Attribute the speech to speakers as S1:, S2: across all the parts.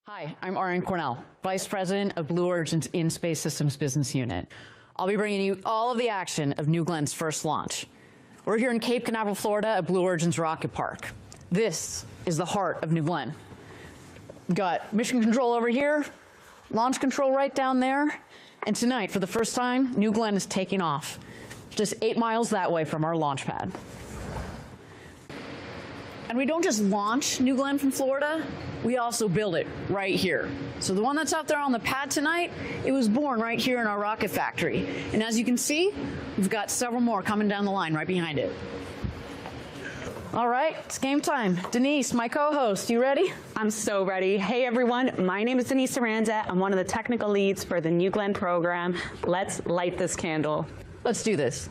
S1: Hi, I'm Ariane Cornell, Vice President of Blue Origin's In-Space Systems Business Unit. I'll be bringing you all of the action of New Glenn's first launch. We're here in Cape Canaveral, Florida at Blue Origin's Rocket Park. This is the heart of New Glenn. We've got mission control over here, launch control right down there, and tonight, for the first time, New Glenn is taking off, just 8 miles that way from our launch pad. And we don't just launch New Glenn from Florida, we also build it right here. So the one that's out there on the pad tonight, it was born right here in our rocket factory. And as you can see, we've got several more coming down the line right behind it. All right, it's game time. Denise, my co-host, you ready?
S2: I'm so ready. Hey everyone, my name is Denise Aranda. I'm one of the technical leads for the New Glenn program. Let's light this candle.
S1: Let's do this.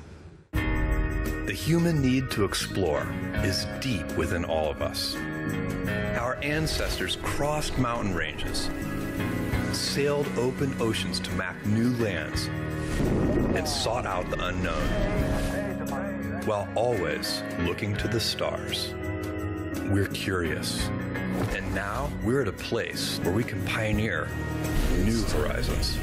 S3: The human need to explore is deep within all of us. Our ancestors crossed mountain ranges, sailed open oceans to map new lands, and sought out the unknown, while always looking to the stars. We're curious, and now we're at a place where we can pioneer new horizons.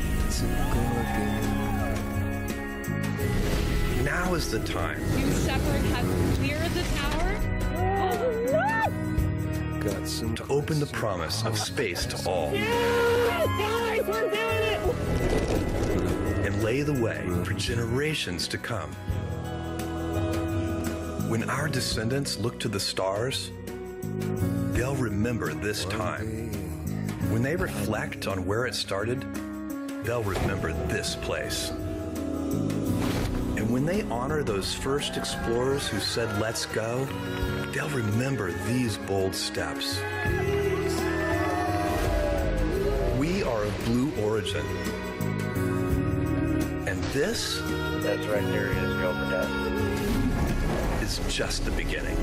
S3: Now is the time.
S4: New Shepard has cleared the tower.
S3: To open the promise of space to all.
S2: Guys, we're doing it!
S3: And lay the way for generations to come. When our descendants look to the stars, they'll remember this time. When they reflect on where it started, they'll remember this place. And when they honor those first explorers who said, "Let's go," they'll remember these bold steps. We are of Blue Origin. And this,
S5: that's right there, is go for death,
S3: is just the beginning.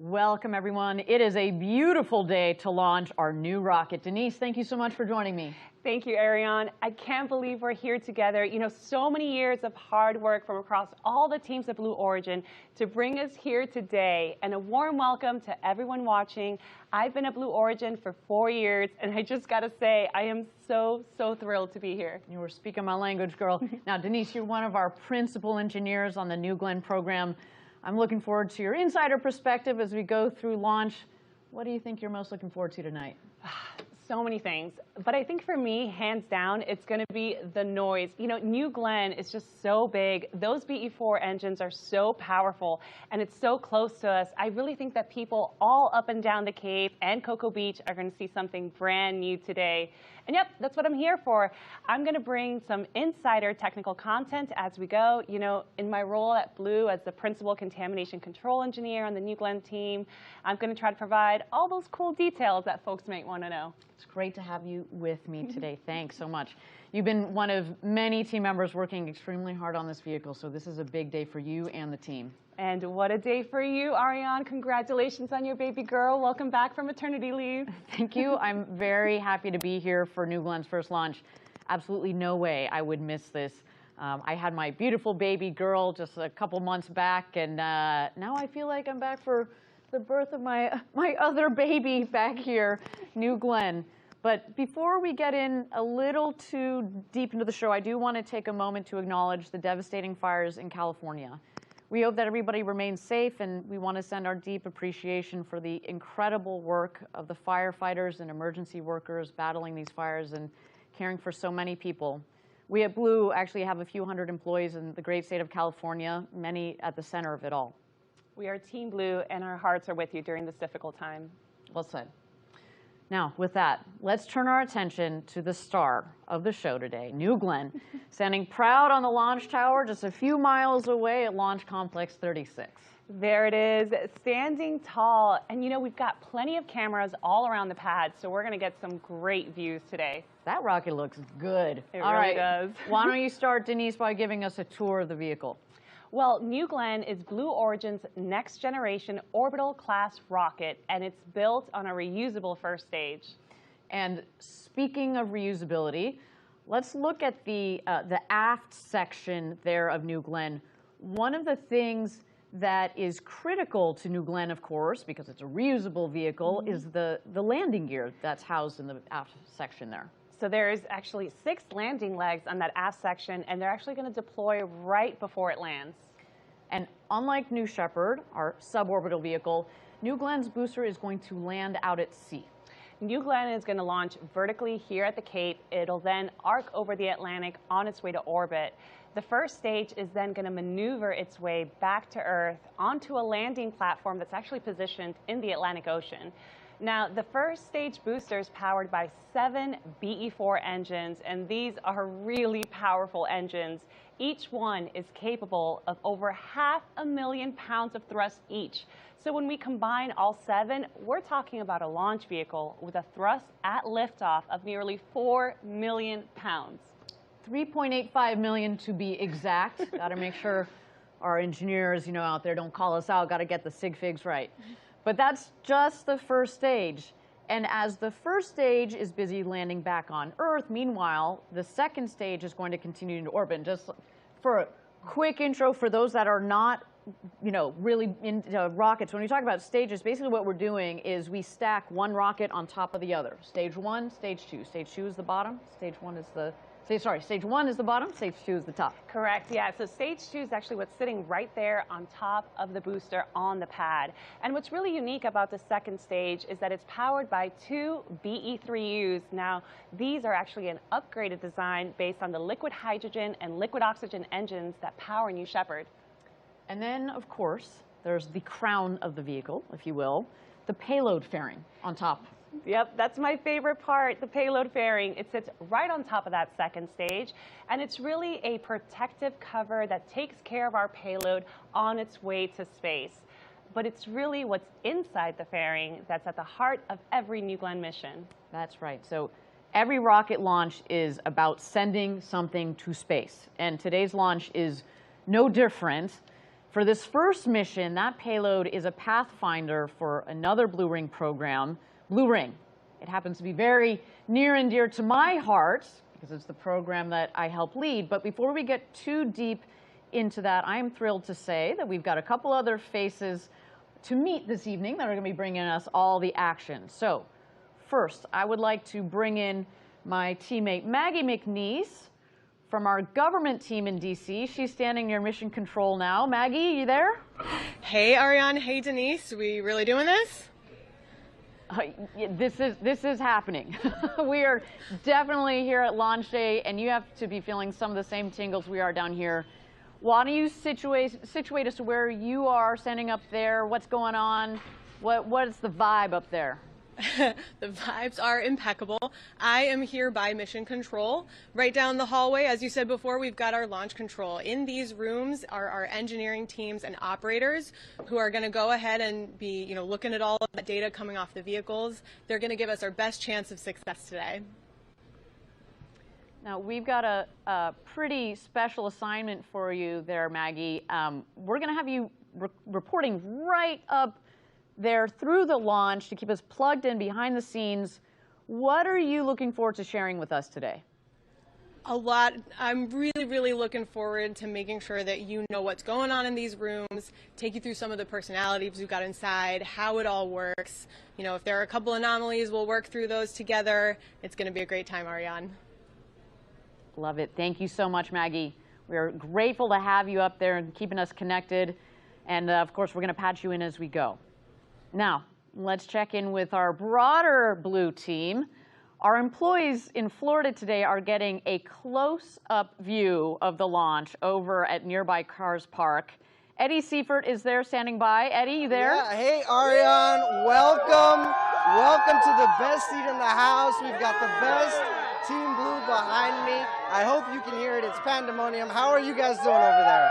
S1: Welcome, everyone. It is a beautiful day to launch our new rocket. Denise, thank you so much for joining me.
S2: Thank you, Ariane. I can't believe we're here together. You know, so many years of hard work from across all the teams at Blue Origin to bring us here today. And a warm welcome to everyone watching. I've been at Blue Origin for 4 years, and I just got to say, I am so thrilled to be here.
S1: You were speaking my language, girl. Now, Denise, you're one of our principal engineers on the New Glenn program. I'm looking forward to your insider perspective as we go through launch. What do you think you're most looking forward to tonight?
S2: So many things, but I think for me, hands down, it's going to be the noise. You know, New Glenn is just so big. Those BE-4 engines are so powerful, and it's so close to us. I really think that people all up and down the Cape and Cocoa Beach are going to see something brand new today. And yep, that's what I'm here for. I'm going to bring some insider technical content as we go. You know, in my role at Blue as the principal contamination control engineer on the New Glenn team, I'm going to try to provide all those cool details that folks might want to know.
S1: It's great to have you with me today. Thanks so much. You've been one of many team members working extremely hard on this vehicle, so this is a big day for you and the team.
S2: And what a day for you, Ariane. Congratulations on your baby girl. Welcome back from maternity leave.
S1: Thank you. I'm very happy to be here for New Glenn's first launch. Absolutely no way I would miss this. I had my beautiful baby girl just a couple months back, and now I feel like I'm back for the birth of my other baby back here, New Glenn. But before we get in a little too deep into the show, I do want to take a moment to acknowledge the devastating fires in California. We hope that everybody remains safe, and we want to send our deep appreciation for the incredible work of the firefighters and emergency workers battling these fires and caring for so many people. We at Blue actually have a few hundred employees in the great state of California, many at the center of it all.
S2: We are Team Blue, and our hearts are with you during this difficult time.
S1: Well said. Now, with that, let's turn our attention to the star of the show today, New Glenn, standing proud on the launch tower just a few miles away at Launch Complex 36.
S2: There it is, standing tall. And you know, we've got plenty of cameras all around the pad, so we're going to get some great views today.
S1: That rocket looks good.
S2: It
S1: all
S2: really
S1: right.
S2: does.
S1: Why don't you start, Denise, by giving us a tour of the vehicle?
S2: Well, New Glenn is Blue Origin's next generation orbital class rocket, and it's built on a reusable first stage.
S1: And speaking of reusability, Let's look at the aft section there of New Glenn. One of the things that is critical to New Glenn, of course, because it's a reusable vehicle, is the landing gear that's housed in the aft section there.
S2: So there's actually 6 landing legs on that aft section, and they're actually going to deploy right before it lands.
S1: And unlike New Shepard, our suborbital vehicle, New Glenn's booster is going to land out at sea.
S2: New Glenn is going to launch vertically here at the Cape. It'll then arc over the Atlantic on its way to orbit. The first stage is then going to maneuver its way back to Earth onto a landing platform that's actually positioned in the Atlantic Ocean. Now, the first stage booster is powered by 7 BE-4 engines, and these are really powerful engines. Each one is capable of over 500,000 pounds of thrust each. So when we combine all 7, we're talking about a launch vehicle with a thrust at liftoff of nearly 4 million pounds.
S1: 3.85 million to be exact. Got to make sure our engineers, out there don't call us out. Got to get the sig figs right. But that's just the first stage. And as the first stage is busy landing back on Earth, meanwhile, the second stage is going to continue into orbit. And just for a quick intro for those that are not, really into rockets, when we talk about stages, basically what we're doing is we stack one rocket on top of the other. Stage 1, stage 2. Stage 2 is the bottom. Stage 1 is the stage 1 is the bottom, stage 2 is the top.
S2: Correct, yeah. So stage 2 is actually what's sitting right there on top of the booster on the pad. And what's really unique about the second stage is that it's powered by 2 BE-3Us. Now, these are actually an upgraded design based on the liquid hydrogen and liquid oxygen engines that power New Shepard.
S1: And then, of course, there's the crown of the vehicle, if you will, the payload fairing on top.
S2: Yep, that's my favorite part, the payload fairing. It sits right on top of that second stage, and it's really a protective cover that takes care of our payload on its way to space. But it's really what's inside the fairing that's at the heart of every New Glenn mission.
S1: That's right. So every rocket launch is about sending something to space, and today's launch is no different. For this first mission, that payload is a pathfinder for another Blue Ring program, Blue Ring. It happens to be very near and dear to my heart because it's the program that I help lead. But before we get too deep into that, I am thrilled to say that we've got a couple other faces to meet this evening that are going to be bringing us all the action. So first, I would like to bring in my teammate Maggie McNeese from our government team in DC. She's standing near Mission Control now. Maggie, you there?
S6: Hey, Ariane. Hey, Denise. We really doing this?
S1: This is happening. We are definitely here at launch day, and you have to be feeling some of the same tingles we are down here. Why don't you situate us to where you are standing up there? What's going on? What is the vibe up there?
S6: The vibes are impeccable. I am here by Mission Control. Right down the hallway, as you said before, we've got our launch control. In these rooms are our engineering teams and operators who are going to go ahead and be, looking at all of that data coming off the vehicles. They're going to give us our best chance of success today.
S1: Now, we've got a pretty special assignment for you there, Maggie. We're going to have you reporting right up there through the launch to keep us plugged in behind the scenes. What are you looking forward to sharing with us today?
S6: A lot. I'm really, really looking forward to making sure that you know what's going on in these rooms, take you through some of the personalities we've got inside, how it all works. If there are a couple anomalies, we'll work through those together. It's going to be a great time, Ariane.
S1: Love it. Thank you so much, Maggie. We're grateful to have you up there and keeping us connected. And of course, we're going to patch you in as we go. Now, let's check in with our broader Blue team. Our employees in Florida today are getting a close-up view of the launch over at nearby Cars Park. Eddie Seifert is there standing by. Eddie, you there?
S7: Yeah. Hey, Ariane. Welcome. Welcome to the best seat in the house. We've got the best Team Blue behind me. I hope you can hear it. It's pandemonium. How are you guys doing over there?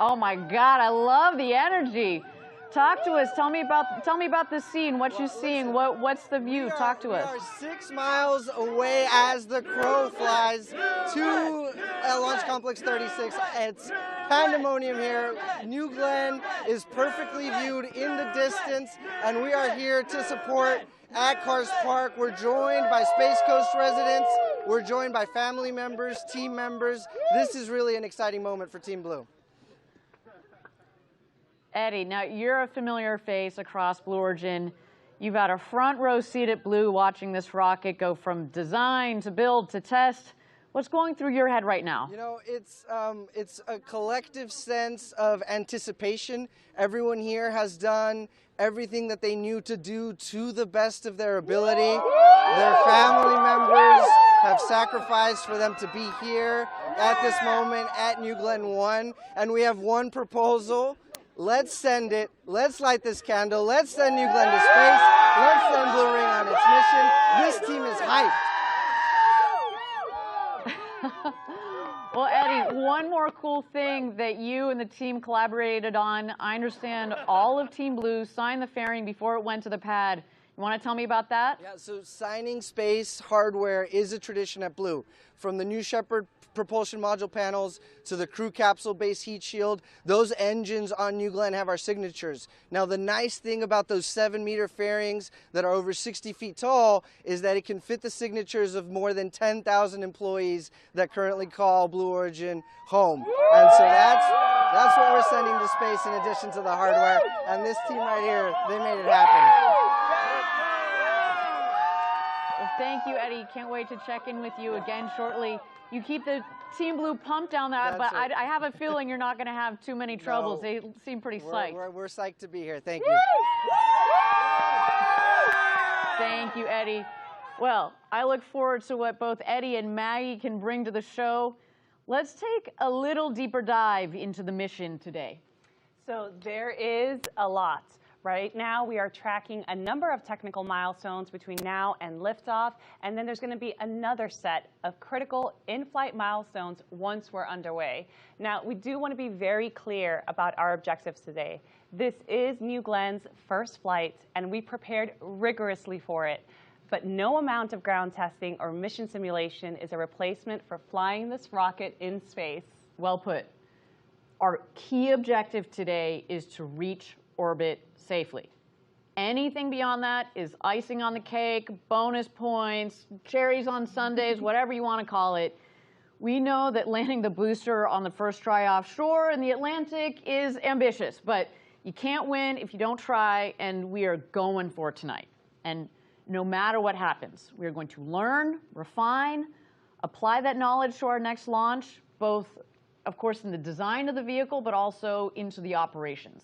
S1: Oh my God, I love the energy. Talk to us. Tell me about the scene. What you're seeing. What's the view? Talk to us.
S7: We are 6 miles away as the crow flies to Launch Complex 36. It's pandemonium here. New Glenn is perfectly viewed in the distance, and we are here to support at Karst Park. We're joined by Space Coast residents. We're joined by family members, team members. This is really an exciting moment for Team Blue.
S1: Eddie, now you're a familiar face across Blue Origin. You've had a front row seat at Blue watching this rocket go from design to build to test. What's going through your head right now?
S7: You know, it's a collective sense of anticipation. Everyone here has done everything that they knew to do to the best of their ability. Their family members have sacrificed for them to be here at this moment at New Glenn 1. And we have one proposal. Let's send it. Let's light this candle. Let's send New Glenn to space. Let's send Blue Ring on its mission. This team is hyped.
S1: Well, Eddie, one more cool thing that you and the team collaborated on. I understand all of Team Blue signed the fairing before it went to the pad. You want to tell me about that?
S7: Yeah, so signing space hardware is a tradition at Blue. From the New Shepard propulsion module panels to the crew capsule base heat shield, those engines on New Glenn have our signatures. Now, the nice thing about those 7-meter fairings that are over 60 feet tall is that it can fit the signatures of more than 10,000 employees that currently call Blue Origin home. And so that's what we're sending to space in addition to the hardware. And this team right here, they made it happen.
S1: Well, thank you, Eddie. Can't wait to check in with you again shortly. You keep the Team Blue pumped down that, but I have a feeling you're not going to have too many troubles.
S7: No.
S1: They seem pretty psyched.
S7: We're psyched to be here. Thank you.
S1: Thank you, Eddie. Well, I look forward to what both Eddie and Maggie can bring to the show. Let's take a little deeper dive into the mission today.
S2: So there is a lot. Right now, we are tracking a number of technical milestones between now and liftoff, and then there's going to be another set of critical in-flight milestones once we're underway. Now, we do want to be very clear about our objectives today. This is New Glenn's first flight, and we prepared rigorously for it. But no amount of ground testing or mission simulation is a replacement for flying this rocket in space.
S1: Well put. Our key objective today is to reach orbit safely. Anything beyond that is icing on the cake, bonus points, cherries on sundaes, whatever you want to call it. We know that landing the booster on the first try offshore in the Atlantic is ambitious, but you can't win if you don't try, and we are going for it tonight. And no matter what happens, we are going to learn, refine, apply that knowledge to our next launch, both, of course, in the design of the vehicle, but also into the operations.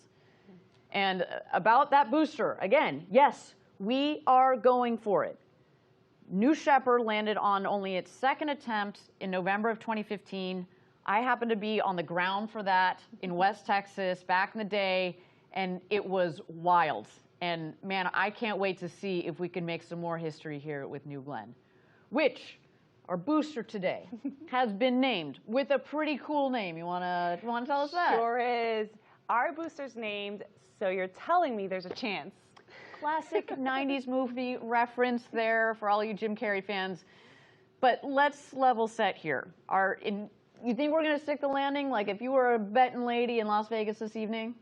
S1: And about that booster, again, yes, we are going for it. New Shepard landed on only its second attempt in November of 2015. I happened to be on the ground for that in West Texas back in the day, and it was wild. And man, I can't wait to see if we can make some more history here with New Glenn, which our booster today has been named with a pretty cool name. You wanna tell us that?
S2: Sure is. Our booster's named So You're Telling Me There's a Chance.
S1: Classic 90s movie reference there for all you Jim Carrey fans. But let's level set here. You think we're going to stick the landing? Like if you were a betting lady in Las Vegas this evening?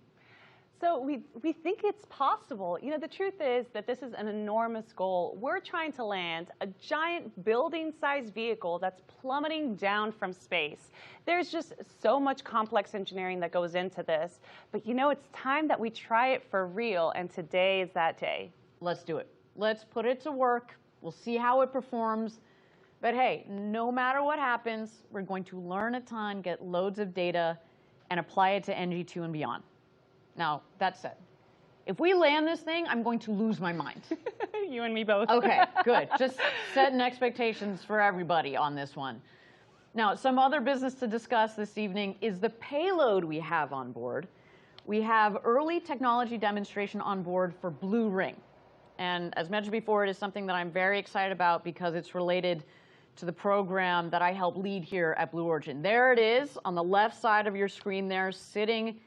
S2: So we think it's possible. You know, the truth is that this is an enormous goal. We're trying to land a giant building-sized vehicle that's plummeting down from space. There's just so much complex engineering that goes into this. But you know, it's time that we try it for real, and today is that day.
S1: Let's do it. Let's put it to work. We'll see how it performs. But hey, no matter what happens, we're going to learn a ton, get loads of data, and apply it to NG2 and beyond. Now, that said, if we land this thing, I'm going to lose my mind.
S2: You and me both.
S1: Okay, good. Just setting expectations for everybody on this one. Now, some other business to discuss this evening is the payload we have on board. We have early technology demonstration on board for Blue Ring. And as mentioned before, it is something that I'm very excited about because it's related to the program that I help lead here at Blue Origin. There it is on the left side of your screen there, sitting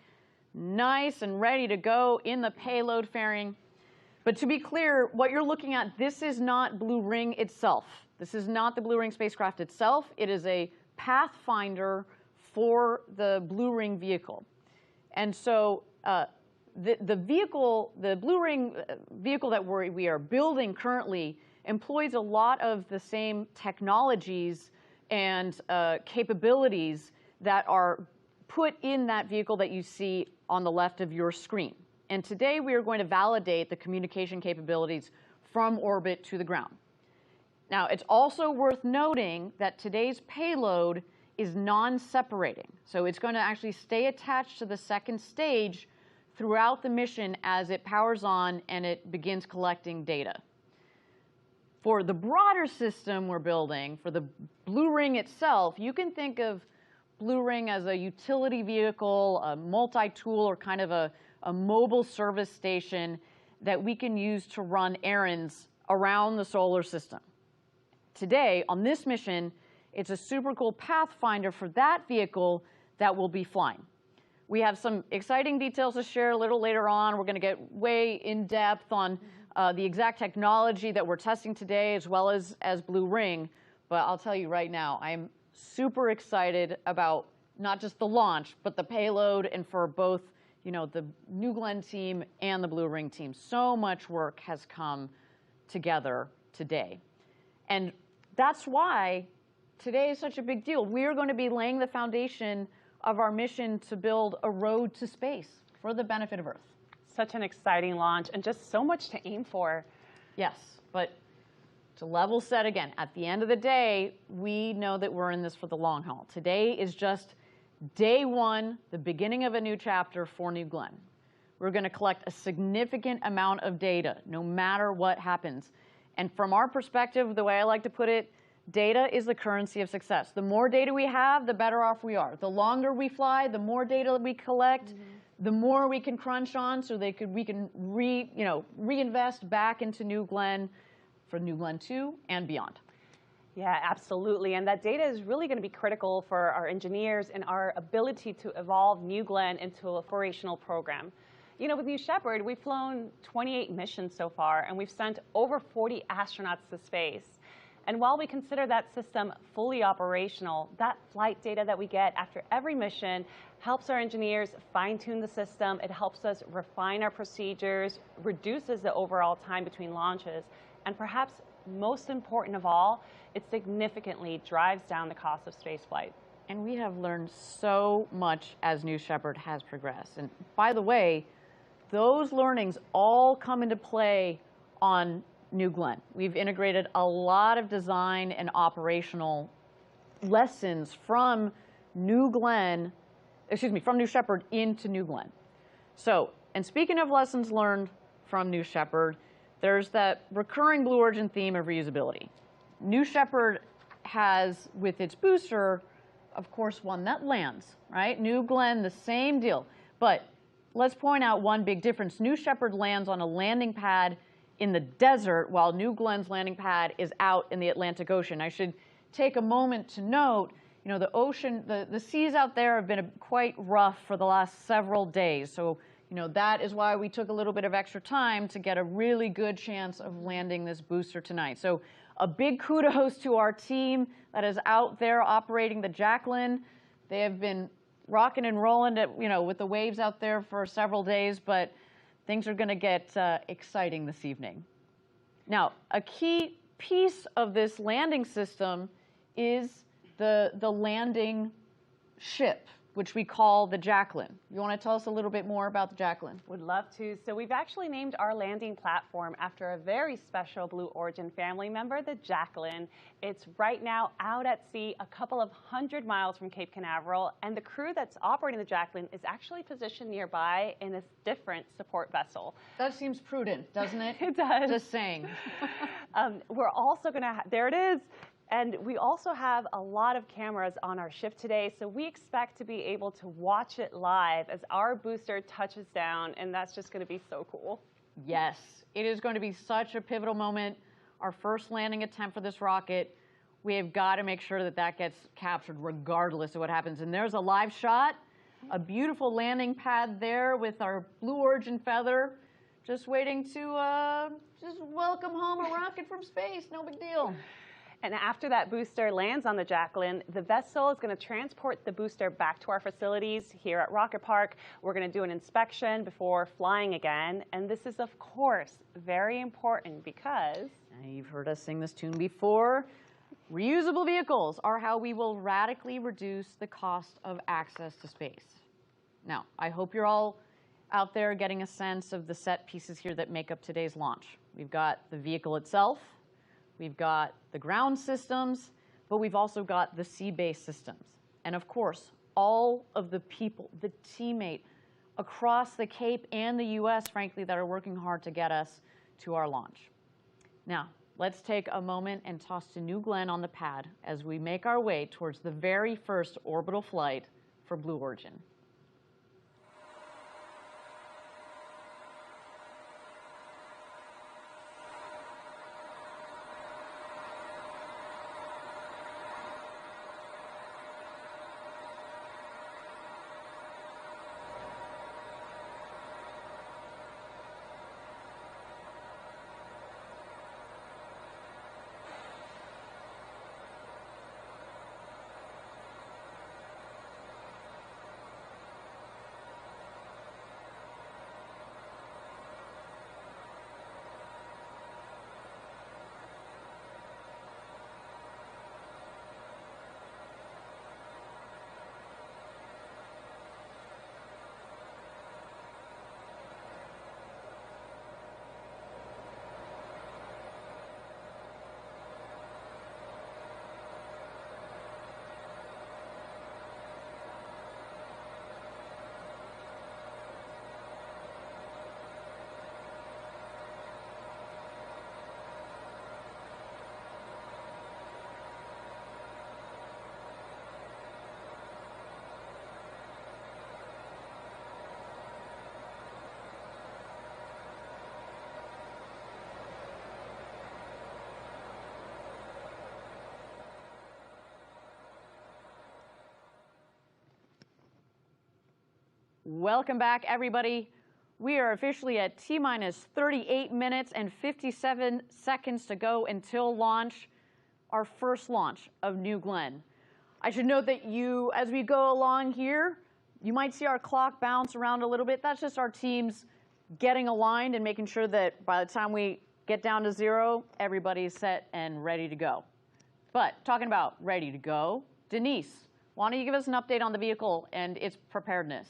S1: nice and ready to go in the payload fairing. But to be clear, what you're looking at, this is not Blue Ring itself. This is not the Blue Ring spacecraft itself. It is a pathfinder for the Blue Ring vehicle. And so the vehicle, the Blue Ring vehicle that we are building currently employs a lot of the same technologies and capabilities that are put in that vehicle that you see on the left of your screen. And today we are going to validate the communication capabilities from orbit to the ground. Now, it's also worth noting that today's payload is non-separating. So it's going to actually stay attached to the second stage throughout the mission as it powers on and it begins collecting data. For the broader system we're building, for the Blue Ring itself, you can think of Blue Ring as a utility vehicle, a multi-tool, or kind of a mobile service station that we can use to run errands around the solar system. Today, on this mission, it's a super cool pathfinder for that vehicle that will be flying. We have some exciting details to share a little later on. We're going to get way in depth on the exact technology that we're testing today, as well as Blue Ring. But I'll tell you right now, I'm super excited about not just the launch, but the payload, and for both, you know, the New Glenn team and the Blue Ring team. So much work has come together today. And that's why today is such a big deal. We're going to be laying the foundation of our mission to build a road to space for the benefit of Earth.
S2: Such an exciting launch and just so much to aim for.
S1: Yes, but to level set again, at the end of the day, we know that we're in this for the long haul. Today is just day one, the beginning of a new chapter for New Glenn. We're going to collect a significant amount of data, no matter what happens. And from our perspective, the way I like to put it, data is the currency of success. The more data we have, the better off we are. The longer we fly, the more data we collect, the more we can crunch on, so we can reinvest back into New Glenn for New Glenn 2 and beyond.
S2: Yeah, absolutely. And that data is really going to be critical for our engineers and our ability to evolve New Glenn into a operational program. You know, with New Shepard, we've flown 28 missions so far, and we've sent over 40 astronauts to space. And while we consider that system fully operational, that flight data that we get after every mission helps our engineers fine-tune the system. It helps us refine our procedures, reduces the overall time between launches, and perhaps most important of all, it significantly drives down the cost of spaceflight.
S1: And we have learned so much as New Shepard has progressed. And by the way, those learnings all come into play on New Glenn. We've integrated a lot of design and operational lessons from New Shepard into New Glenn. So, and speaking of lessons learned from New Shepard, there's that recurring Blue Origin theme of reusability. New Shepard has, with its booster, of course, one that lands, right? New Glenn, the same deal. But let's point out one big difference. New Shepard lands on a landing pad in the desert, while New Glenn's landing pad is out in the Atlantic Ocean. I should take a moment to note, you know, the ocean, the seas out there have been quite rough for the last several days. So, you know, that is why we took a little bit of extra time to get a really good chance of landing this booster tonight. So a big kudos to our team that is out there operating the Jacqueline. They have been rocking and rolling with the waves out there for several days, but things are going to get exciting this evening. Now, a key piece of this landing system is the landing ship, which we call the Jacqueline. You want to tell us a little bit more about the Jacqueline?
S2: Would love to. So we've actually named our landing platform after a very special Blue Origin family member, the Jacqueline. It's right now out at sea, a couple of 100 miles from Cape Canaveral, and the crew that's operating the Jacqueline is actually positioned nearby in a different support vessel.
S1: That seems prudent, doesn't it?
S2: It does.
S1: Just saying.
S2: We're also going to, there it is. And we also have a lot of cameras on our ship today, so we expect to be able to watch it live as our booster touches down, and that's just going to be so cool.
S1: Yes, it is going to be such a pivotal moment. Our first landing attempt for this rocket, we have got to make sure that that gets captured regardless of what happens. And there's a live shot, a beautiful landing pad there with our Blue Origin feather, just waiting to just welcome home a rocket from space. No big deal.
S2: And after that booster lands on the Jacqueline, the vessel is going to transport the booster back to our facilities here at Rocket Park. We're going to do an inspection before flying again. And this is, of course, very important because...
S1: You've heard us sing this tune before. Reusable vehicles are how we will radically reduce the cost of access to space. Now, I hope you're all out there getting a sense of the set pieces here that make up today's launch. We've got the vehicle itself. We've got the ground systems, but we've also got the sea-based systems. And of course, all of the people, the teammate across the Cape and the US, frankly, that are working hard to get us to our launch. Now, let's take a moment and toss to New Glenn on the pad as we make our way towards the very first orbital flight for Blue Origin. Welcome back, everybody. We are officially at T-minus 38 minutes and 57 seconds to go until launch, our first launch of New Glenn. I should note that as we go along here, you might see our clock bounce around a little bit. That's just our teams getting aligned and making sure that by the time we get down to zero, everybody's set and ready to go. But talking about ready to go, Denise, why don't you give us an update on the vehicle and its preparedness?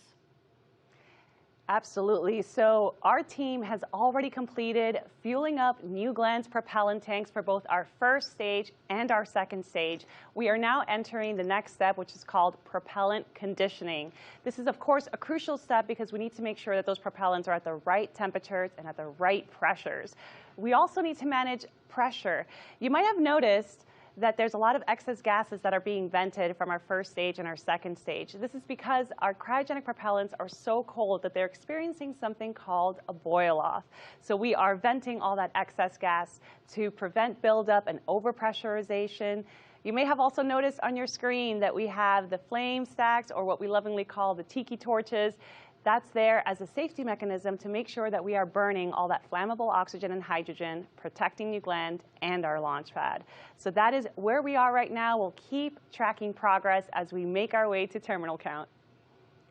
S2: Absolutely. So our team has already completed fueling up New Glenn's propellant tanks for both our first stage and our second stage. We are now entering the next step, which is called propellant conditioning. This is, of course, a crucial step because we need to make sure that those propellants are at the right temperatures and at the right pressures. We also need to manage pressure. You might have noticed that there's a lot of excess gases that are being vented from our first stage and our second stage. This is because our cryogenic propellants are so cold that they're experiencing something called a boil-off. So we are venting all that excess gas to prevent buildup and overpressurization. You may have also noticed on your screen that we have the flame stacks, or what we lovingly call the tiki torches. That's there as a safety mechanism to make sure that we are burning all that flammable oxygen and hydrogen, protecting New Glenn and our launch pad. So that is where we are right now. We'll keep tracking progress as we make our way to terminal count.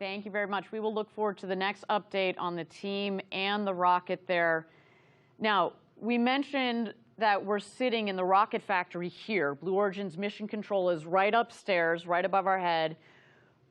S1: Thank you very much. We will look forward to the next update on the team and the rocket there. Now, we mentioned that we're sitting in the rocket factory here. Blue Origin's mission control is right upstairs, right above our head.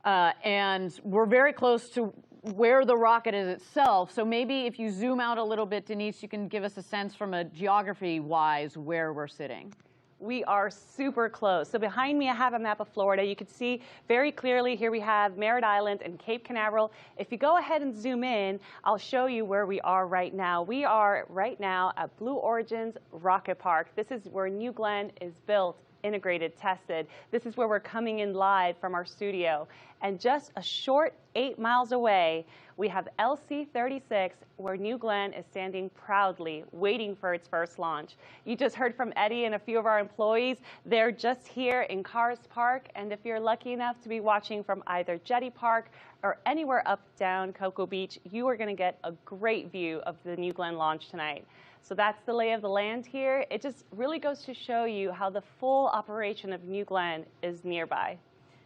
S1: And we're very close to where the rocket is itself. So maybe if you zoom out a little bit, Denise, you can give us a sense from a geography-wise where we're sitting.
S2: We are super close. So behind me, I have a map of Florida. You can see very clearly here we have Merritt Island and Cape Canaveral. If you go ahead and zoom in, I'll show you where we are right now. We are right now at Blue Origin's Rocket Park. This is where New Glenn is built, integrated, tested. This is where we're coming in live from our studio. And just a short 8 miles away, we have LC-36, where New Glenn is standing proudly, waiting for its first launch. You just heard from Eddie and a few of our employees. They're just here in Cars Park, and if you're lucky enough to be watching from either Jetty Park or anywhere up down Cocoa Beach, you are going to get a great view of the New Glenn launch tonight. So that's the lay of the land here. It just really goes to show you how the full operation of New Glenn is nearby.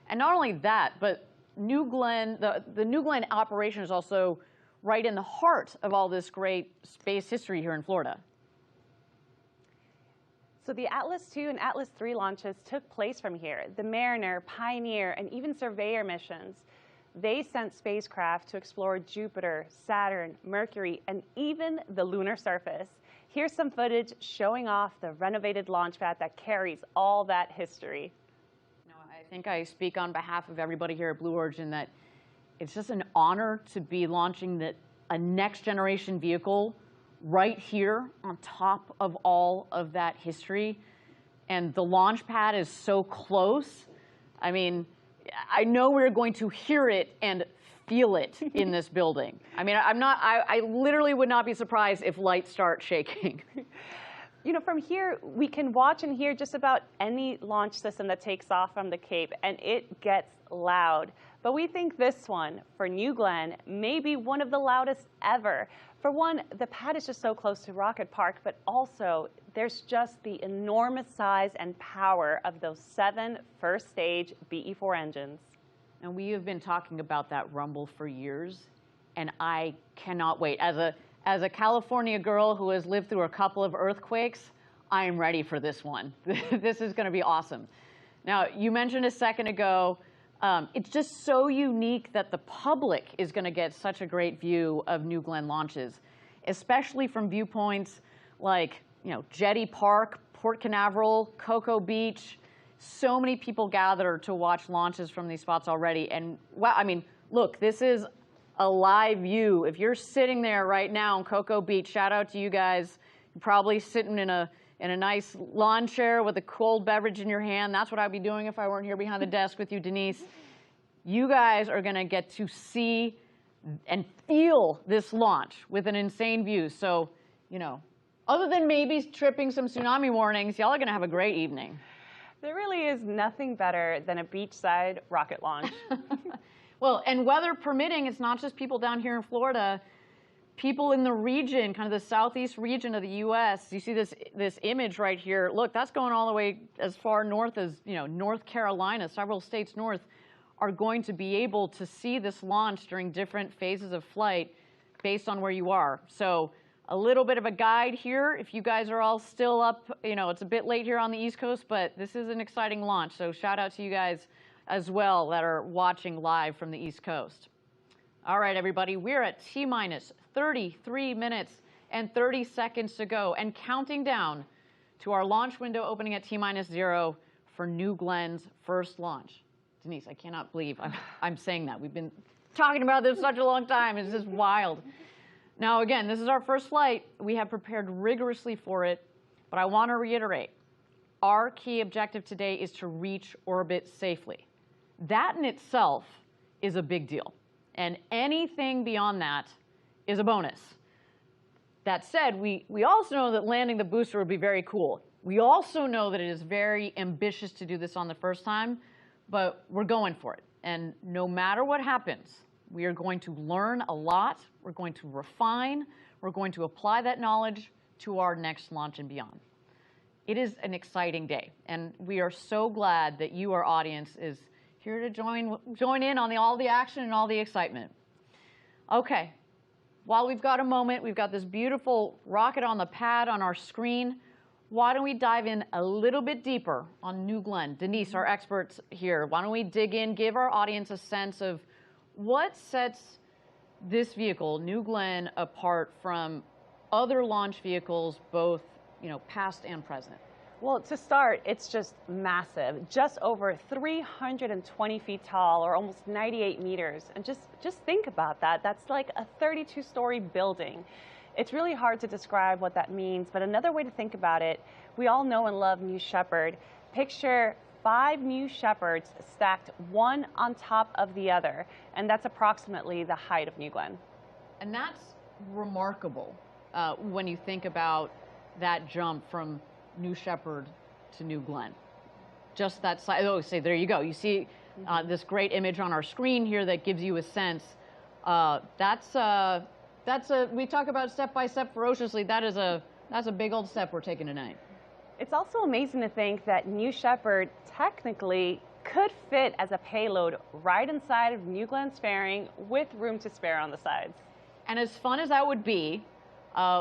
S1: And not only that, but New Glenn, the New Glenn operation is also right in the heart of all this great space history here in Florida.
S2: So the Atlas II and Atlas III launches took place from here. The Mariner, Pioneer, and even Surveyor missions. They sent spacecraft to explore Jupiter, Saturn, Mercury, and even the lunar surface. Here's some footage showing off the renovated launch pad that carries all that history.
S1: I think I speak on behalf of everybody here at Blue Origin that it's just an honor to be launching a next generation vehicle right here on top of all of that history. And the launch pad is so close. I mean, I know we're going to hear it and feel it in this building. I mean, I literally would not be surprised if lights start shaking.
S2: You know, from here, we can watch and hear just about any launch system that takes off from the Cape, and it gets loud. But we think this one, for New Glenn, may be one of the loudest ever. For one, the pad is just so close to Rocket Park, but also there's just the enormous size and power of those 7 first-stage BE-4 engines.
S1: And we have been talking about that rumble for years, and I cannot wait. As a California girl who has lived through a couple of earthquakes, I am ready for this one. This is going to be awesome. Now, you mentioned a second ago, it's just so unique that the public is going to get such a great view of New Glenn launches, especially from viewpoints like, you know, Jetty Park, Port Canaveral, Cocoa Beach. So many people gather to watch launches from these spots already. And wow, I mean, look, this is a live view. If you're sitting there right now in Cocoa Beach, shout out to you guys. You're probably sitting in a nice lawn chair with a cold beverage in your hand. That's what I'd be doing if I weren't here behind the desk with you, Denise. You guys are going to get to see and feel this launch with an insane view. So, you know, other than maybe tripping some tsunami warnings, y'all are going to have a great evening.
S2: There really is nothing better than a beachside rocket launch.
S1: Well, and weather permitting, it's not just people down here in Florida. People in the region, kind of the southeast region of the U.S., you see this image right here. Look, that's going all the way as far north as, you know, North Carolina, several states north, are going to be able to see this launch during different phases of flight based on where you are. So a little bit of a guide here. If you guys are all still up, you know, it's a bit late here on the East Coast, but this is an exciting launch. So shout out to you guys as well that are watching live from the East Coast. All right, everybody, we're at T-minus 33 minutes and 30 seconds to go and counting down to our launch window opening at T-minus 0 for New Glenn's first launch. Denise, I cannot believe I'm saying that. We've been talking about this such a long time. It's just wild. Now, again, this is our first flight. We have prepared rigorously for it, but I want to reiterate, our key objective today is to reach orbit safely. That in itself is a big deal, and anything beyond that is a bonus. That said, we also know that landing the booster would be very cool. We also know that it is very ambitious to do this on the first time, but we're going for it. And no matter what happens, we are going to learn a lot, we're going to refine, we're going to apply that knowledge to our next launch and beyond. It is an exciting day, and we are so glad that you, our audience, is here to join in on all the action and all the excitement. Okay, while we've got a moment, we've got this beautiful rocket on the pad on our screen. Why don't we dive in a little bit deeper on New Glenn? Denise, our experts here, why don't we dig in, give our audience a sense of what sets this vehicle, New Glenn, apart from other launch vehicles, both, you know, past and present?
S2: Well, to start, it's just massive, just over 320 feet tall, or almost 98 meters. And just think about that. That's like a 32-story building. It's really hard to describe what that means, but another way to think about it, we all know and love New Shepard. Picture 5 New Shepards stacked one on top of the other, and that's approximately the height of New Glenn.
S1: And that's remarkable when you think about that jump from New Shepard to New Glenn. Just that size. Oh, say, there you go. You see this great image on our screen here that gives you a sense. We talk about step by step ferociously. That is a That's a big old step we're taking tonight.
S2: It's also amazing to think that New Shepard technically could fit as a payload right inside of New Glen's fairing with room to spare on the sides.
S1: And as fun as that would be,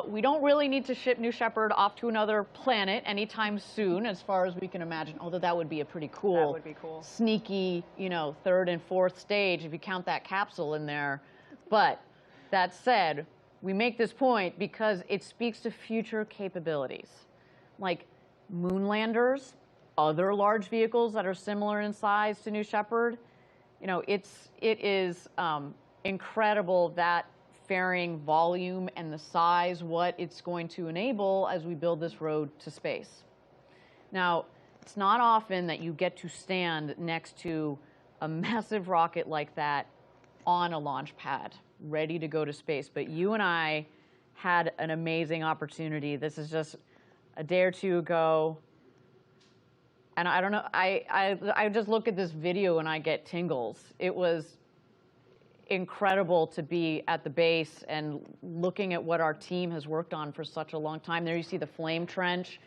S1: we don't really need to ship New Shepard off to another planet anytime soon, as far as we can imagine, although that would be a pretty cool,
S2: That would be cool.
S1: sneaky, you know, third and fourth stage if you count that capsule in there. But that said, we make this point because it speaks to future capabilities, like moon landers, other large vehicles that are similar in size to New Shepard. You know, it is incredible that fairing volume and the size, what it's going to enable as we build this road to space. Now, it's not often that you get to stand next to a massive rocket like that on a launch pad, ready to go to space. But you and I had an amazing opportunity. This is just a day or two ago. And I don't know, I just look at this video and I get tingles. It was incredible to be at the base and looking at what our team has worked on for such a long time. There you see the flame trench.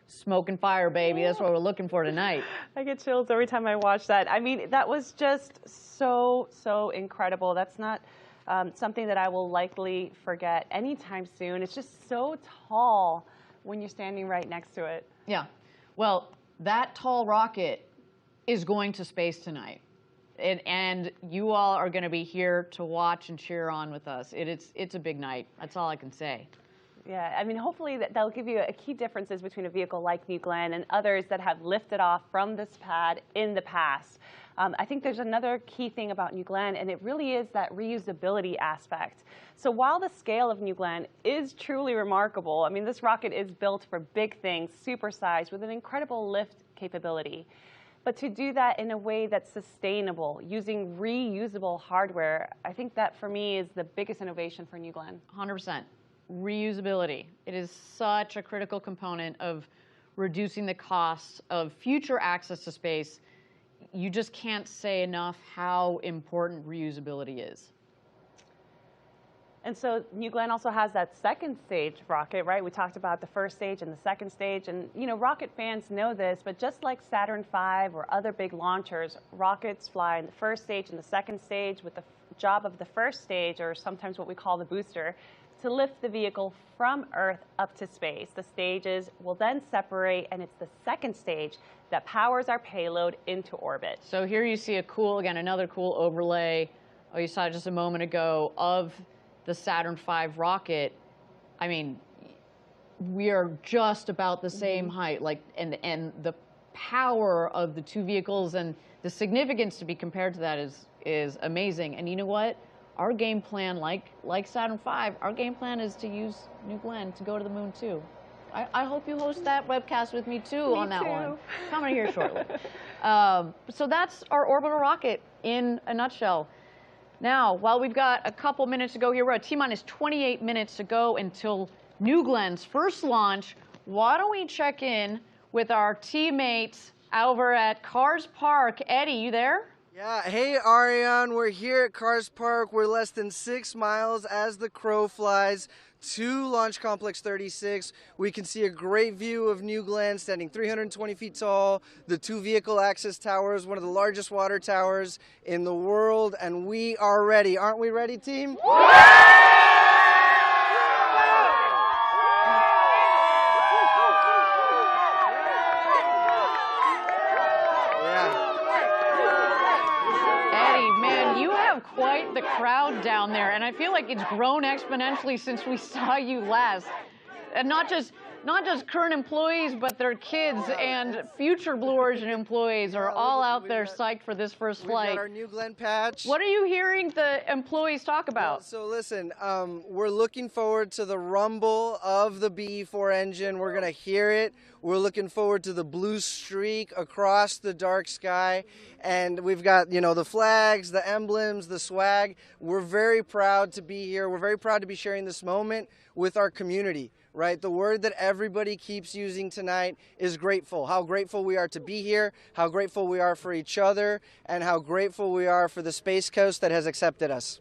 S1: Smoke and fire, baby. That's what we're looking for tonight.
S2: I get chills every time I watch that. I mean, that was just so incredible. That's not something that I will likely forget anytime soon. It's just so tall when you're standing right next to it.
S1: Yeah. Well, that tall rocket is going to space tonight. And you all are going to be here to watch and cheer on with us. It's a big night. That's all I can say.
S2: Yeah, I mean, hopefully that'll give you a key differences between a vehicle like New Glenn and others that have lifted off from this pad in the past. I think there's another key thing about New Glenn, and it really is that reusability aspect. So while the scale of New Glenn is truly remarkable, I mean, this rocket is built for big things, supersized, with an incredible lift capability. But to do that in a way that's sustainable, using reusable hardware, I think that for me is the biggest innovation for New Glenn.
S1: 100%. Reusability. It is such a critical component of reducing the costs of future access to space. You just can't say enough how important reusability is.
S2: And so New Glenn also has that second stage rocket, right? We talked about the first stage and the second stage. And, you know, rocket fans know this, but just like Saturn V or other big launchers, rockets fly in the first stage and the second stage with the job of the first stage, or sometimes what we call the booster, to lift the vehicle from Earth up to space. The stages will then separate, and it's the second stage that powers our payload into orbit.
S1: So here you see a cool, again, another cool overlay. Oh, you saw it just a moment ago of the Saturn V rocket. I mean, we are just about the same height, like, and the power of the two vehicles and the significance to be compared to that is amazing. And you know what? Our game plan, like Saturn V, our game plan is to use New Glenn to go to the moon too. I hope you host that webcast with me too on that one. Coming here shortly. So that's our orbital rocket in a nutshell. Now, while we've got a couple minutes to go here, we're at T-minus 28 minutes to go until New Glenn's first launch. Why don't we check in with our teammates over at Cars Park? Eddie, you there?
S7: Yeah, hey Ariane, we're here at Cars Park. We're less than 6 miles as the crow flies to Launch Complex 36. We can see a great view of New Glenn standing 320 feet tall, the two vehicle access towers, one of the largest water towers in the world, and we are ready. Aren't we ready, team?
S1: Quite the crowd down there, and I feel like it's grown exponentially since we saw you last. And not just current employees, but their kids and future Blue Origin employees are all out there psyched for this first flight.
S7: We've got our New Glenn patch.
S1: What are you hearing the employees talk about?
S7: Well, so listen, we're looking forward to the rumble of the BE4 engine. We're going to hear it. We're looking forward to the blue streak across the dark sky. And we've got, you know, the flags, the emblems, the swag. We're very proud to be here. We're very proud to be sharing this moment with our community, right? The word that everybody keeps using tonight is grateful. How grateful we are to be here, how grateful we are for each other, and how grateful we are for the Space Coast that has accepted us.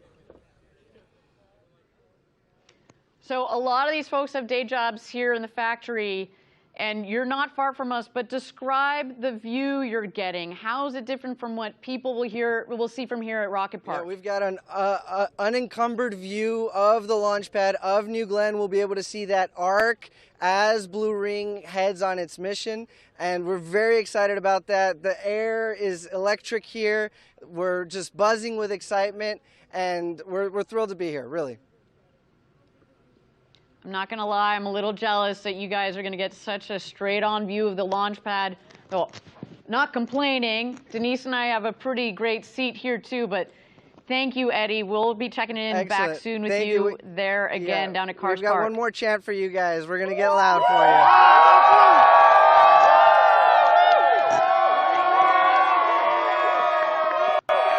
S1: So a lot of these folks have day jobs here in the factory, and you're not far from us, but describe the view you're getting. How is it different from what people will see from here at Rocket Park?
S7: Yeah, we've got an unencumbered view of the launch pad of New Glenn. We'll be able to see that arc as Blue Ring heads on its mission, and we're very excited about that. The air is electric here. We're just buzzing with excitement, and we're thrilled to be here, really.
S1: I'm not going to lie, I'm a little jealous that you guys are going to get such a straight-on view of the launch pad. Though, not complaining. Denise and I have a pretty great seat here, too, but thank you, Eddie. We'll be checking in back soon with you there again down at Cars Park.
S7: We've got one more chant for you guys. We're going to get loud for you.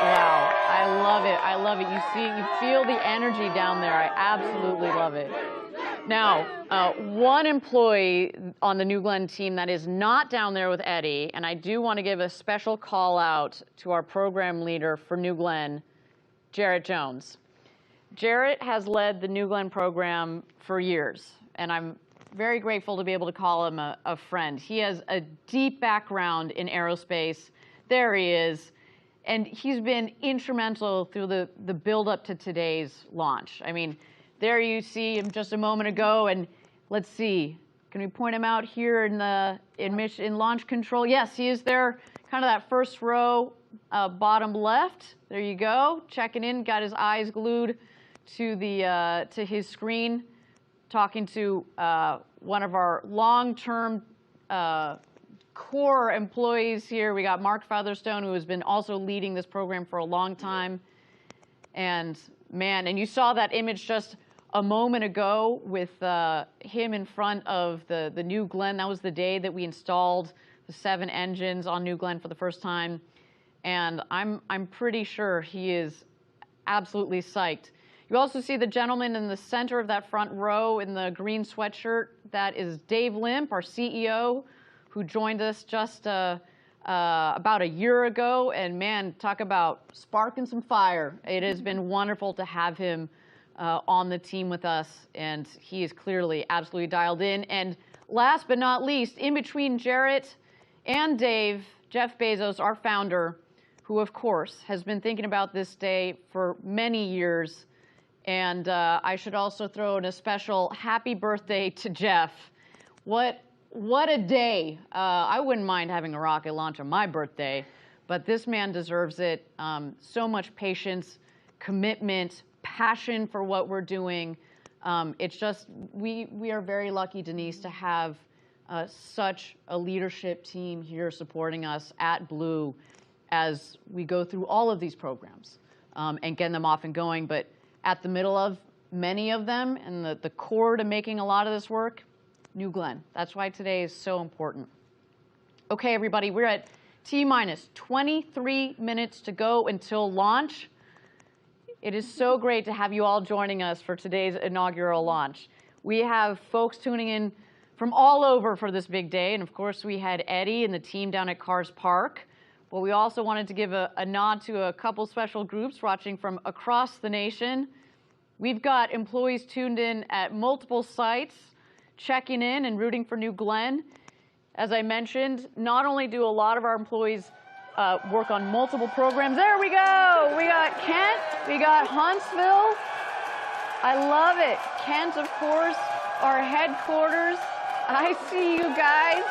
S1: Wow, I love it. I love it. You feel the energy down there. I absolutely love it. Now, one employee on the New Glenn team that is not down there with Eddie, and I do want to give a special call out to our program leader for New Glenn, Jarrett Jones. Jarrett has led the New Glenn program for years, and I'm very grateful to be able to call him a friend. He has a deep background in aerospace. There he is. And he's been instrumental through the build up to today's launch. I mean, there you see him just a moment ago, and let's see, can we point him out here in launch control? Yes, he is there, kind of that first row, bottom left. There you go, checking in, got his eyes glued to his screen, talking to one of our long-term core employees here. We got Mark Featherstone, who has been also leading this program for a long time. And man, and you saw that image just a moment ago with him in front of the New Glenn. That was the day that we installed the 7 engines on New Glenn for the first time. And I'm pretty sure he is absolutely psyched. You also see the gentleman in the center of that front row in the green sweatshirt. That is Dave Limp, our CEO, who joined us just about a year ago. And man, talk about sparking some fire. It has been wonderful to have him on the team with us, and he is clearly absolutely dialed in. And last but not least, in between Jarrett and Dave, Jeff Bezos, our founder, who of course has been thinking about this day for many years. And I should also throw in a special happy birthday to Jeff. What a day. I wouldn't mind having a rocket launch on my birthday, but this man deserves it. So much patience, commitment, passion for what we're doing. It's just, we are very lucky, Denise, to have such a leadership team here supporting us at Blue as we go through all of these programs and getting them off and going. But at the middle of many of them and the core to making a lot of this work, New Glenn. That's why today is so important. Okay, everybody, we're at T-minus 23 minutes to go until launch. It is so great to have you all joining us for today's inaugural launch. We have folks tuning in from all over for this big day, and of course we had Eddie and the team down at Cars Park, but we also wanted to give a nod to a couple special groups watching from across the nation. We've got employees tuned in at multiple sites, checking in and rooting for New Glenn. As I mentioned, not only do a lot of our employees work on multiple programs. There we go. We got Kent. We got Huntsville. I love it. Kent, of course, our headquarters. I see you guys.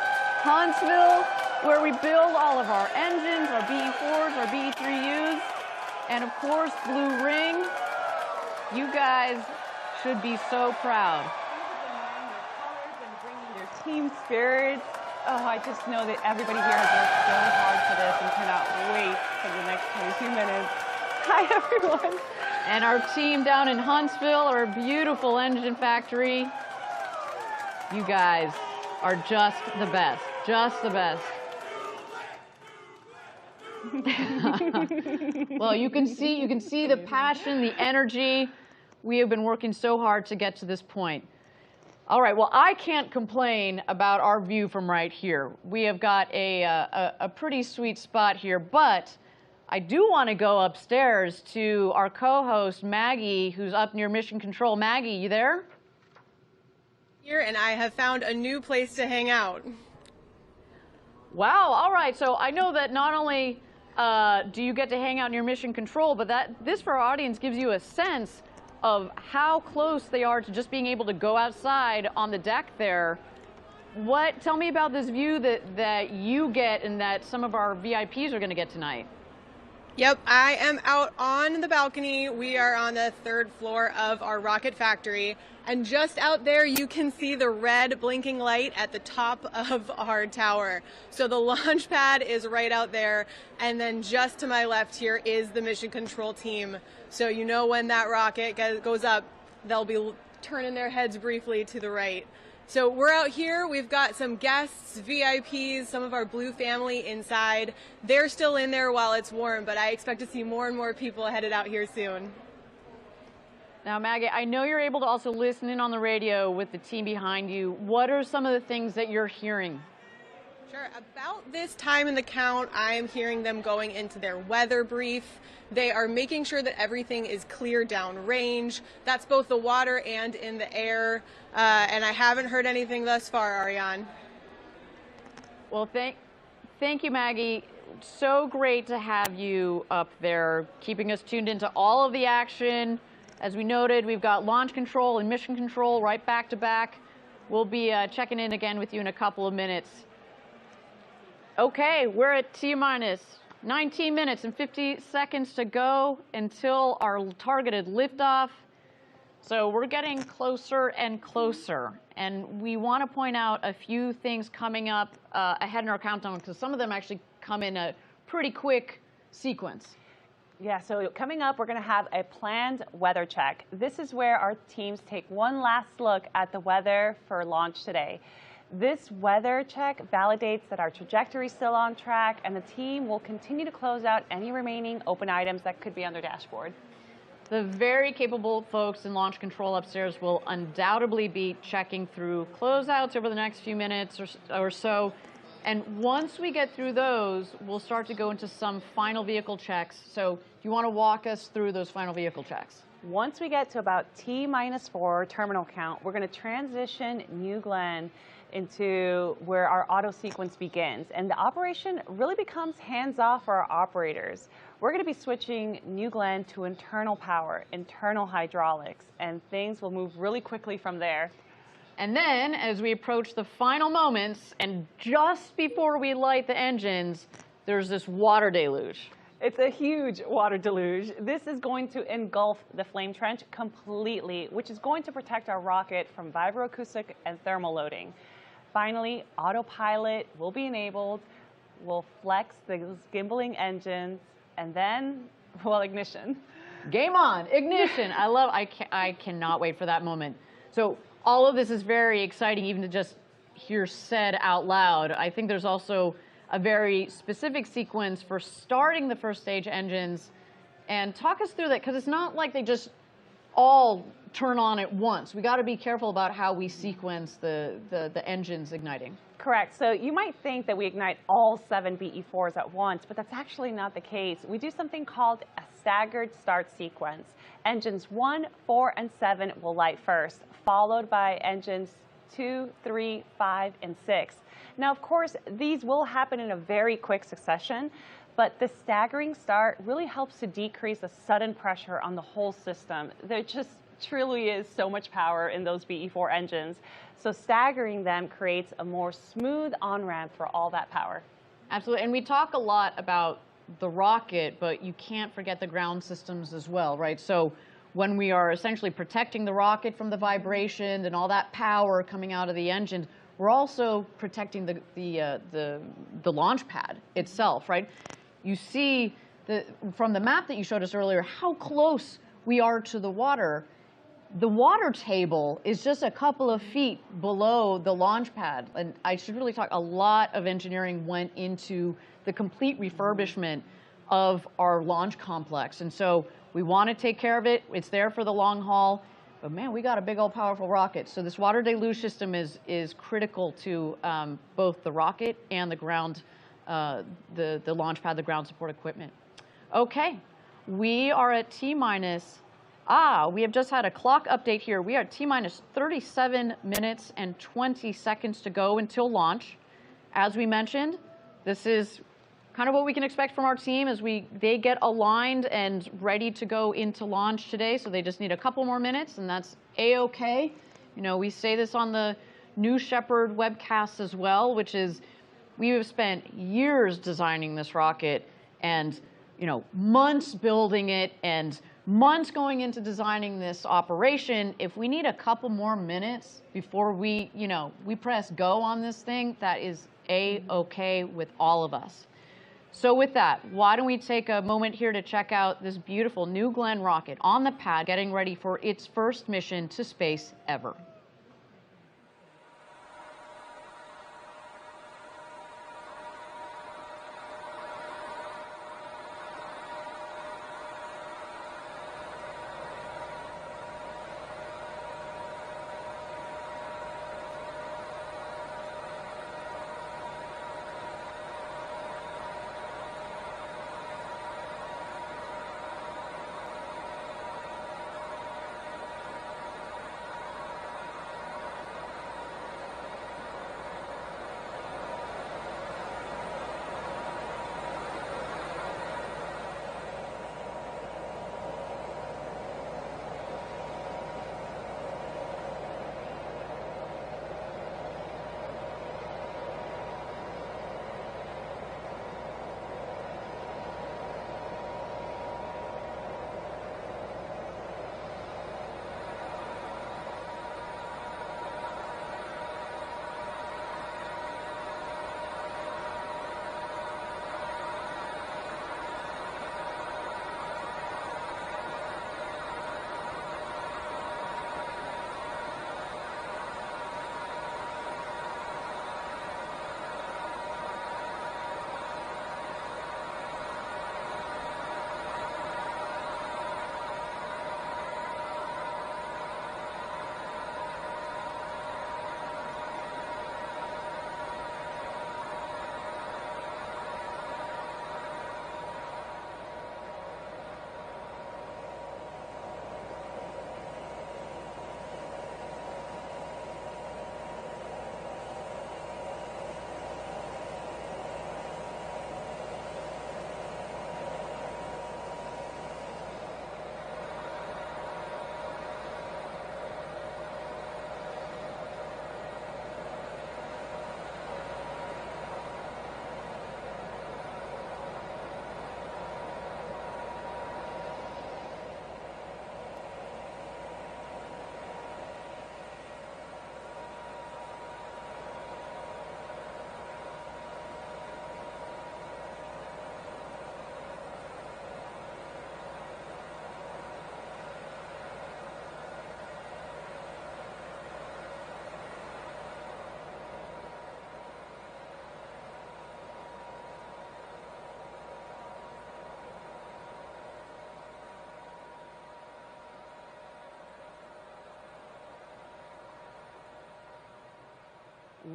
S1: Huntsville, where we build all of our engines, our BE4s, our BE3Us, and of course, Blue Ring. You guys should be so proud.
S2: Their team spirits. Oh, I just know that everybody here has worked so hard for this and cannot wait for the next 22 minutes. Hi, everyone.
S1: And our team down in Huntsville, our beautiful engine factory. You guys are just the best, just the best. Well, you can see the passion, the energy. We have been working so hard to get to this point. All right, well, I can't complain about our view from right here. We have got a pretty sweet spot here, but I do want to go upstairs to our co-host, Maggie, who's up near Mission Control. Maggie, you there?
S6: here, and I have found a new place to hang out.
S1: Wow, all right. So I know that not only do you get to hang out near Mission Control, but this for our audience gives you a sense of how close they are to just being able to go outside on the deck there. Tell me about this view that you get and that some of our VIPs are going to get tonight.
S6: Yep, I am out on the balcony. We are on the 3rd floor of our rocket factory. And just out there, you can see the red blinking light at the top of our tower. So the launch pad is right out there. And then just to my left here is the mission control team. So you know when that rocket goes up, they'll be turning their heads briefly to the right. So we're out here, we've got some guests, VIPs, some of our Blue family inside. They're still in there while it's warm, but I expect to see more and more people headed out here soon.
S1: Now, Maggie, I know you're able to also listen in on the radio with the team behind you. What are some of the things that you're hearing?
S6: Sure. About this time in the count, I am hearing them going into their weather brief. They are making sure that everything is clear downrange. That's both the water and in the air. And I haven't heard anything thus far, Ariane.
S1: Well, thank you, Maggie. So great to have you up there, keeping us tuned into all of the action. As we noted, we've got launch control and mission control right back to back. We'll be checking in again with you in a couple of minutes. Okay, we're at T-minus 19 minutes and 50 seconds to go until our targeted liftoff. So we're getting closer and closer. And we want to point out a few things coming up ahead in our countdown, because some of them actually come in a pretty quick sequence.
S2: Yeah, so coming up, we're going to have a planned weather check. This is where our teams take one last look at the weather for launch today. This weather check validates that our trajectory is still on track, and the team will continue to close out any remaining open items that could be on their dashboard.
S1: The very capable folks in launch control upstairs will undoubtedly be checking through closeouts over the next few minutes or so. And once we get through those, we'll start to go into some final vehicle checks. So do you want to walk us through those final vehicle checks?
S2: Once we get to about T-4 terminal count, we're going to transition New Glenn into where our auto sequence begins. And the operation really becomes hands-off for our operators. We're going to be switching New Glenn to internal power, internal hydraulics, and things will move really quickly from there.
S1: And then, as we approach the final moments, and just before we light the engines, there's this water deluge.
S2: It's a huge water deluge. This is going to engulf the flame trench completely, which is going to protect our rocket from vibroacoustic and thermal loading. Finally, autopilot will be enabled. We'll flex the gimbaling engines, and then, well, ignition.
S1: Game on, ignition. I cannot wait for that moment. So all of this is very exciting, even to just hear said out loud. I think there's also a very specific sequence for starting the first stage engines. And talk us through that, because it's not like they just all turn on at once. We got to be careful about how we sequence the engines igniting.
S2: Correct. So you might think that we ignite all 7 BE4s at once, but that's actually not the case. We do something called a staggered start sequence. Engines 1, 4, and 7 will light first, followed by engines 2, 3, 5, and 6. Now, of course, these will happen in a very quick succession, but the staggering start really helps to decrease the sudden pressure on the whole system. There just truly is so much power in those BE4 engines. So staggering them creates a more smooth on-ramp for all that power.
S1: Absolutely. And we talk a lot about the rocket, but you can't forget the ground systems as well, right? So when we are essentially protecting the rocket from the vibration and all that power coming out of the engine, we're also protecting the launch pad itself, right? You see from the map that you showed us earlier how close we are to the water. The water table is just a couple of feet below the launch pad. And I should really talk, a lot of engineering went into the complete refurbishment of our launch complex. And so we want to take care of it. It's there for the long haul. But man, we got a big old powerful rocket. So this water deluge system is critical to both the rocket and the ground, the launch pad, the ground support equipment. Okay, we are at T-minus We have just had a clock update here. We are at T-minus 37 minutes and 20 seconds to go until launch. As we mentioned, this is kind of what we can expect from our team as they get aligned and ready to go into launch today. So they just need a couple more minutes, and that's A-OK. You know, we say this on the New Shepard webcast as well, which is we have spent years designing this rocket and, you know, months building it and months going into designing this operation. If we need a couple more minutes before we press go on this thing, that is A-OK with all of us. So with that, why don't we take a moment here to check out this beautiful New Glenn rocket on the pad, getting ready for its first mission to space ever.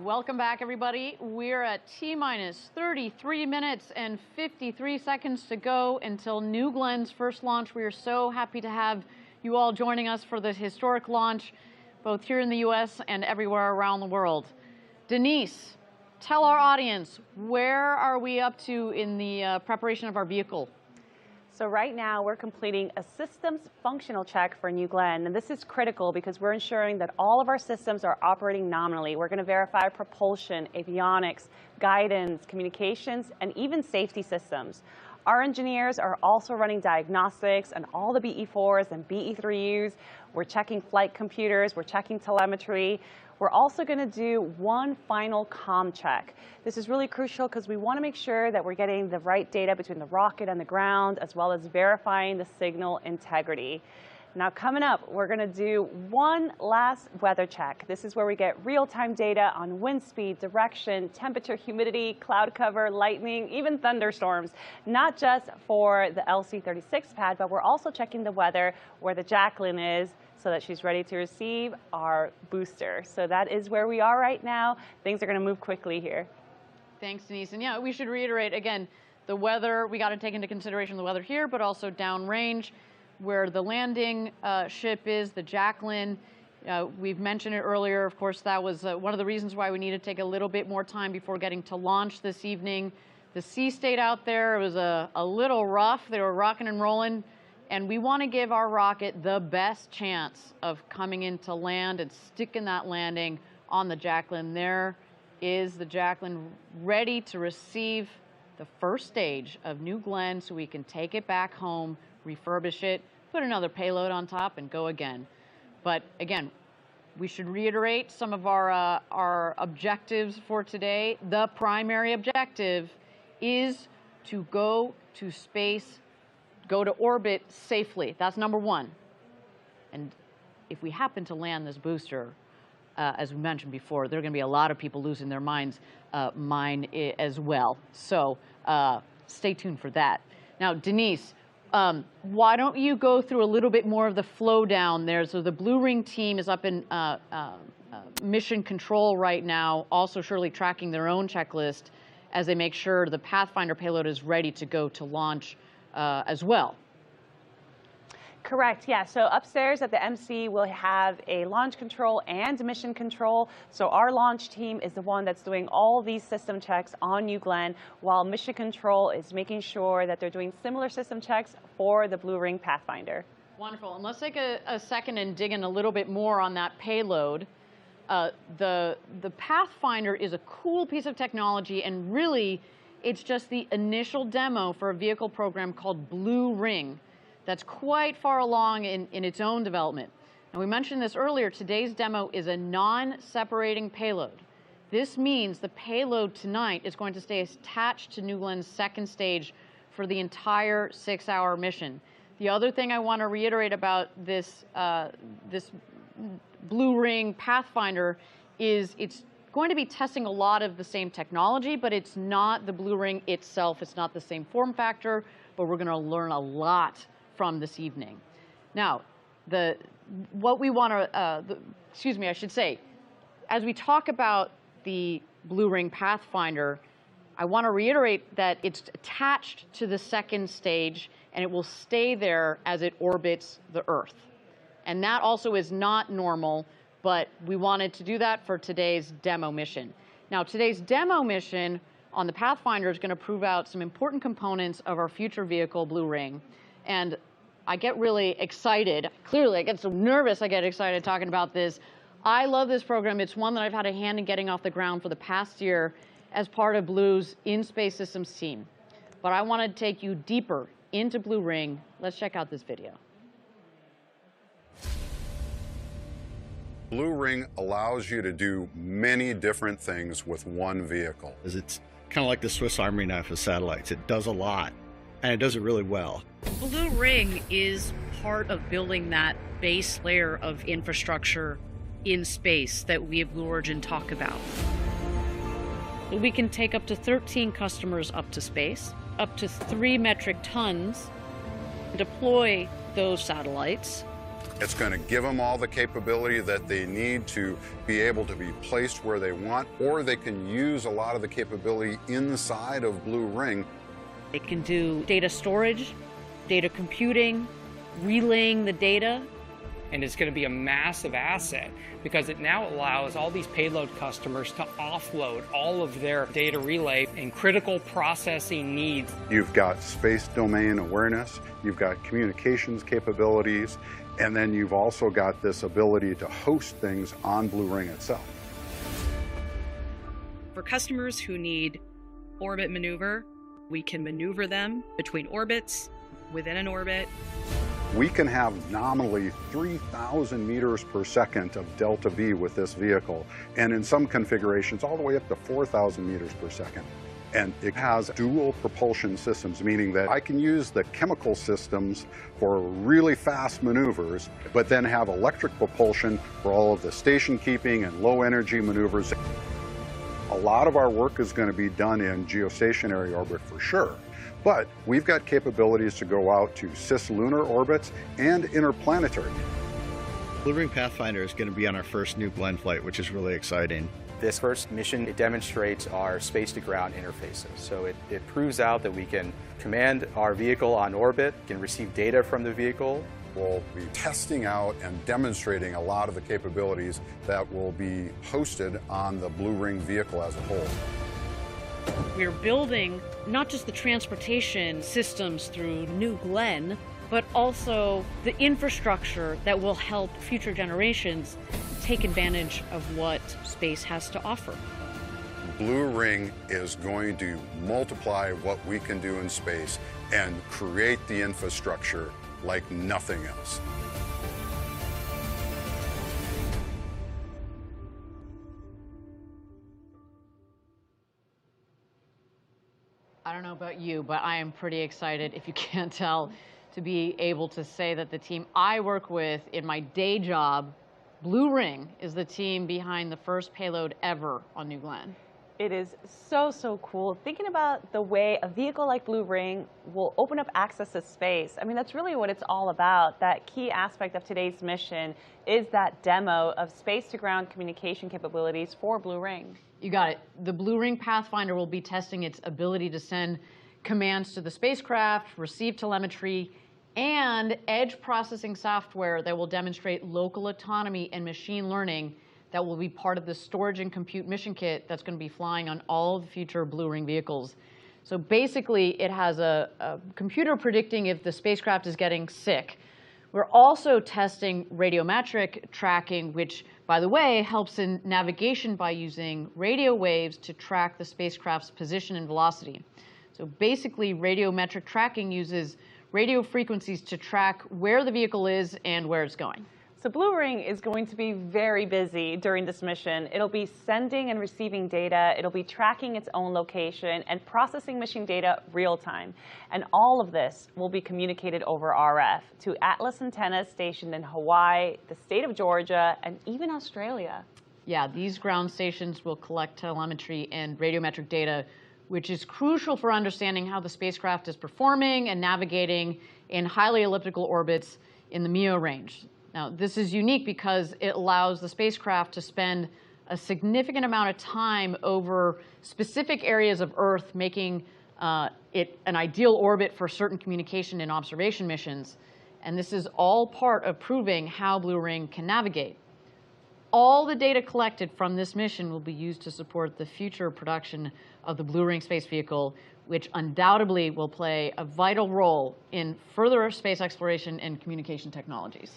S1: Welcome back, everybody. We're at T-minus 33 minutes and 53 seconds to go until New Glenn's first launch. We are so happy to have you all joining us for this historic launch, both here in the U.S. and everywhere around the world. Denise, tell our audience, where are we up to in the preparation of our vehicle?
S2: So right now we're completing a systems functional check for New Glenn, and this is critical because we're ensuring that all of our systems are operating nominally. We're going to verify propulsion, avionics, guidance, communications, and even safety systems. Our engineers are also running diagnostics on all the BE-4s and BE-3Us. We're checking flight computers, we're checking telemetry. We're also going to do one final comm check. This is really crucial because we want to make sure that we're getting the right data between the rocket and the ground, as well as verifying the signal integrity. Now coming up, we're going to do one last weather check. This is where we get real-time data on wind speed, direction, temperature, humidity, cloud cover, lightning, even thunderstorms. Not just for the LC-36 pad, but we're also checking the weather where the Jacqueline is, so that she's ready to receive our booster. So that is where we are right now. Things are going to move quickly here.
S1: Thanks, Denise. And yeah, we should reiterate again, the weather, we got to take into consideration the weather here, but also downrange. where the landing ship is, the Jacqueline. We've mentioned it earlier. Of course, that was one of the reasons why we needed to take a little bit more time before getting to launch this evening. The sea state out there, it was a little rough. They were rocking and rolling. And we want to give our rocket the best chance of coming into land and sticking that landing on the Jacqueline. There is the Jacqueline ready to receive the first stage of New Glenn so we can take it back home, refurbish it, put another payload on top, and go again. But again, we should reiterate some of our objectives for today. The primary objective is to go to space, go to orbit safely. That's number one. And if we happen to land this booster, as we mentioned before, there are going to be a lot of people losing their minds, mine as well. So stay tuned for that. Now, Denise, why don't you go through a little bit more of the flow down there? So the Blue Ring team is up in mission control right now, also surely tracking their own checklist as they make sure the Pathfinder payload is ready to go to launch as well.
S2: Correct, yeah. So upstairs at the MC, we'll have a launch control and mission control. So our launch team is the one that's doing all these system checks on New Glenn, while mission control is making sure that they're doing similar system checks for the Blue Ring Pathfinder.
S1: Wonderful. And let's take a second and dig in a little bit more on that payload. The Pathfinder is a cool piece of technology, and really, it's just the initial demo for a vehicle program called Blue Ring that's quite far along in its own development. And we mentioned this earlier, today's demo is a non-separating payload. This means the payload tonight is going to stay attached to New Glenn's second stage for the entire 6-hour mission. The other thing I want to reiterate about this, this Blue Ring Pathfinder is it's going to be testing a lot of the same technology, but it's not the Blue Ring itself. It's not the same form factor, but we're going to learn a lot from this evening. Now, what we want to, excuse me, I should say, as we talk about the Blue Ring Pathfinder, I want to reiterate that it's attached to the second stage and it will stay there as it orbits the Earth. And that also is not normal, but we wanted to do that for today's demo mission. Now, today's demo mission on the Pathfinder is going to prove out some important components of our future vehicle, Blue Ring. And I get really excited. Clearly, I get so nervous I get excited talking about this. I love this program. It's one that I've had a hand in getting off the ground for the past year as part of Blue's In-Space Systems team. But I want to take you deeper into Blue Ring. Let's check out this video.
S8: Blue Ring allows you to do many different things with one vehicle.
S9: It's kind of like the Swiss Army knife of satellites. It does a lot, and it does it really well.
S10: Blue Ring is part of building that base layer of infrastructure in space that we at Blue Origin talk about. We can take up to 13 customers up to space, up to 3 metric tons, deploy those satellites.
S8: It's going to give them all the capability that they need to be able to be placed where they want, or they can use a lot of the capability inside of Blue Ring.
S10: It can do data storage, data computing, relaying the data.
S11: And it's going to be a massive asset because it now allows all these payload customers to offload all of their data relay and critical processing needs.
S8: You've got space domain awareness, you've got communications capabilities, and then you've also got this ability to host things on Blue Ring itself.
S10: For customers who need orbit maneuver, we can maneuver them between orbits, within an orbit.
S8: We can have nominally 3,000 meters per second of delta V with this vehicle, and in some configurations all the way up to 4,000 meters per second. And it has dual propulsion systems, meaning that I can use the chemical systems for really fast maneuvers, but then have electric propulsion for all of the station keeping and low energy maneuvers. A lot of our work is going to be done in geostationary orbit for sure. But we've got capabilities to go out to cislunar orbits and interplanetary.
S9: Blue Ring Pathfinder is going to be on our first New Glenn flight, which is really exciting.
S12: This first mission, it demonstrates our space-to-ground interfaces. So it proves out that we can command our vehicle on orbit, can receive data from the vehicle.
S8: We'll be testing out and demonstrating a lot of the capabilities that will be hosted on the Blue Ring vehicle as a whole.
S10: We're building not just the transportation systems through New Glenn, but also the infrastructure that will help future generations take advantage of what space has to offer.
S8: Blue Ring is going to multiply what we can do in space and create the infrastructure like nothing else.
S1: I don't know about you, but I am pretty excited, if you can't tell, to be able to say that the team I work with in my day job, Blue Ring, is the team behind the first payload ever on New Glenn.
S2: It is so, so cool. Thinking about the way a vehicle like Blue Ring will open up access to space. I mean, that's really what it's all about. That key aspect of today's mission is that demo of space-to-ground communication capabilities for Blue Ring.
S1: You got it. The Blue Ring Pathfinder will be testing its ability to send commands to the spacecraft, receive telemetry, and edge processing software that will demonstrate local autonomy and machine learning that will be part of the storage and compute mission kit that's going to be flying on all of the future Blue Ring vehicles. So basically, it has a computer predicting if the spacecraft is getting sick. We're also testing radiometric tracking, which, by the way, helps in navigation by using radio waves to track the spacecraft's position and velocity. So basically, radiometric tracking uses radio frequencies to track where the vehicle is and where it's going.
S2: So Blue Ring is going to be very busy during this mission. It'll be sending and receiving data, it'll be tracking its own location and processing mission data real time. And all of this will be communicated over RF to Atlas antennas stationed in Hawaii, the state of Georgia, and even Australia.
S1: Yeah, these ground stations will collect telemetry and radiometric data, which is crucial for understanding how the spacecraft is performing and navigating in highly elliptical orbits in the MEO range. Now, this is unique because it allows the spacecraft to spend a significant amount of time over specific areas of Earth, making it an ideal orbit for certain communication and observation missions. And this is all part of proving how Blue Ring can navigate. All the data collected from this mission will be used to support the future production of the Blue Ring space vehicle, which undoubtedly will play a vital role in further space exploration and communication technologies.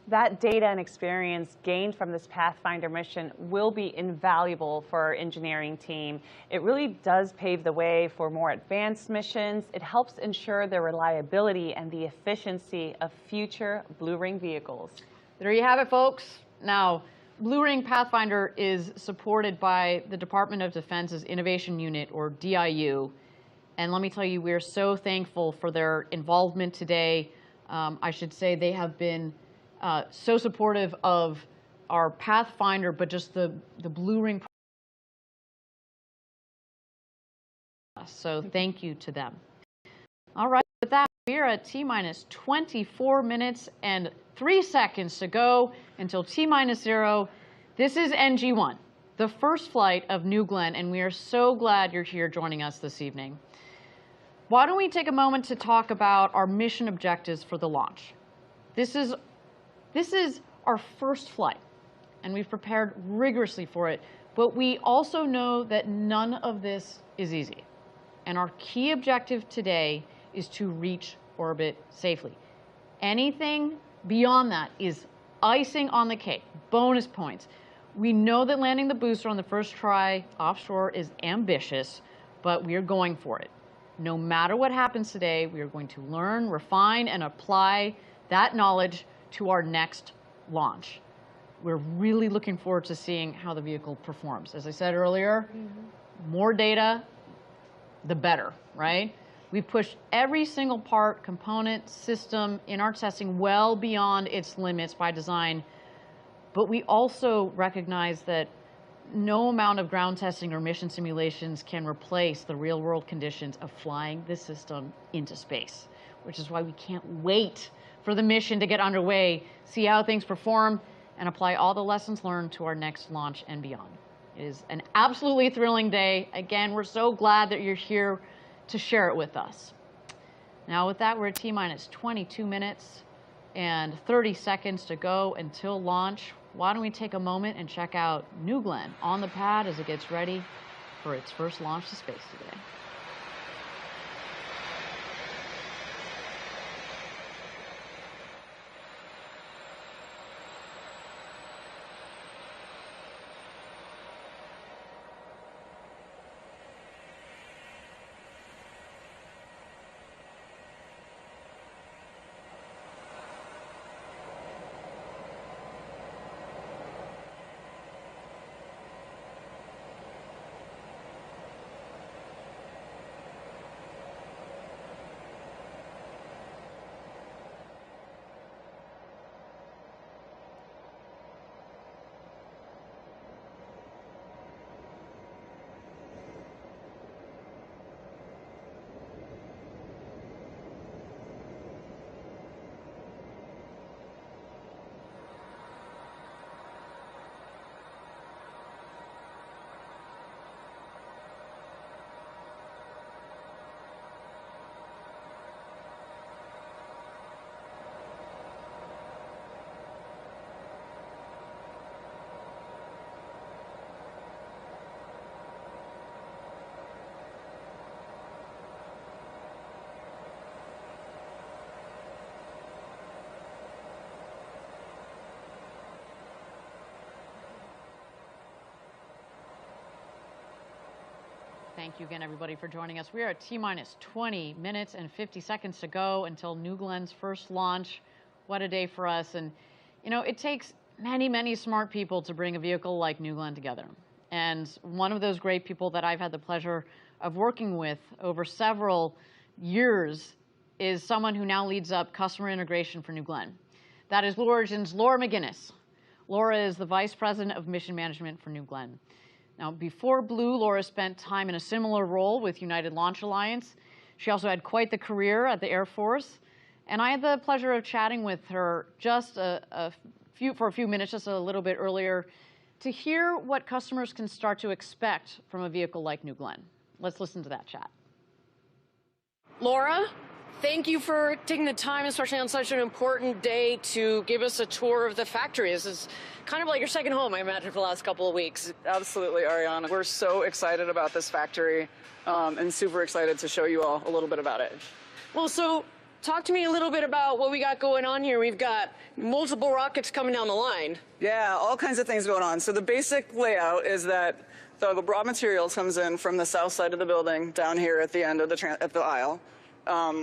S2: That data and experience gained from this Pathfinder mission will be invaluable for our engineering team. It really does pave the way for more advanced missions. It helps ensure the reliability and the efficiency of future Blue Ring vehicles.
S1: There you have it, folks. Now, Blue Ring Pathfinder is supported by the Department of Defense's Innovation Unit, or DIU. And let me tell you, we're so thankful for their involvement today. I should say they have been so supportive of our Pathfinder, but just the Blue Ring. So thank you to them. All right, with that, we're at T-minus 24 minutes and 3 seconds to go until T-minus 0. This is NG-1, the first flight of New Glenn, and we are so glad you're here joining us this evening. Why don't we take a moment to talk about our mission objectives for the launch? This is our first flight, and we've prepared rigorously for it, but we also know that none of this is easy. And our key objective today is to reach orbit safely. Anything beyond that is icing on the cake, bonus points. We know that landing the booster on the first try offshore is ambitious, but we are going for it. No matter what happens today, we are going to learn, refine, and apply that knowledge to our next launch. We're really looking forward to seeing how the vehicle performs. As I said earlier, more data, the better, right? We've pushed every single part, component, system in our testing well beyond its limits by design, but we also recognize that no amount of ground testing or mission simulations can replace the real-world conditions of flying this system into space, which is why we can't wait for the mission to get underway, see how things perform, and apply all the lessons learned to our next launch and beyond. It is an absolutely thrilling day. Again, we're so glad that you're here to share it with us. Now with that, we're at T-minus 22 minutes and 30 seconds to go until launch. Why don't we take a moment and check out New Glenn on the pad as it gets ready for its first launch to space today. Thank you again, everybody, for joining us. We are at T-minus 20 minutes and 50 seconds to go until New Glenn's first launch. What a day for us. And, you know, it takes many, many smart people to bring a vehicle like New Glenn together. And one of those great people that I've had the pleasure of working with over several years is someone who now leads up customer integration for New Glenn. That is Blue Origin's Laura McGinnis. Laura is the Vice President of Mission Management for New Glenn. Now, before Blue, Laura spent time in a similar role with United Launch Alliance. She also had quite the career at the Air Force. And I had the pleasure of chatting with her just for a few minutes, just a little bit earlier, to hear what customers can start to expect from a vehicle like New Glenn. Let's listen to that chat.
S13: Laura, thank you for taking the time, especially on such an important day, to give us a tour of the factory. This is kind of like your second home, I imagine, for the last couple of weeks.
S14: Absolutely, Ariana. We're so excited about this factory and super excited to show you all a little bit about it.
S13: Well, so talk to me a little bit about what we got going on here. We've got multiple rockets coming down the line.
S14: Yeah, all kinds of things going on. So the basic layout is that the raw materials comes in from the south side of the building down here at the end of the aisle.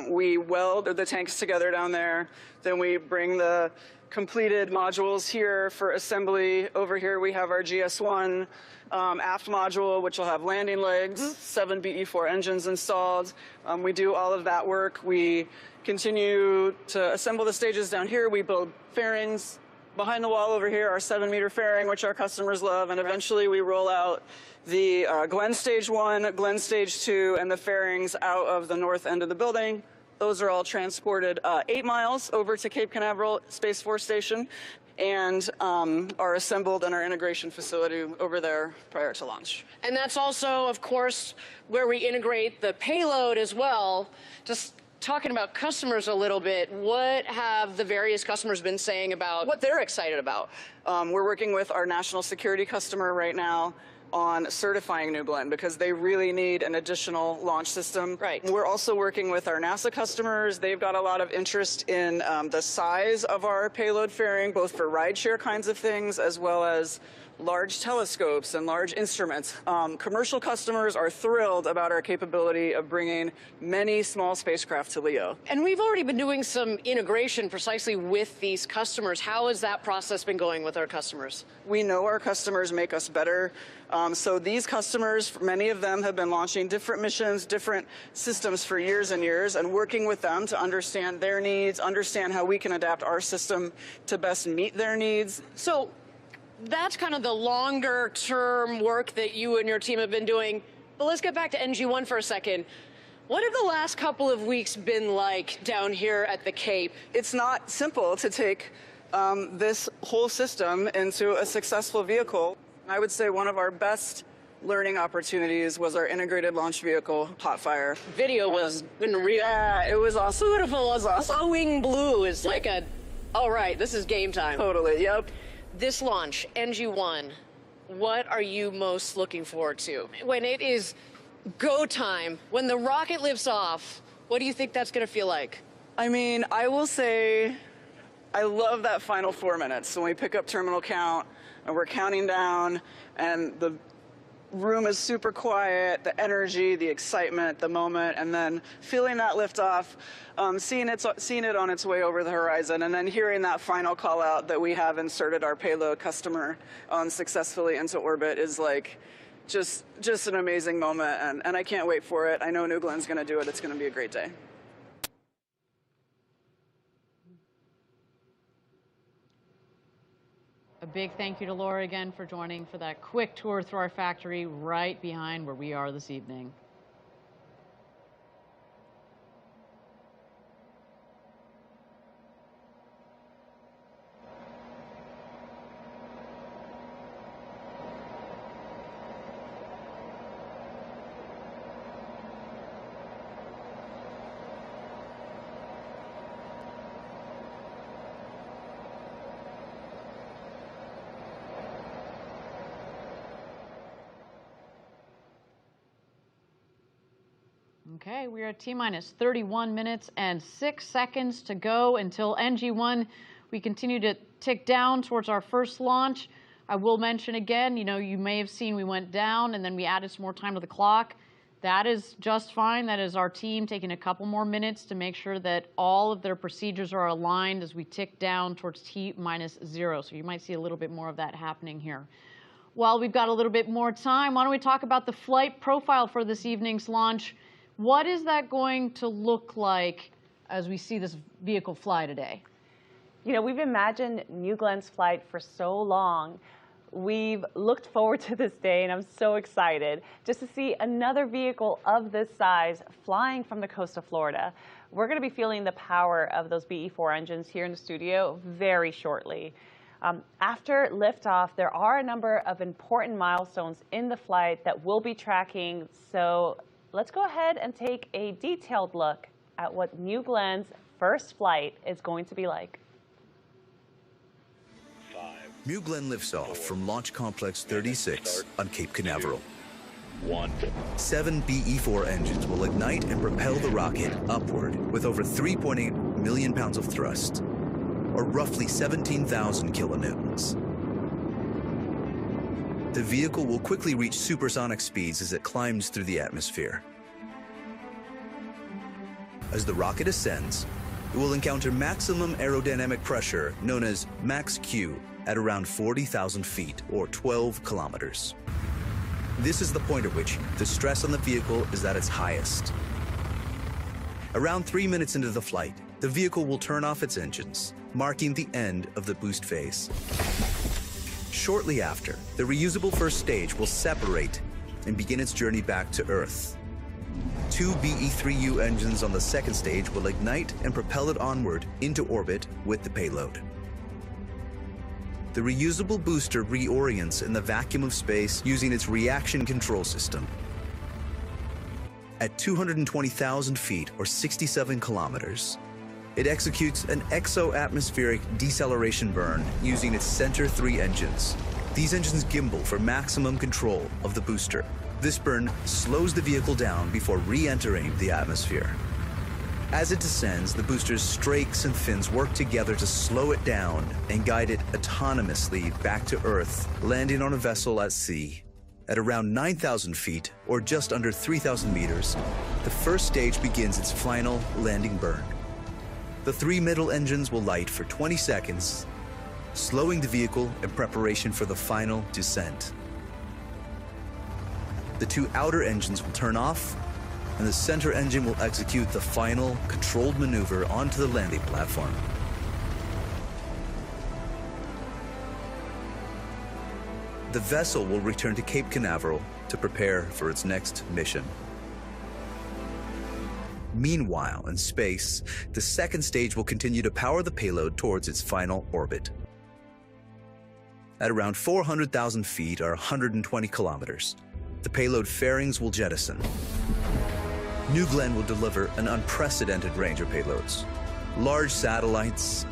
S14: We weld the tanks together down there. Then we bring the completed modules here for assembly. Over here we have our GS1 aft module, which will have landing legs, 7 BE4 engines installed. We do all of that work. We continue to assemble the stages down here. We build fairings. Behind the wall over here, our 7-meter fairing, which our customers love, and eventually we roll out the Glenn Stage 1, Glenn Stage 2, and the fairings out of the north end of the building. Those are all transported 8 miles over to Cape Canaveral Space Force Station and are assembled in our integration facility over there prior to launch.
S13: And that's also, of course, where we integrate the payload as well. Just talking about customers a little bit, what have the various customers been saying about what they're excited about?
S14: We're working with our national security customer right now on certifying New Glenn because they really need an additional launch system.
S13: Right.
S14: We're also working with our NASA customers. They've got a lot of interest in the size of our payload fairing, both for rideshare kinds of things as well as large telescopes and large instruments. Commercial customers are thrilled about our capability of bringing many small spacecraft to LEO.
S13: And we've already been doing some integration precisely with these customers. How has that process been going with our customers?
S14: We know our customers make us better. So these customers, many of them have been launching different missions, different systems for years and years, and working with them to understand their needs, understand how we can adapt our system to best meet their needs.
S13: So that's kind of the longer term work that you and your team have been doing. But let's get back to NG1 for a second. What have the last couple of weeks been like down here at the Cape?
S14: It's not simple to take this whole system into a successful vehicle. I would say one of our best learning opportunities was our integrated launch vehicle, Hotfire.
S13: Video was unreal.
S14: Yeah, it was awesome.
S13: Beautiful was awesome. Glowing blue is like a, all right, this is game time.
S14: Totally, yep.
S13: This launch, NG1, what are you most looking forward to? When it is go time, when the rocket lifts off, what do you think that's going to feel like?
S14: I mean, I will say I love that final 4 minutes. When we pick up terminal count and we're counting down and the room is super quiet, the energy, the excitement, the moment, and then feeling that liftoff, seeing it on its way over the horizon, and then hearing that final call out that we have inserted our payload customer successfully into orbit is like just an amazing moment, and I can't wait for it. I know New Glenn's going to do it. It's going to be a great day.
S1: A big thank you to Laura again for joining for that quick tour through our factory right behind where we are this evening. Okay, we are at T-minus 31 minutes and 6 seconds to go until NG1. We continue to tick down towards our first launch. I will mention again, you may have seen we went down and then we added some more time to the clock. That is just fine. That is our team taking a couple more minutes to make sure that all of their procedures are aligned as we tick down towards T-minus 0. So you might see a little bit more of that happening here. While we've got a little bit more time, why don't we talk about the flight profile for this evening's launch? What is that going to look like as we see this vehicle fly today?
S2: We've imagined New Glenn's flight for so long. We've looked forward to this day, and I'm so excited just to see another vehicle of this size flying from the coast of Florida. We're going to be feeling the power of those BE-4 engines here in the studio very shortly. After liftoff, there are a number of important milestones in the flight that we'll be tracking, so let's go ahead and take a detailed look at what New Glenn's first flight is going to be like.
S15: New Glenn lifts off from Launch Complex 36 on Cape Canaveral. 7 BE-4 engines will ignite and propel the rocket upward with over 3.8 million pounds of thrust, or roughly 17,000 kilonewtons. The vehicle will quickly reach supersonic speeds as it climbs through the atmosphere. As the rocket ascends, it will encounter maximum aerodynamic pressure known as max Q at around 40,000 feet or 12 kilometers. This is the point at which the stress on the vehicle is at its highest. Around 3 minutes into the flight, the vehicle will turn off its engines, marking the end of the boost phase. Shortly after, the reusable first stage will separate and begin its journey back to Earth. 2 BE-3U engines on the second stage will ignite and propel it onward into orbit with the payload. The reusable booster reorients in the vacuum of space using its reaction control system. At 220,000 feet or 67 kilometers, it executes an exo-atmospheric deceleration burn using its Center 3 engines. These engines gimbal for maximum control of the booster. This burn slows the vehicle down before re-entering the atmosphere. As it descends, the booster's strakes and fins work together to slow it down and guide it autonomously back to Earth, landing on a vessel at sea. At around 9,000 feet, or just under 3,000 meters, the first stage begins its final landing burn. The 3 middle engines will light for 20 seconds, slowing the vehicle in preparation for the final descent. The 2 outer engines will turn off, and the center engine will execute the final controlled maneuver onto the landing platform. The vessel will return to Cape Canaveral to prepare for its next mission. Meanwhile, in space, the second stage will continue to power the payload towards its final orbit. At around 400,000 feet or 120 kilometers, the payload fairings will jettison. New Glenn will deliver an unprecedented range of payloads. Large satellites,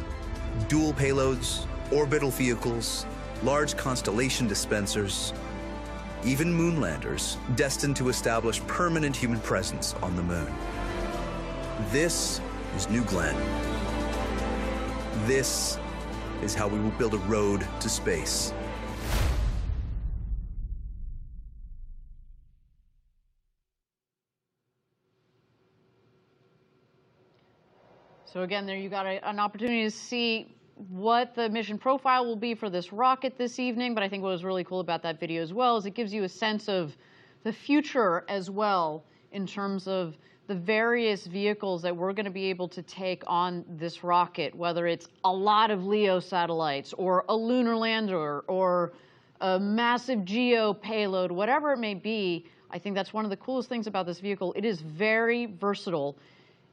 S15: dual payloads, orbital vehicles, large constellation dispensers, even moonlanders destined to establish permanent human presence on the moon. This is New Glenn. This is how we will build a road to space.
S1: So again, there you got an opportunity to see what the mission profile will be for this rocket this evening. But I think what was really cool about that video as well is it gives you a sense of the future as well in terms of the various vehicles that we're going to be able to take on this rocket, whether it's a lot of LEO satellites or a lunar lander or a massive GEO payload, whatever it may be. I think that's one of the coolest things about this vehicle. It is very versatile,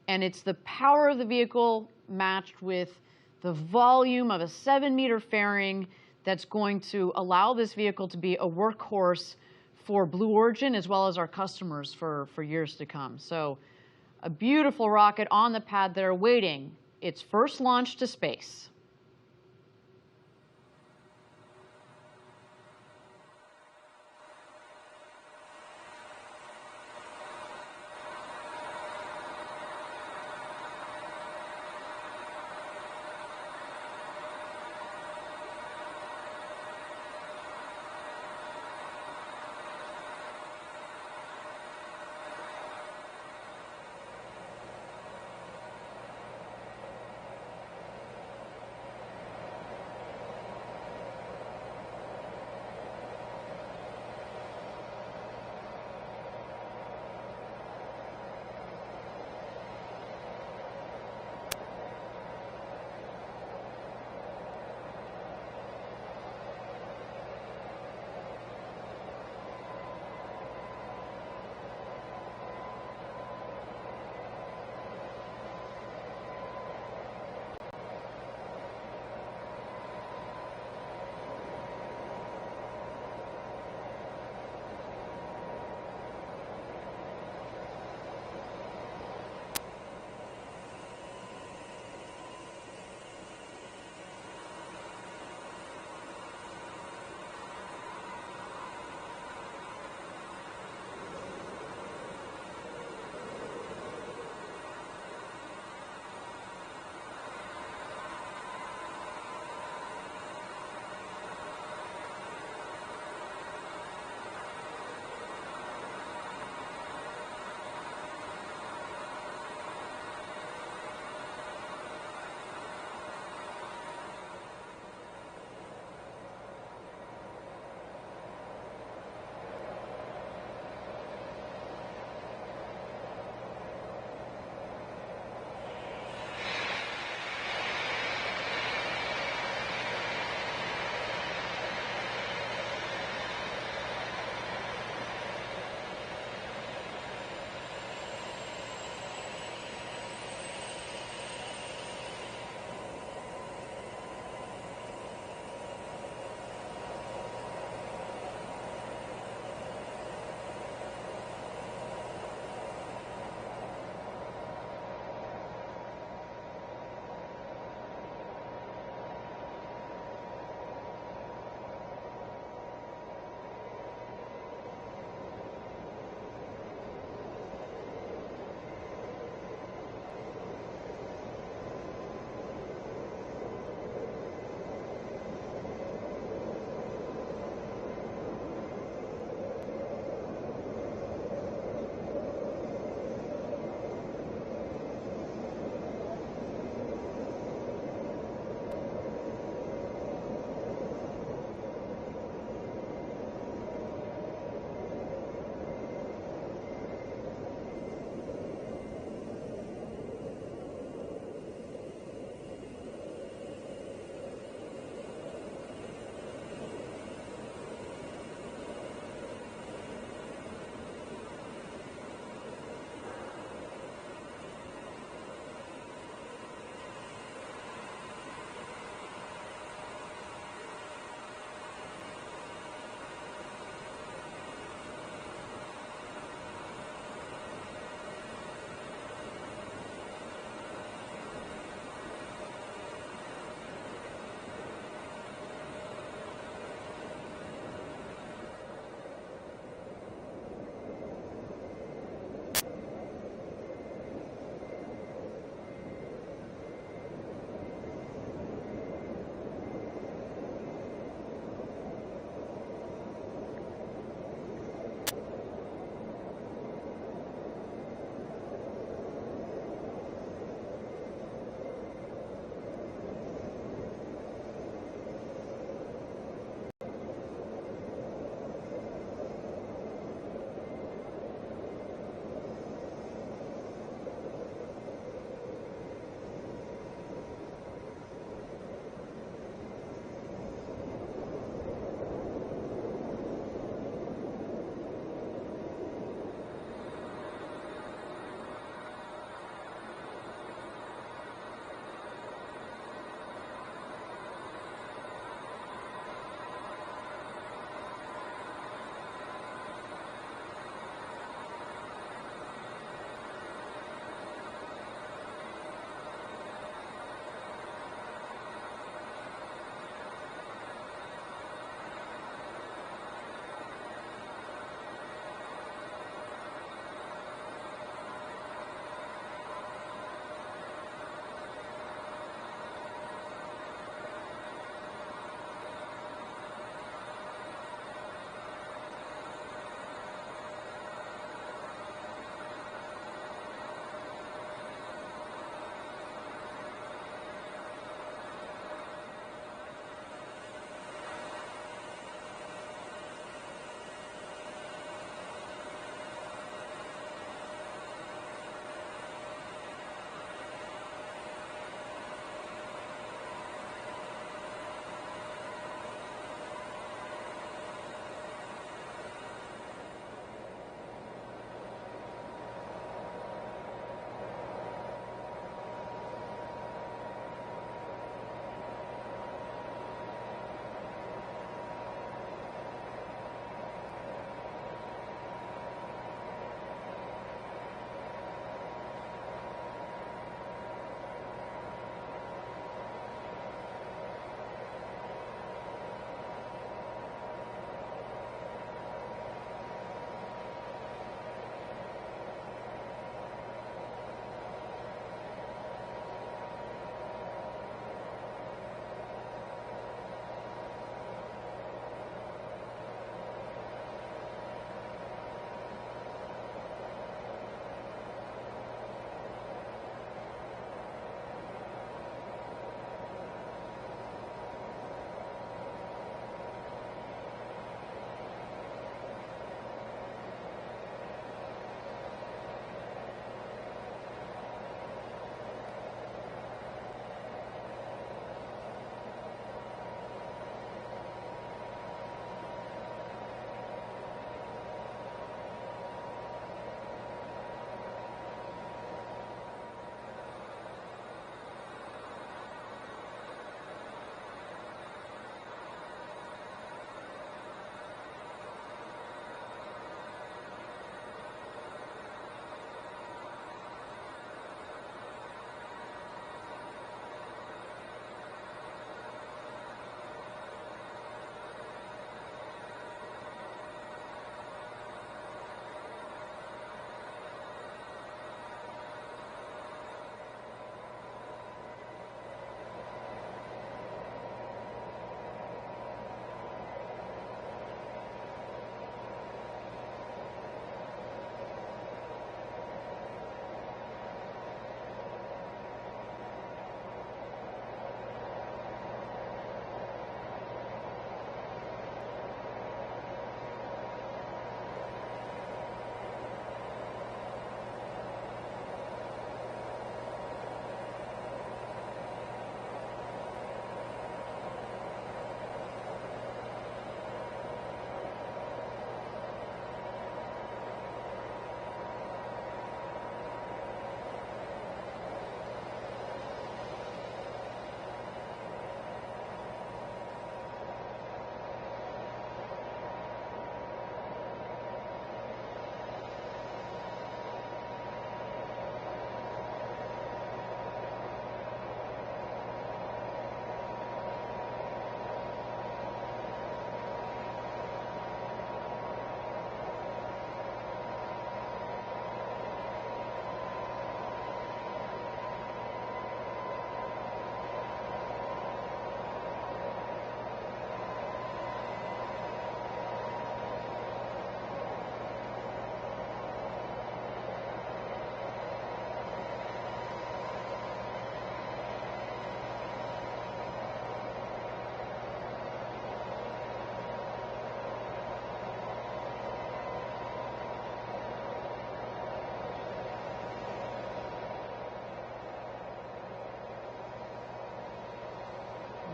S1: and it's the power of the vehicle matched with the volume of a 7-meter fairing that's going to allow this vehicle to be a workhorse for Blue Origin as well as our customers for years to come. So a beautiful rocket on the pad there waiting its first launch to space.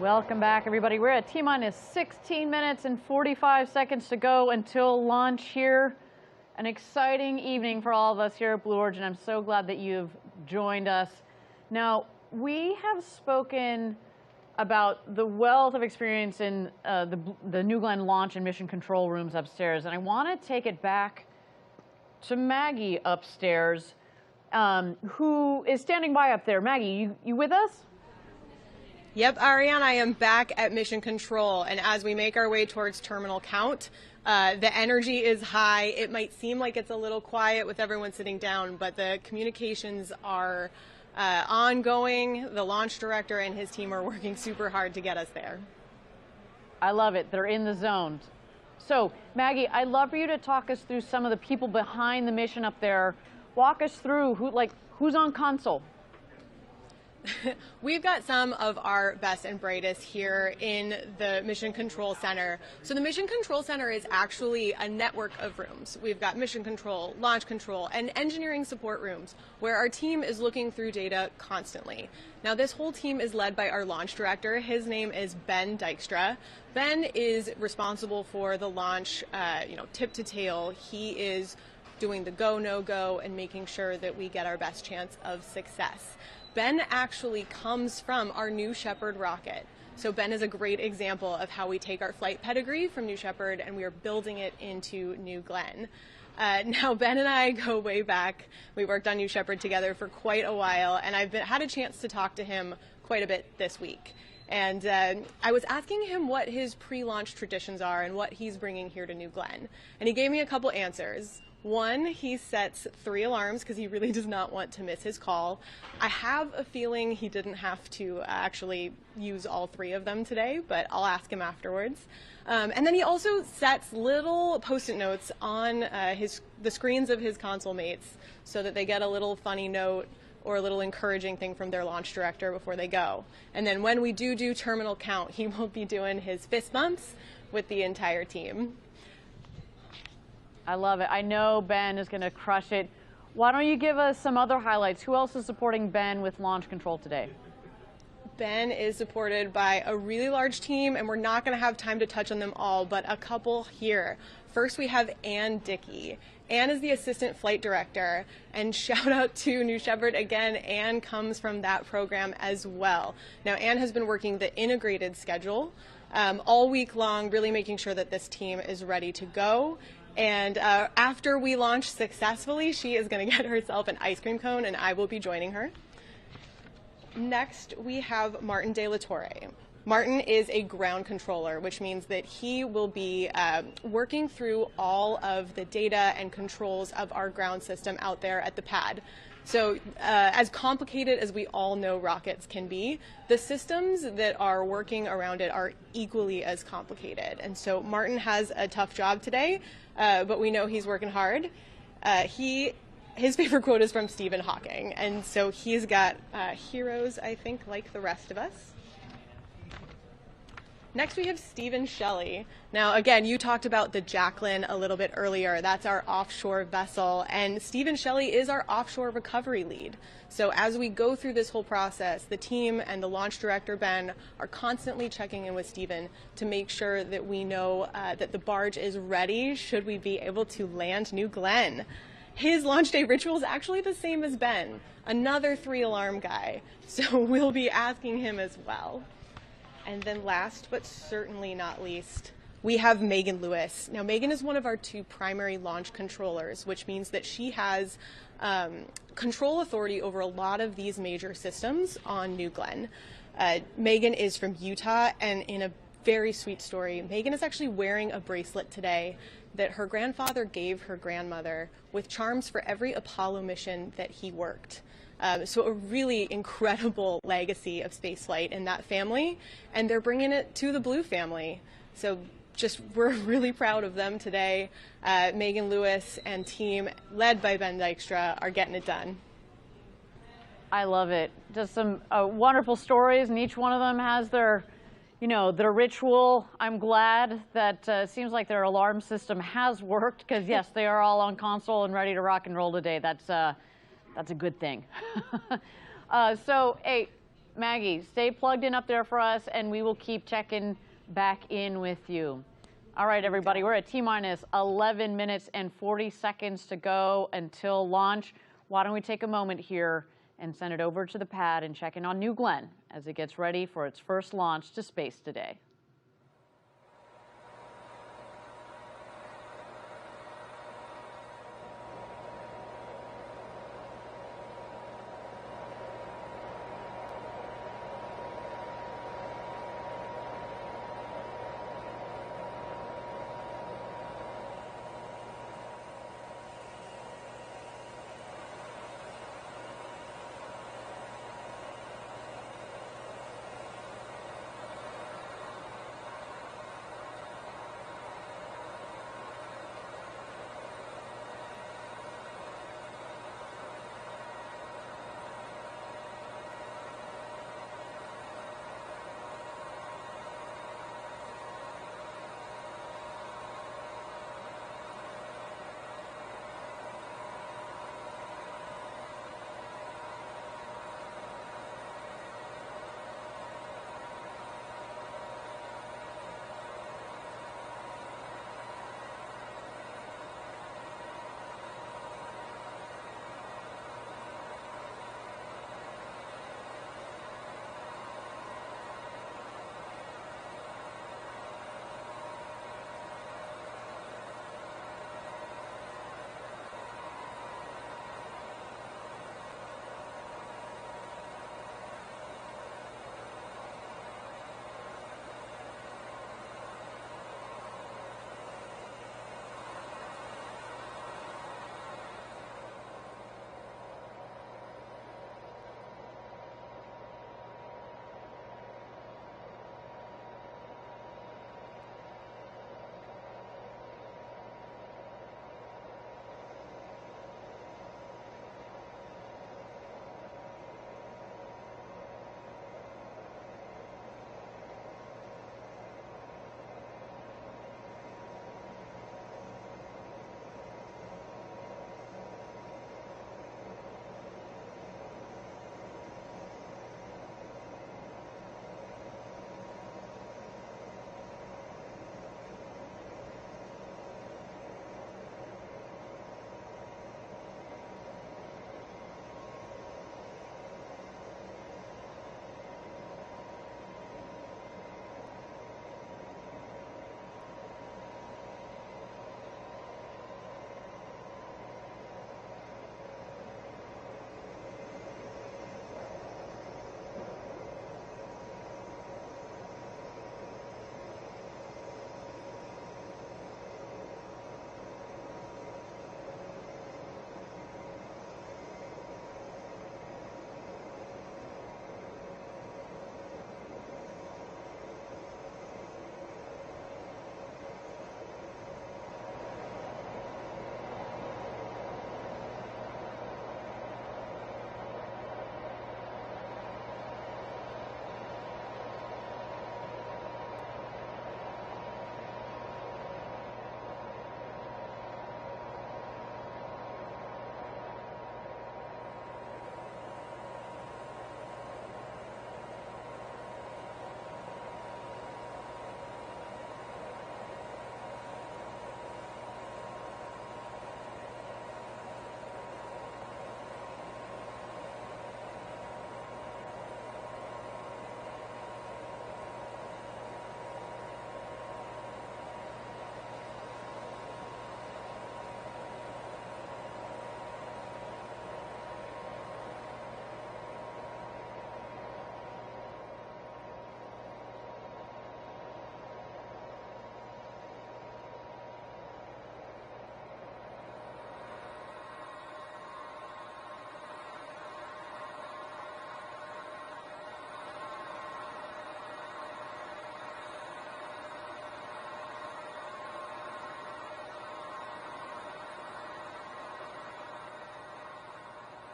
S1: Welcome back, everybody. We're at T-minus 16 minutes and 45 seconds to go until launch here. An exciting evening for all of us here at Blue Origin. I'm so glad that you've joined us. Now, we have spoken about the wealth of experience in the New Glenn launch and mission control rooms upstairs, and I want to take it back to Maggie upstairs, who is standing by up there. Maggie, you with us?
S6: Yep, Ariane, I am back at Mission Control, and as we make our way towards terminal count, the energy is high. It might seem like it's a little quiet with everyone sitting down, but the communications are ongoing. The launch director and his team are working super hard to get us there.
S1: I love it. They're in the zone. So, Maggie, I'd love for you to talk us through some of the people behind the mission up there. Walk us through who's on console.
S6: We've got some of our best and brightest here in the Mission Control Center. So the Mission Control Center is actually a network of rooms. We've got Mission Control, Launch Control, and engineering support rooms where our team is looking through data constantly. Now this whole team is led by our launch director. His name is Ben Dykstra. Ben is responsible for the launch, tip to tail. He is doing the go, no go, and making sure that we get our best chance of success. Ben actually comes from our New Shepard rocket. So Ben is a great example of how we take our flight pedigree from New Shepard and we are building it into New Glenn. Now Ben and I go way back. We worked on New Shepard together for quite a while, and I've had a chance to talk to him quite a bit this week. And I was asking him what his pre-launch traditions are and what he's bringing here to New Glenn. And he gave me a couple answers. One, he sets 3 alarms because he really does not want to miss his call. I have a feeling he didn't have to actually use all 3 of them today, but I'll ask him afterwards. And then he also sets little Post-it notes on the screens of his console mates so that they get a little funny note or a little encouraging thing from their launch director before they go. And then when we do terminal count, he will be doing his fist bumps with the entire team.
S1: I love it. I know Ben is going to crush it. Why don't you give us some other highlights? Who else is supporting Ben with launch control today?
S6: Ben is supported by a really large team, and we're not going to have time to touch on them all, but a couple here. First, we have Ann Dickey. Ann is the assistant flight director, and shout out to New Shepard again. Ann comes from that program as well. Now, Ann has been working the integrated schedule all week long, really making sure that this team is ready to go. And after we launch successfully, she is going to get herself an ice cream cone, and I will be joining her. Next, we have Martin De La Torre. Martin is a ground controller, which means that he will be working through all of the data and controls of our ground system out there at the pad. So as complicated as we all know rockets can be, the systems that are working around it are equally as complicated. And so Martin has a tough job today, but we know he's working hard. His favorite quote is from Stephen Hawking, and so he's got heroes, I think, like the rest of us. Next, we have Stephen Shelley. Now, again, you talked about the Jacqueline a little bit earlier. That's our offshore vessel, and Stephen Shelley is our offshore recovery lead. So as we go through this whole process, the team and the launch director, Ben, are constantly checking in with Stephen to make sure that we know that the barge is ready should we be able to land New Glenn. His launch day ritual is actually the same as Ben, another 3-alarm guy. So we'll be asking him as well. And then last, but certainly not least, we have Megan Lewis. Now, Megan is one of our 2 primary launch controllers, which means that she has control authority over a lot of these major systems on New Glenn. Megan is from Utah, and in a very sweet story, Megan is actually wearing a bracelet today that her grandfather gave her grandmother with charms for every Apollo mission that he worked. So a really incredible legacy of spaceflight in that family, and they're bringing it to the Blue family. So we're really proud of them today. Megan Lewis and team, led by Ben Dykstra, are getting it done.
S1: I love it. Just some wonderful stories, and each one of them has their ritual. I'm glad that seems like their alarm system has worked, because yes, they are all on console and ready to rock and roll today. That's a good thing. So, hey, Maggie, stay plugged in up there for us, and we will keep checking back in with you. All right, everybody, we're at T-minus 11 minutes and 40 seconds to go until launch. Why don't we take a moment here and send it over to the pad and check in on New Glenn as it gets ready for its first launch to space today.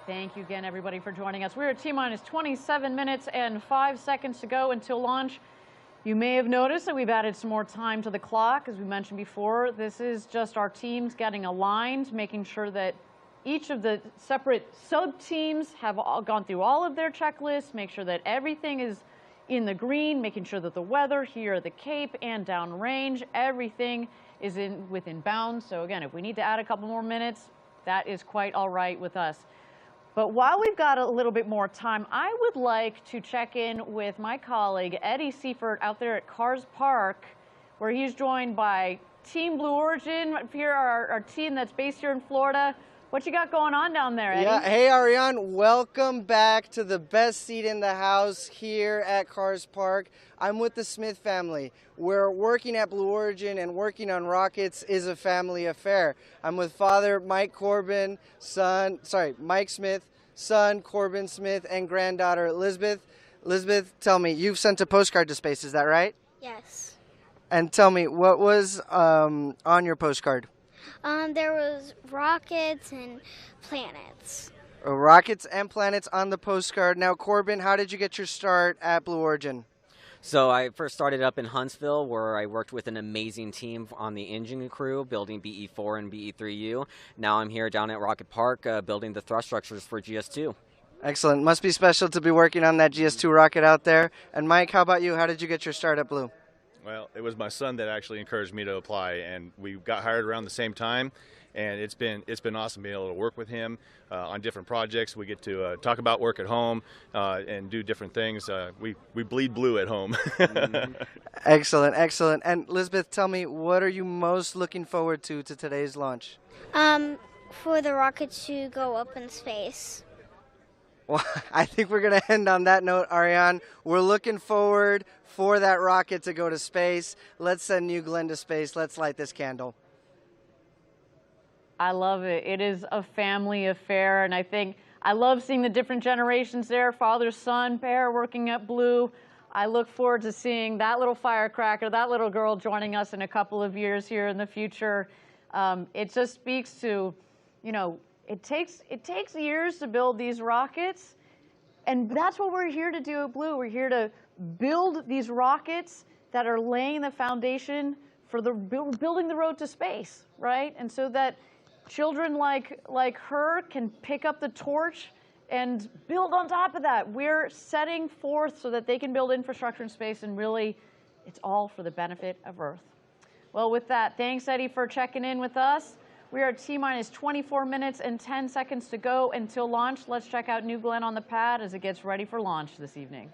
S1: Thank you again, everybody, for joining us. We're at T-minus 27 minutes and 5 seconds to go until launch. You may have noticed that we've added some more time to the clock. As we mentioned before, this is just our teams getting aligned, making sure that each of the separate sub-teams have all gone through all of their checklists, make sure that everything is in the green, making sure that the weather here at the Cape and downrange, everything is within bounds. So again, if we need to add a couple more minutes, that is quite all right with us. But while we've got a little bit more time, I would like to check in with my colleague, Eddie Seifert, out there at Carrs Park, where he's joined by Team Blue Origin, here, our team that's based here in Florida. What you got going on down there, Eddie?
S7: Yeah, hey Ariane, welcome back to the best seat in the house here at Carrs Park. I'm with the Smith family. We're working at Blue Origin, and working on rockets is a family affair. I'm with father Mike Smith, son Corbin Smith, and granddaughter Elizabeth. Elizabeth, tell me, you've sent a postcard to space, is that right?
S16: Yes.
S7: And tell me, what was on your postcard?
S16: There was rockets and planets.
S7: Rockets and planets on the postcard. Now, Corbin, how did you get your start at Blue Origin?
S17: So I first started up in Huntsville, where I worked with an amazing team on the engine crew, building BE-4 and BE-3U. Now I'm here down at Rocket Park, building the thrust structures for GS-2.
S7: Excellent. Must be special to be working on that GS-2 rocket out there. And Mike, how about you? How did you get your start at Blue?
S18: Well, it was my son that actually encouraged me to apply, and we got hired around the same time. And it's been awesome being able to work with him on different projects. We get to talk about work at home and do different things. We bleed blue at home.
S7: Excellent, excellent. And Elizabeth, tell me, what are you most looking forward to today's launch?
S16: For the rocket to go up in space.
S7: Well, I think we're going to end on that note, Ariane. We're looking forward for that rocket to go to space. Let's send New Glenn to space. Let's light this candle.
S1: I love it. It is a family affair, and I love seeing the different generations there, father, son, pair working at Blue. I look forward to seeing that little firecracker, that little girl joining us in a couple of years here in the future. It just speaks to, it takes years to build these rockets, and that's what we're here to do at Blue. We're here to build these rockets that are laying the foundation for building the road to space, right? And so that children like her can pick up the torch and build on top of that. We're setting forth so that they can build infrastructure in space, and really, it's all for the benefit of Earth. Well, with that, thanks, Eddie, for checking in with us. We are at T-minus 24 minutes and 10 seconds to go until launch. Let's check out New Glenn on the pad as it gets ready for launch this evening.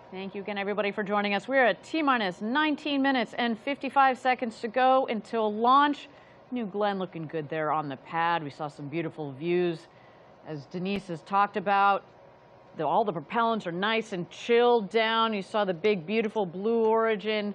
S1: Thank you again, everybody, for joining us. We're at T-minus 19 minutes and 55 seconds to go until launch. New Glenn looking good there on the pad. We saw some beautiful views. As Denise has talked about, all the propellants are nice and chilled down. You saw the big, beautiful Blue Origin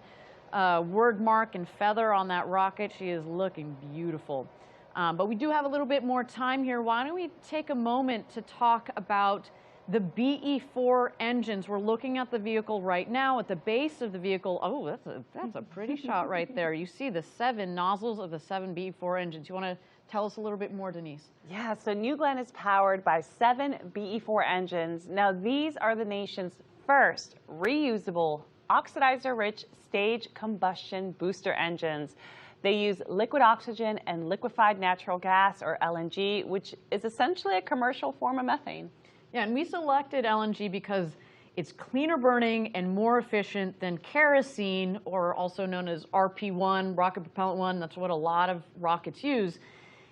S1: word mark and feather on that rocket. She is looking beautiful. But we do have a little bit more time here. Why don't we take a moment to talk about the BE-4 engines. We're looking at the vehicle right now. At the base of the vehicle, oh, that's a pretty shot right there. You see the 7 nozzles of the 7 BE-4 engines. You want to tell us a little bit more, Denise?
S2: Yeah, so New Glenn is powered by 7 BE-4 engines. Now, these are the nation's first reusable, oxidizer-rich stage combustion booster engines. They use liquid oxygen and liquefied natural gas, or LNG, which is essentially a commercial form of methane.
S1: Yeah, and we selected LNG because it's cleaner burning and more efficient than kerosene, or also known as RP1, rocket propellant 1. That's what a lot of rockets use.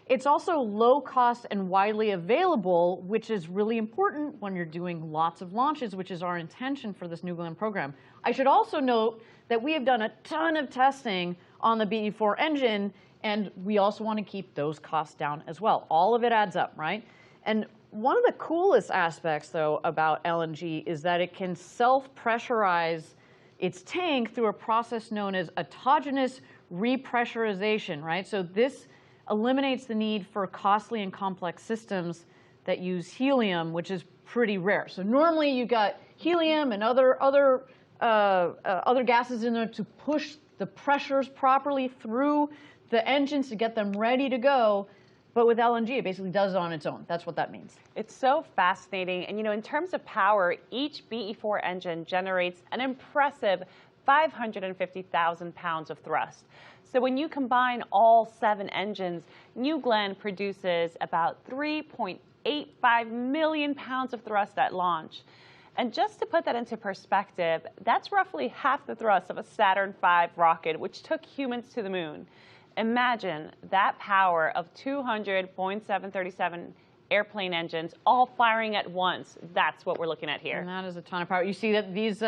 S1: It's also low cost and widely available, which is really important when you're doing lots of launches, which is our intention for this New Glenn program. I should also note that we have done a ton of testing on the BE-4 engine, and we also want to keep those costs down as well. All of it adds up, right? And one of the coolest aspects, though, about LNG is that it can self-pressurize its tank through a process known as autogenous repressurization, right? So this eliminates the need for costly and complex systems that use helium, which is pretty rare. So normally you got helium and other gases in there to push the pressures properly through the engines to get them ready to go. But with LNG, it basically does it on its own. That's what that means.
S2: It's so fascinating. And, you know, in terms of power, each BE-4 engine generates an impressive 550,000 pounds of thrust. So when you combine all 7 engines, New Glenn produces about 3.85 million pounds of thrust at launch. And just to put that into perspective, that's roughly half the thrust of a Saturn V rocket, which took humans to the moon. Imagine that power of 200 Boeing 737 airplane engines all firing at once. That's what we're looking at here.
S1: And that is a ton of power. You see that these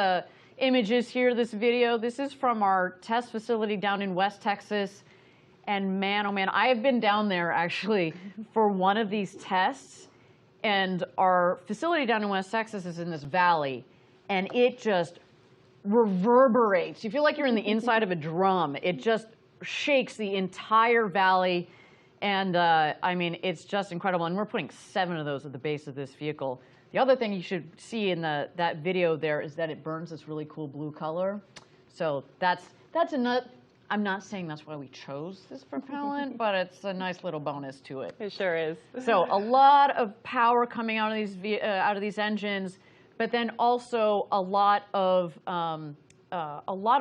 S1: images here, this video, this is from our test facility down in West Texas. And man, oh man, I have been down there actually for one of these tests. And our facility down in West Texas is in this valley. And it just reverberates. You feel like you're in the inside of a drum. It just shakes the entire valley, and I mean, it's just incredible. And we're putting 7 of those at the base of this vehicle. The other thing you should see in that video there is that it burns this really cool blue color. So that's another. I'm not saying that's why we chose this propellant, but it's a nice little bonus to it.
S2: It sure is.
S1: So a lot of power coming out of these engines, but then also a lot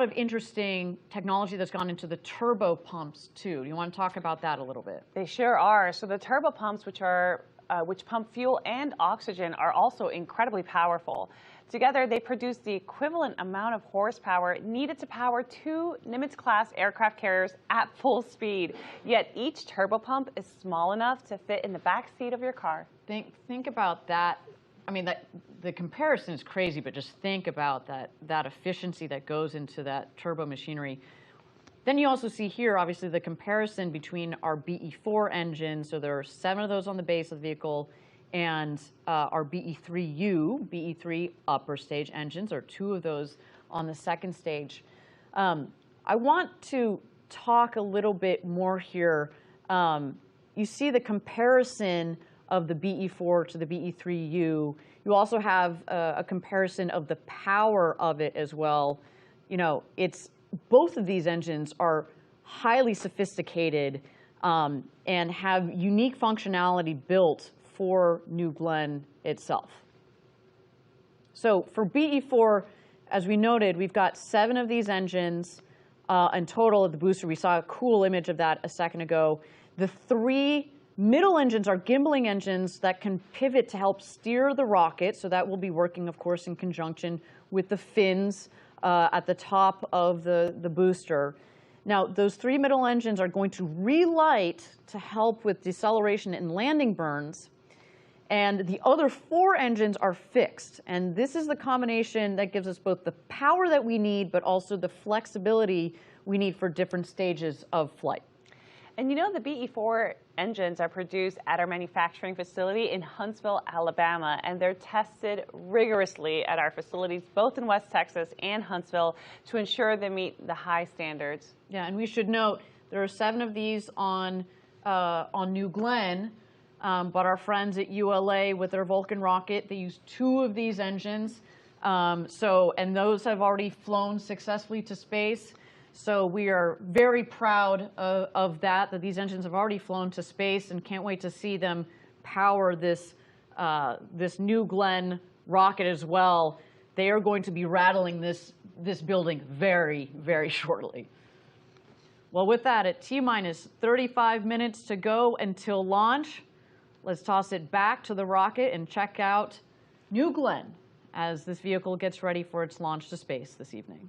S1: of interesting technology that's gone into the turbo pumps too. Do you want to talk about that a little bit?
S2: They sure are. So the turbo pumps, which pump fuel and oxygen, are also incredibly powerful. Together, they produce the equivalent amount of horsepower needed to power 2 Nimitz-class aircraft carriers at full speed. Yet each turbo pump is small enough to fit in the back seat of your car.
S1: Think about that. I mean, the comparison is crazy, but just think about that efficiency that goes into that turbo machinery. Then you also see here, obviously, the comparison between our BE-4 engine. So there are 7 of those on the base of the vehicle, and our BE-3U, BE-3 upper stage engines, or 2 of those on the second stage. I want to talk a little bit more here. You see the comparison of the BE-4 to the BE-3U. You also have a comparison of the power of it as well. You know, both of these engines are highly sophisticated and have unique functionality built for New Glenn itself. So for BE-4, as we noted, we've got 7 of these engines in total at the booster. We saw a cool image of that a second ago. The 3 middle engines are gimbaling engines that can pivot to help steer the rocket. So that will be working, of course, in conjunction with the fins at the top of the booster. Now, those 3 middle engines are going to relight to help with deceleration and landing burns. and the other 4 engines are fixed. And this is the combination that gives us both the power that we need, but also the flexibility we need for different stages of flight.
S2: And you know, the BE-4 engines are produced at our manufacturing facility in Huntsville, Alabama, and they're tested rigorously at our facilities, both in West Texas and Huntsville, to ensure they meet the high standards.
S1: Yeah, and we should note there are 7 of these on New Glenn, but our friends at ULA with their Vulcan rocket, they use 2 of these engines. And those have already flown successfully to space. So we are very proud of that these engines have already flown to space, and can't wait to see them power this New Glenn rocket as well. They are going to be rattling this building very, very shortly. Well, with that, at T-minus 35 minutes to go until launch, let's toss it back to the rocket and check out New Glenn as this vehicle gets ready for its launch to space this evening.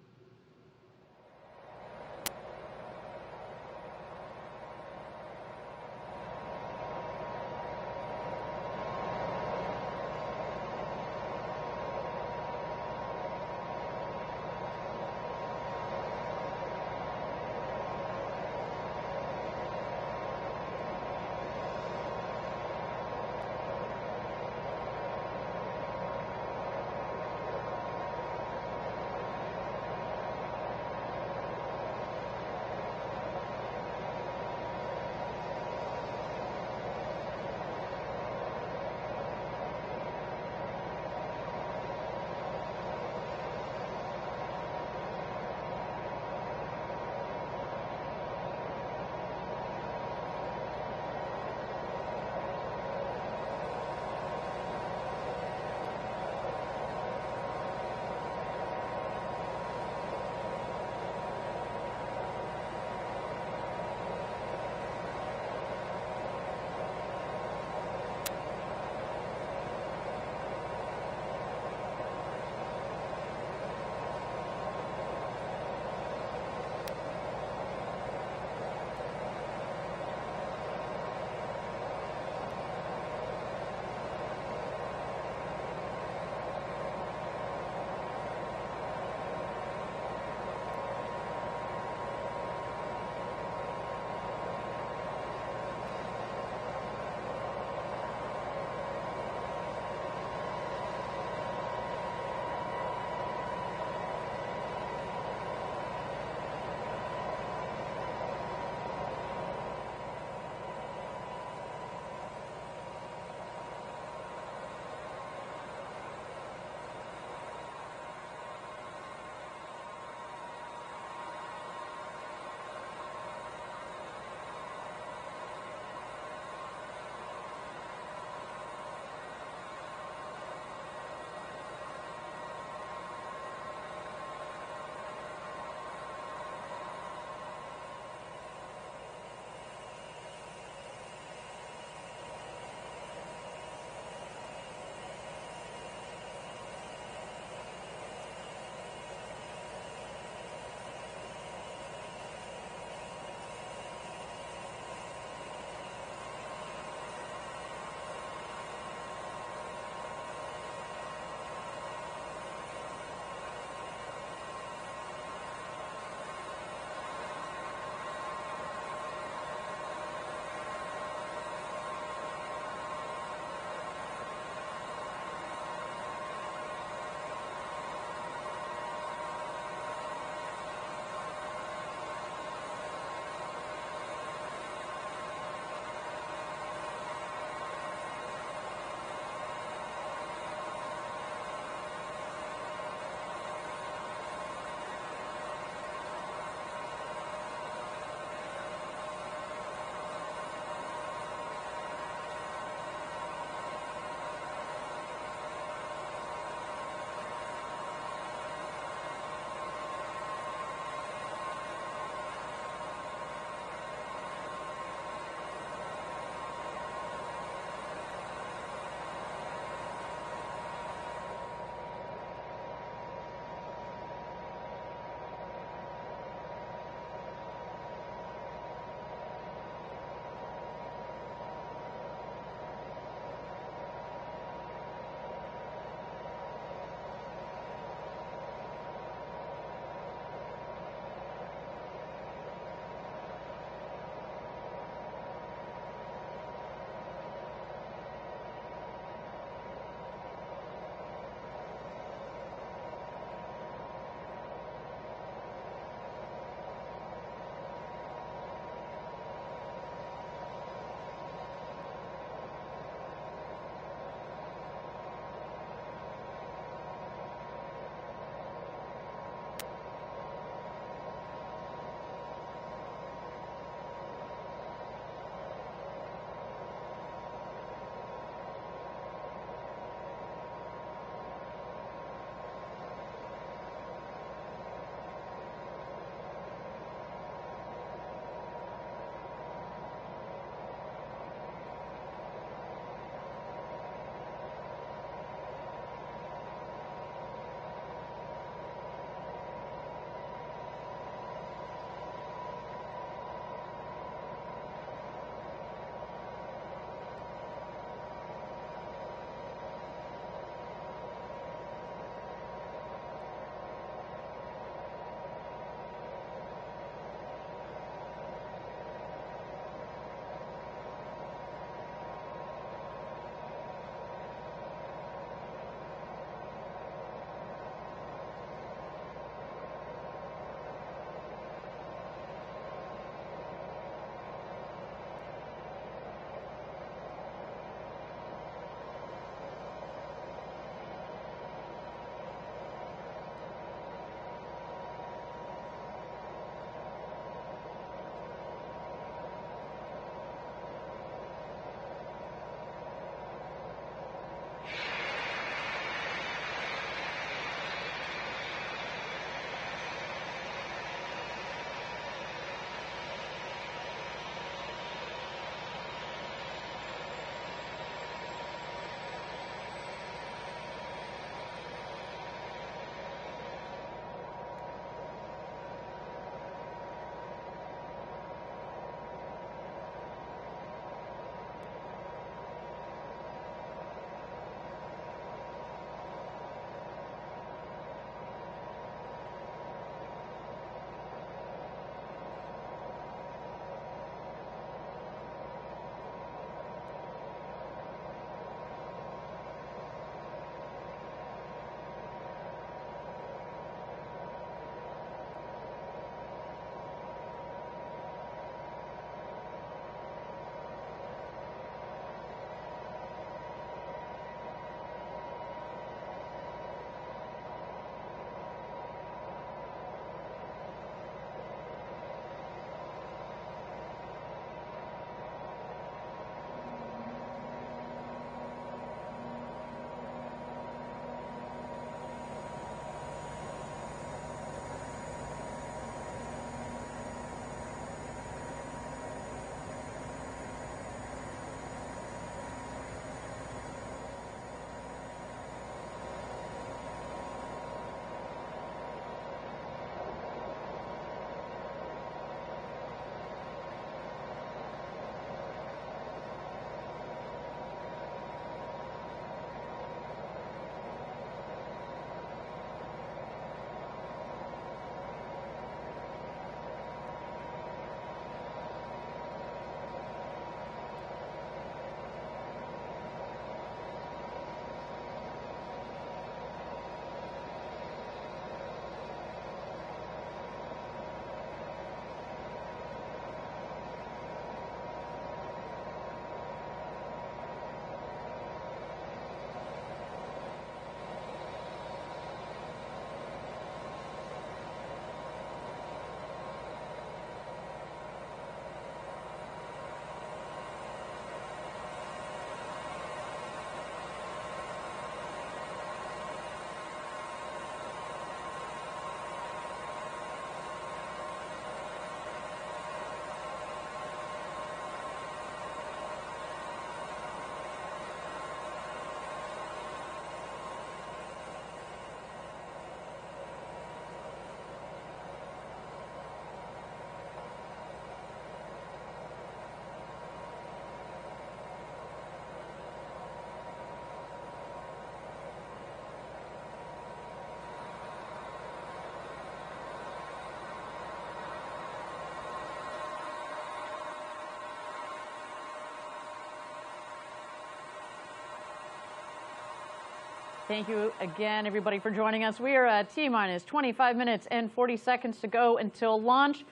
S1: Thank you again, everybody, for joining us. We are at T-minus 25 minutes and 40 seconds to go until launch.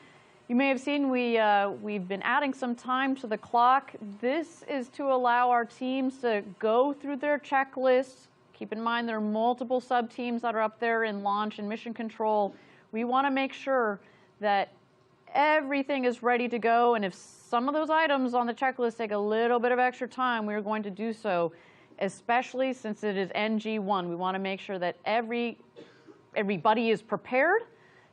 S1: You may have seen we've been adding some time to the clock. This is to allow our teams to go through their checklists. Keep in mind there are multiple sub-teams that are up there in launch and mission control. We want to make sure that everything is ready to go, and if some of those items on the checklist take a little bit of extra time, we're going to do so, especially since it is NG1. We want to make sure that everybody is prepared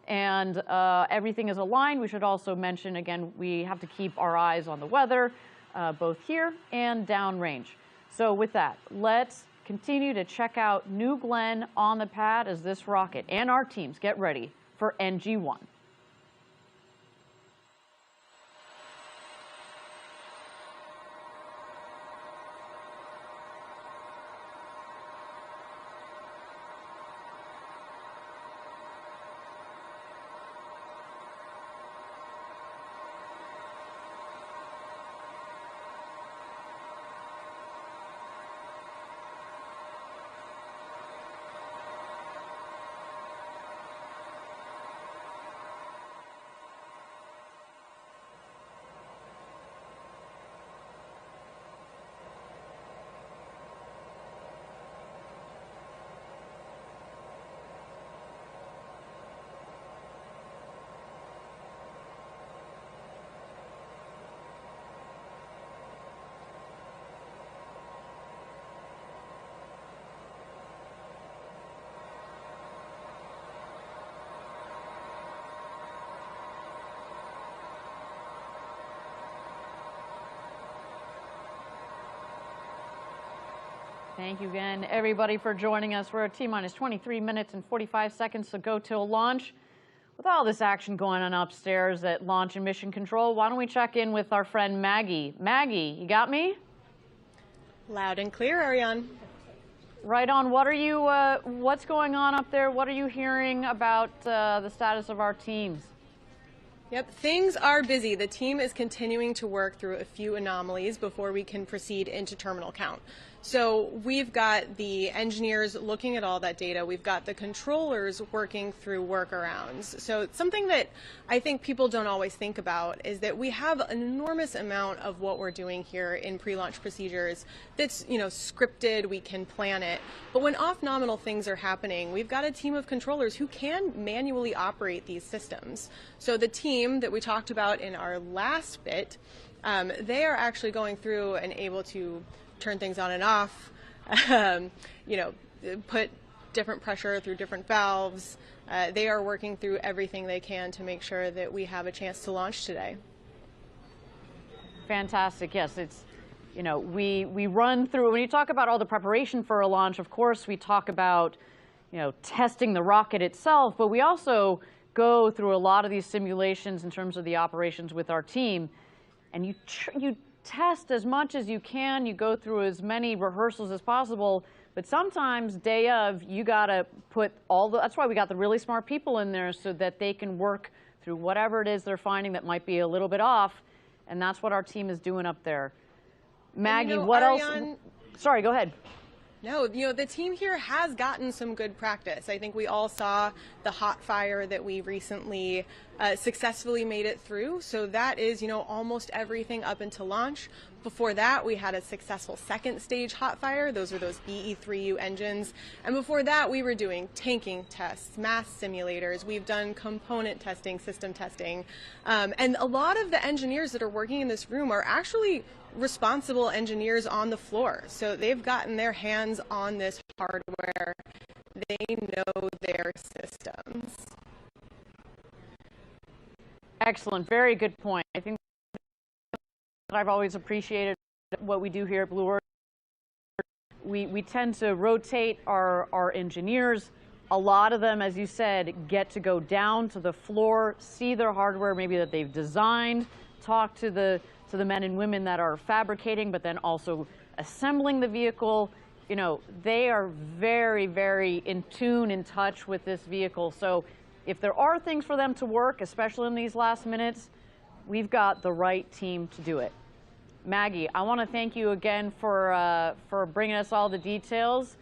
S1: and everything is aligned. We should also mention, again, we have to keep our eyes on the weather, both here and downrange. So with that, let's continue to check out New Glenn on the pad as this rocket and our teams get ready for NG1. Thank you again, everybody, for joining us. We're at T-minus 23 minutes and 45 seconds to go till launch. With all this action going on upstairs at Launch and Mission Control, why don't we check in with our friend Maggie. Maggie, you got me?
S6: Loud and clear, Ariane.
S1: Right on. What are you? What's going on up there? What are you hearing about the status of our teams?
S6: Yep, things are busy. The team is continuing to work through a few anomalies before we can proceed into terminal count. So we've got the engineers looking at all that data. We've got the controllers working through workarounds. So something that I think people don't always think about is that we have an enormous amount of what we're doing here in pre-launch procedures that's, scripted. We can plan it. But when off-nominal things are happening, we've got a team of controllers who can manually operate these systems. So the team that we talked about in our last bit, they are actually going through and able to turn things on and off, put different pressure through different valves. They are working through everything they can to make sure that we have a chance to launch today.
S1: Fantastic. Yes, it's, we run through, when you talk about all the preparation for a launch, of course, we talk about, testing the rocket itself, but we also go through a lot of these simulations in terms of the operations with our team. And you test as much as you can, you go through as many rehearsals as possible, but sometimes day of, you gotta put that's why we got the really smart people in there so that they can work through whatever it is they're finding that might be a little bit off, and that's what our team is doing up there. Maggie, what
S6: Ariane,
S1: else? Sorry, go ahead.
S6: No, the team here has gotten some good practice. I think we all saw the hot fire that we recently successfully made it through. So that is, almost everything up until launch. Before that, we had a successful second stage hot fire. Those are those BE3U engines. And before that, we were doing tanking tests, mass simulators. We've done component testing, system testing. And a lot of the engineers that are working in this room are actually responsible engineers on the floor. So they've gotten their hands on this hardware. They know their systems.
S1: Excellent. Very good point. I think I've always appreciated what we do here at Blue Origin. We tend to rotate our engineers. A lot of them, as you said, get to go down to the floor, see their hardware maybe that they've designed, talk to the men and women that are fabricating, but then also assembling the vehicle. They are very, very in tune, in touch with this vehicle. So if there are things for them to work, especially in these last minutes, we've got the right team to do it. Maggie, I want to thank you again for bringing us all the details.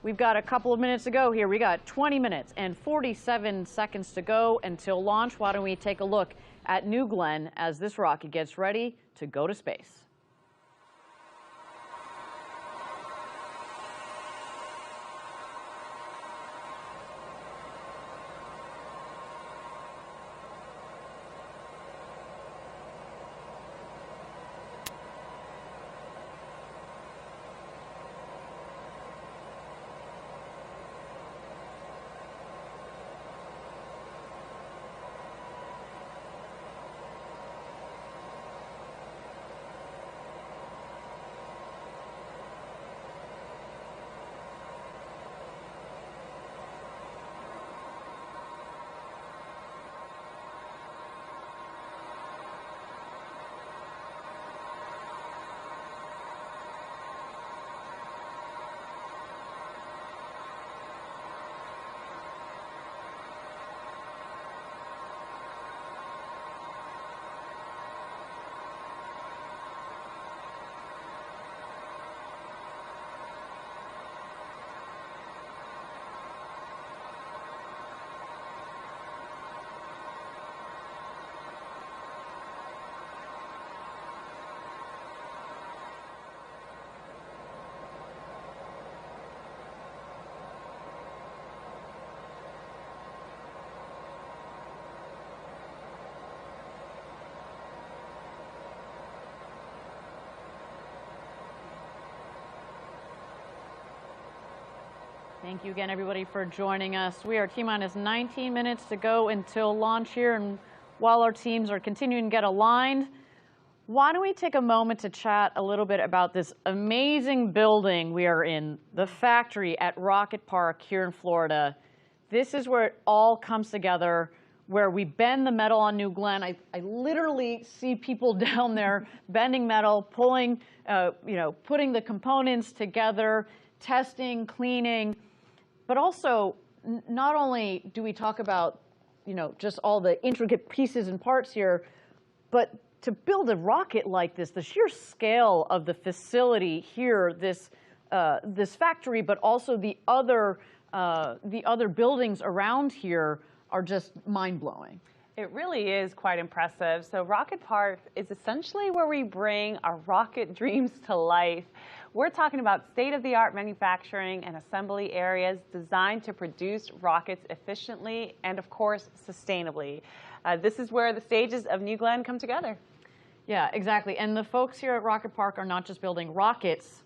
S1: We've got a couple of minutes to go here. We got 20 minutes and 47 seconds to go until launch. Why don't we take a look at New Glenn as this rocket gets ready to go to space. Thank you again, everybody, for joining us. We are T-minus 19 minutes to go until launch here, and while our teams are continuing to get aligned, why don't we take a moment to chat a little bit about this amazing building we are in, the factory at Rocket Park here in Florida. This is where it all comes together, where we bend the metal on New Glenn. I literally see people down there bending metal, pulling, putting the components together, testing, cleaning. But also, not only do we talk about, just all the intricate pieces and parts here, but to build a rocket like this, the sheer scale of the facility here, this factory, but also the other buildings around here are just mind-blowing.
S2: It really is quite impressive. So Rocket Park is essentially where we bring our rocket dreams to life. We're talking about state-of-the-art manufacturing and assembly areas designed to produce rockets efficiently and, of course, sustainably. This is where the stages of New Glenn come together.
S1: Yeah, exactly. And the folks here at Rocket Park are not just building rockets,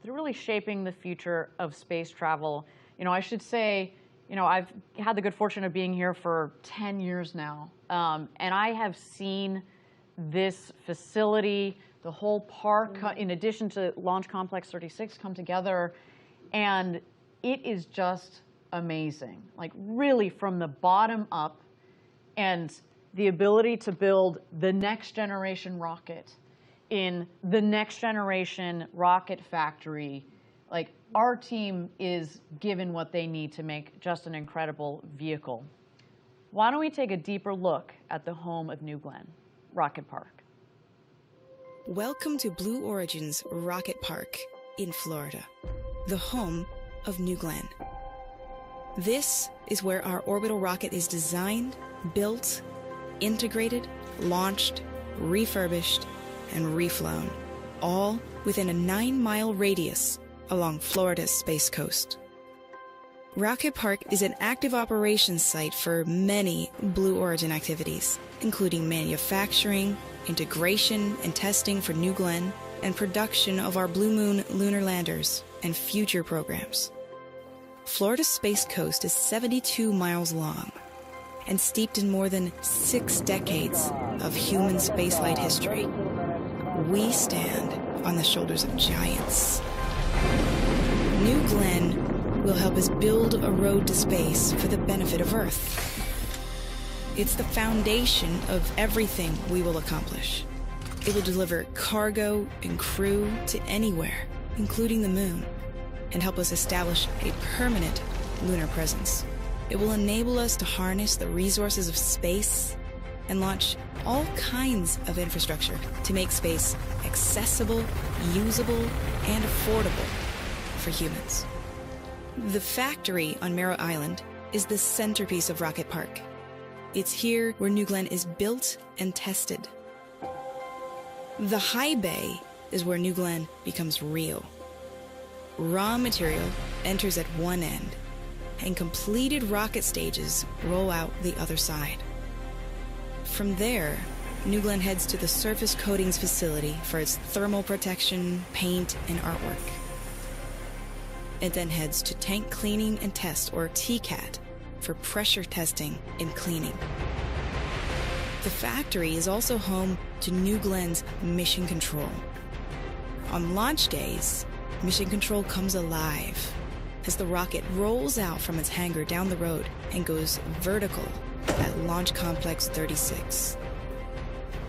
S1: they're really shaping the future of space travel. I should say, I've had the good fortune of being here for 10 years now, and I have seen this facility, the whole park, in addition to Launch Complex 36, come together, and it is just amazing. Like, really from the bottom up, and the ability to build the next generation rocket in the next generation rocket factory. Like, our team is given what they need to make just an incredible vehicle. Why don't we take a deeper look at the home of New Glenn, Rocket Park.
S19: Welcome to Blue Origin's Rocket Park in Florida, the home of New Glenn. This is where our orbital rocket is designed, built, integrated, launched, refurbished, and reflown, all within a 9-mile radius along Florida's Space Coast. Rocket Park is an active operations site for many Blue Origin activities, including manufacturing, integration and testing for New Glenn, and production of our Blue Moon lunar landers and future programs. Florida's Space Coast is 72 miles long and steeped in more than 6 decades of human spaceflight history. We stand on the shoulders of giants. New Glenn will help us build a road to space for the benefit of Earth. It's the foundation of everything we will accomplish. It will deliver cargo and crew to anywhere, including the moon, and help us establish a permanent lunar presence. It will enable us to harness the resources of space and launch all kinds of infrastructure to make space accessible, usable, and affordable for humans. The factory on Merritt Island is the centerpiece of Rocket Park. It's here where New Glenn is built and tested. The high bay is where New Glenn becomes real. Raw material enters at one end, and completed rocket stages roll out the other side. From there, New Glenn heads to the surface coatings facility for its thermal protection, paint, and artwork. It then heads to tank cleaning and test, or TCAT, for pressure testing and cleaning. The factory is also home to New Glenn's Mission Control. On launch days, Mission Control comes alive as the rocket rolls out from its hangar down the road and goes vertical at Launch Complex 36.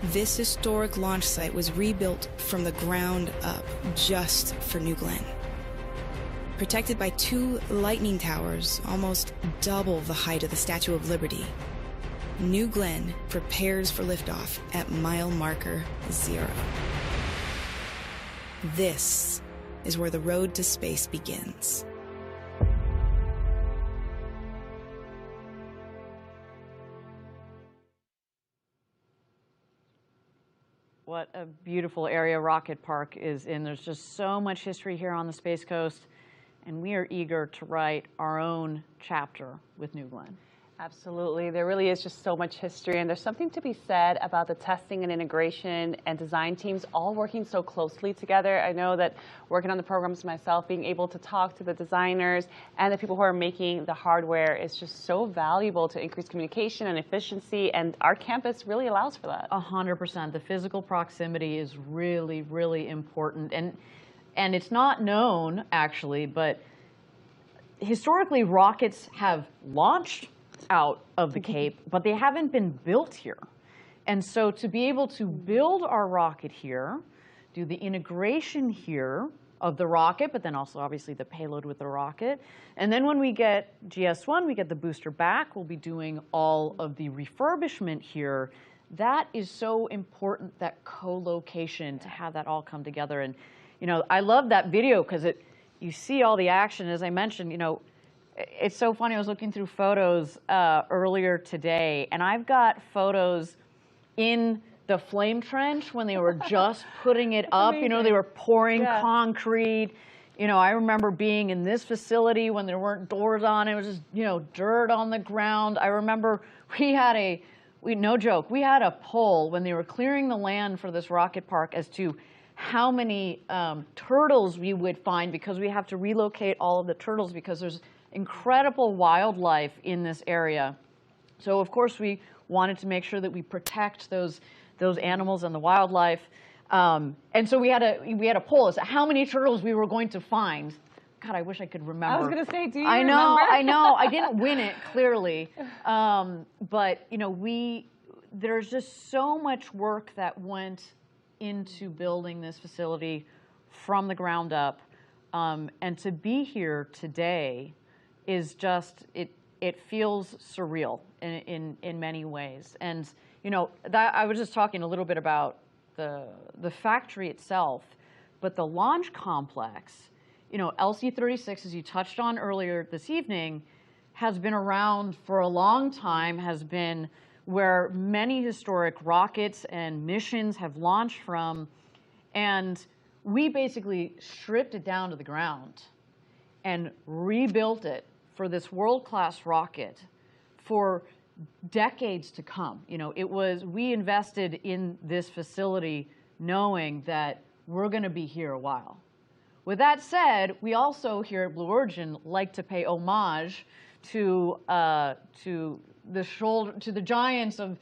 S19: This historic launch site was rebuilt from the ground up just for New Glenn. Protected by 2 lightning towers, almost double the height of the Statue of Liberty, New Glenn prepares for liftoff at mile marker 0. This is where the road to space begins.
S1: What a beautiful area Rocket Park is in. There's just so much history here on the Space Coast, and we are eager to write our own chapter with New Glenn.
S2: Absolutely. There really is just so much history, and there's something to be said about the testing and integration and design teams all working so closely together. I know that working on the programs myself, being able to talk to the designers and the people who are making the hardware is just so valuable to increase communication and efficiency, and our campus really allows for that.
S1: 100%. The physical proximity is really, really important. And it's not known, actually, but historically rockets have launched out of the Cape, but they haven't been built here. And so to be able to build our rocket here, do the integration here of the rocket, but then also obviously the payload with the rocket. And then when we get GS1, we get the booster back, we'll be doing all of the refurbishment here. That is so important, that co-location, to have that all come together. And, you know, I love that video because you see all the action. As I mentioned, you know, it's so funny. I was looking through photos earlier today, and I've got photos in the flame trench when they were just putting it up. Amazing. You know, they were pouring concrete. You know, I remember being in this facility when there weren't doors on. It was just, you know, dirt on the ground. I remember no joke, we had a poll when they were clearing the land for this rocket park as to how many turtles we would find, because we have to relocate all of the turtles because there's incredible wildlife in this area. So of course we wanted to make sure that we protect those animals and the wildlife. And so we had a poll as to how many turtles we were going to find. God, I wish I could remember.
S2: I was going to say, do you
S1: remember? I know. I didn't win it, clearly. But, you know, there's just so much work that went into building this facility from the ground up. And to be here today is just, it feels surreal in many ways. And, you know, I was just talking a little bit about the factory itself, but the launch complex, you know, LC-36, as you touched on earlier this evening, has been around for a long time, has been where many historic rockets and missions have launched from. And we basically stripped it down to the ground and rebuilt it for this world-class rocket for decades to come. You know, we invested in this facility knowing that we're going to be here a while. With that said, we also here at Blue Origin like to pay homage to the giants who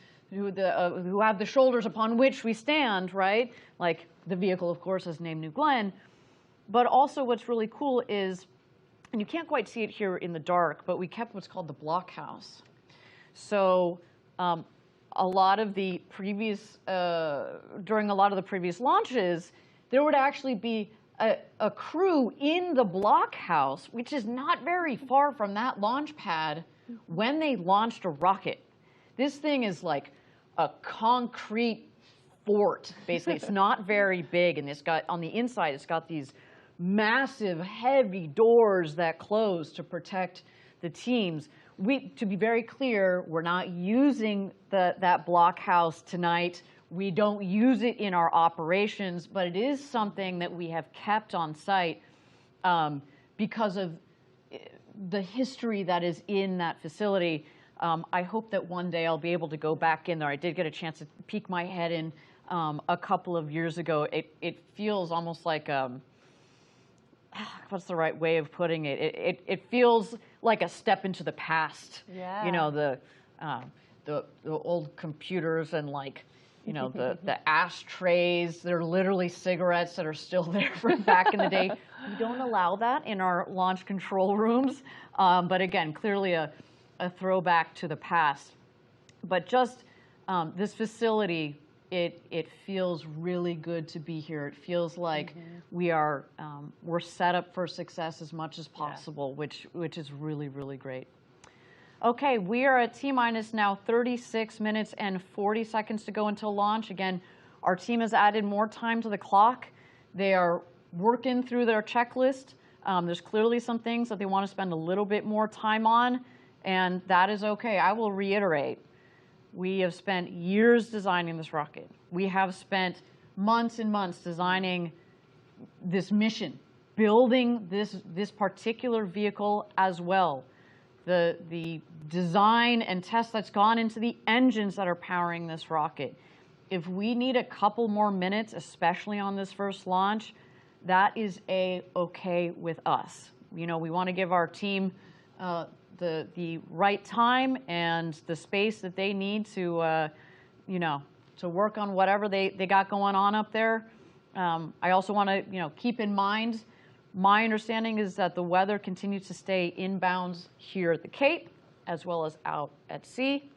S1: have the shoulders upon which we stand, right? Like the vehicle, of course, is named New Glenn. But also what's really cool is, and you can't quite see it here in the dark, but we kept what's called the blockhouse. So during a lot of the previous launches, there would actually be a crew in the blockhouse, which is not very far from that launch pad, when they launched a rocket. This thing is like a concrete fort, basically. It's not very big, and on the inside, it's got these massive, heavy doors that close to protect the teams. To be very clear, we're not using that blockhouse tonight. We don't use it in our operations, but it is something that we have kept on site because of the history that is in that facility. I hope that one day I'll be able to go back in there. I did get a chance to peek my head in a couple of years ago. It feels almost like, what's the right way of putting it? It feels like a step into the past.
S2: Yeah.
S1: You know, the old computers and like, you know, the ashtrays. They're literally cigarettes that are still there from back in the day. We don't allow that in our launch control rooms. But again, clearly a throwback to the past. But just this facility, it feels really good to be here. It feels like we're set up for success as much as possible, which is really, really great. Okay, we are at T-minus now 36 minutes and 40 seconds to go until launch. Again, our team has added more time to the clock. They are working through their checklist. There's clearly some things that they want to spend a little bit more time on, and that is okay. I will reiterate, we have spent years designing this rocket. We have spent months and months designing this mission, building this particular vehicle as well. The design and test that's gone into the engines that are powering this rocket. If we need a couple more minutes, especially on this first launch, that is okay with us. You know, we want to give our team the right time and the space that they need to, you know, to work on whatever they got going on up there. I also want to, you know, keep in mind, my understanding is that the weather continues to stay inbounds here at the Cape, as well as out at sea.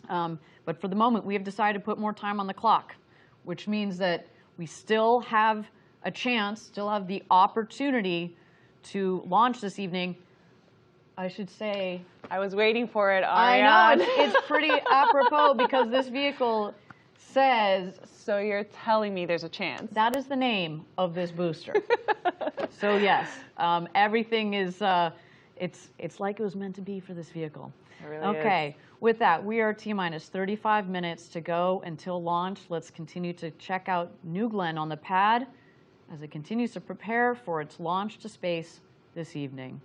S1: But for the moment, we have decided to put more time on the clock, which means that we still have a chance, still have the opportunity to launch this evening. I should say,
S2: I was waiting for it,
S1: I
S2: Ariane.
S1: know, it's pretty apropos because this vehicle says...
S2: So you're telling me there's a chance?
S1: That is the name of this booster. So yes, everything is, it's like it was meant to be for this vehicle.
S2: It really
S1: okay,
S2: is.
S1: with that, we are T-minus 35 minutes to go until launch. Let's continue to check out New Glenn on the pad as it continues to prepare for its launch to space this evening.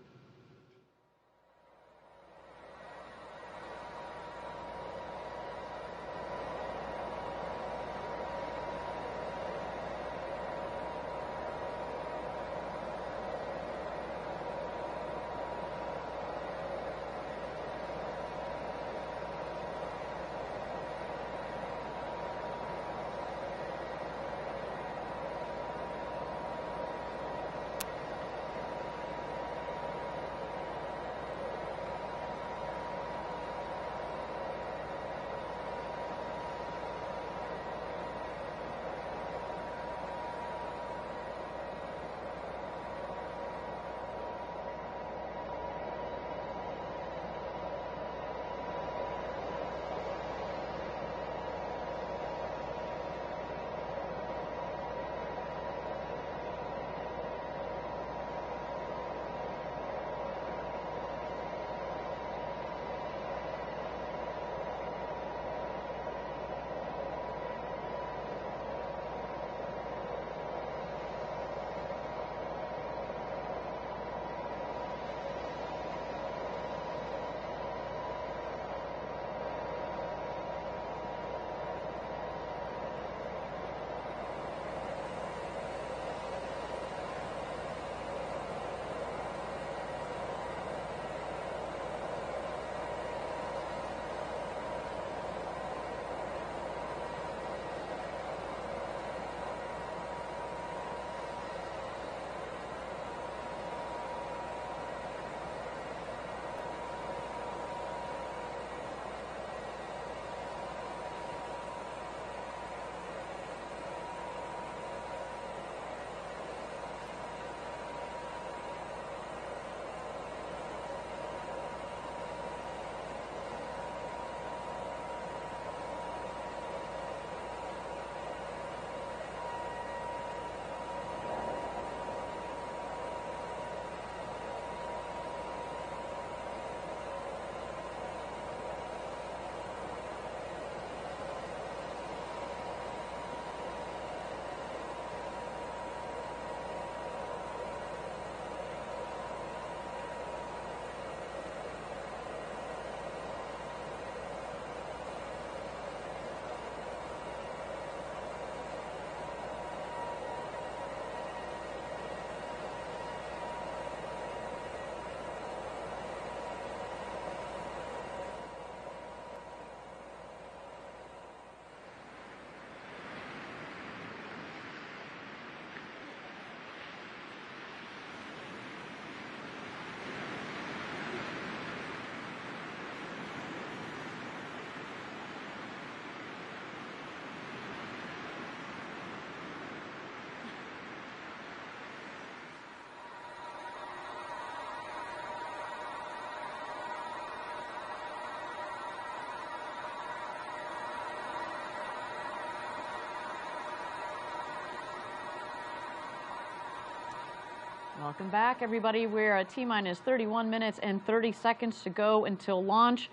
S1: Welcome back, everybody. We're at T-minus 31 minutes and 30 seconds to go until launch.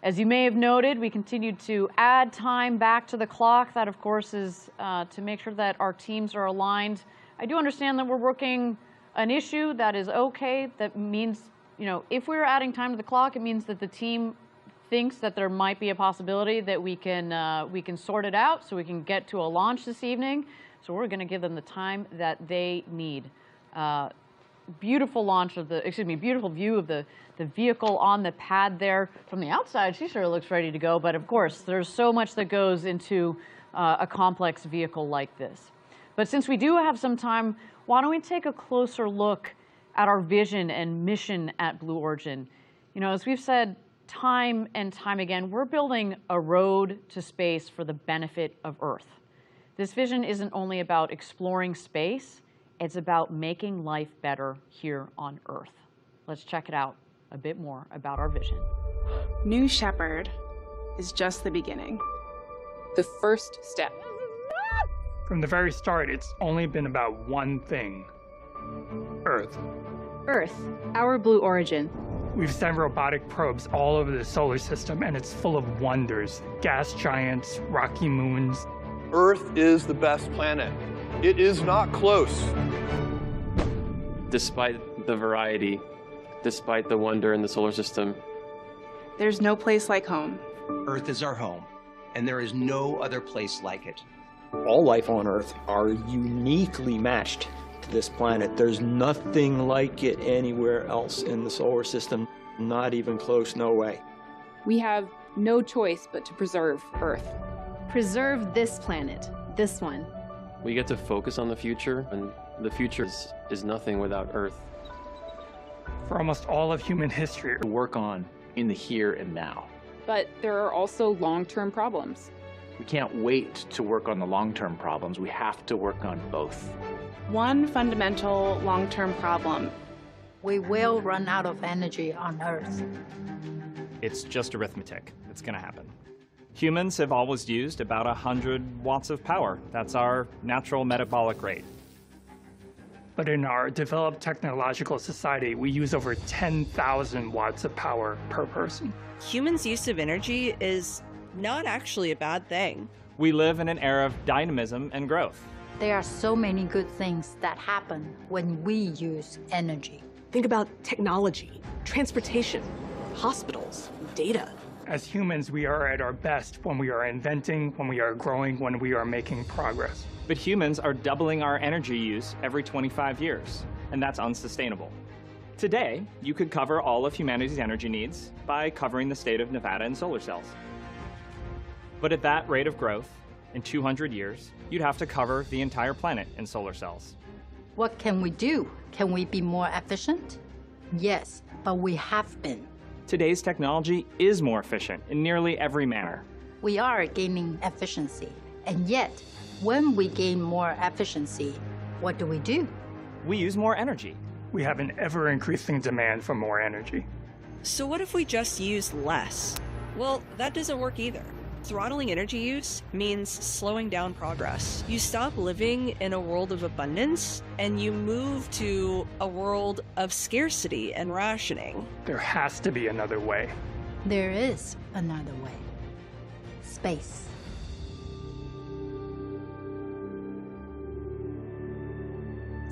S1: As you may have noted, we continued to add time back to the clock. That, of course, is to make sure that our teams are aligned. I do understand that we're working an issue. That is okay. That means, you know, if we're adding time to the clock, it means that the team thinks that there might be a possibility that we can sort it out so we can get to a launch this evening. So we're going to give them the time that they need. Beautiful launch of the, beautiful view of the vehicle on the pad there. From the outside, she sure looks ready to go, but of course, there's so much that goes into a complex vehicle like this. But since we do have some time, why don't we take a closer look at our vision and mission at Blue Origin? You know, as we've said time and time again, we're building a road to space for the benefit of Earth. This vision isn't only about exploring space, it's about making life better here on Earth. Let's check it out a bit more about our vision.
S20: New Shepard is just the beginning. The first step.
S21: From the very start, it's only been about one thing: Earth.
S20: Earth, our Blue Origin.
S21: We've sent robotic probes all over the solar system, and it's full of wonders: gas giants, rocky moons.
S22: Earth is the best planet. It is not close.
S23: Despite the variety, despite the wonder in the solar system,
S20: there's no place like home.
S24: Earth is our home, and there is no other place like it.
S25: All life on Earth are uniquely matched to this planet. There's nothing like it anywhere else in the solar system. Not even close, no way.
S20: We have no choice but to preserve Earth. Preserve this planet, this one.
S23: we get to focus on the future, and the future is nothing without Earth.
S21: For almost all of human history,
S26: to work on in the here and now.
S20: But there are also long-term problems.
S26: We can't wait to work on the long-term problems. We have to work on both.
S20: One fundamental long-term problem.
S27: We will run out of energy on Earth.
S28: It's just arithmetic. It's going to happen. Humans have always used about 100 watts of power. That's our natural metabolic rate.
S21: But in our developed technological society, we use over 10,000 watts of power per person.
S29: Humans' use of energy is not actually a bad thing.
S28: We live in an era of dynamism and growth.
S27: There are so many good things that happen when we use energy.
S30: Think about technology, transportation, hospitals, data.
S21: As humans, we are at our best when we are inventing, when we are growing, when we are making progress.
S28: But humans are doubling our energy use every 25 years, and that's unsustainable. Today, you could cover all of humanity's energy needs by covering the state of Nevada in solar cells. But at that rate of growth, in 200 years, you'd have to cover the entire planet in solar cells.
S27: What can we do? Can we be more efficient? Yes, but we have been.
S28: Today's technology is more efficient in nearly every manner.
S27: We are gaining efficiency, and yet, when we gain more efficiency, what do? We
S28: use more energy.
S21: We have an ever-increasing demand for more energy.
S29: So what if we just use less? Well, that doesn't work either. Throttling energy use means slowing down progress. You stop living in a world of abundance and you move to a world of scarcity and rationing.
S21: There has to be another way.
S27: There is another way. Space.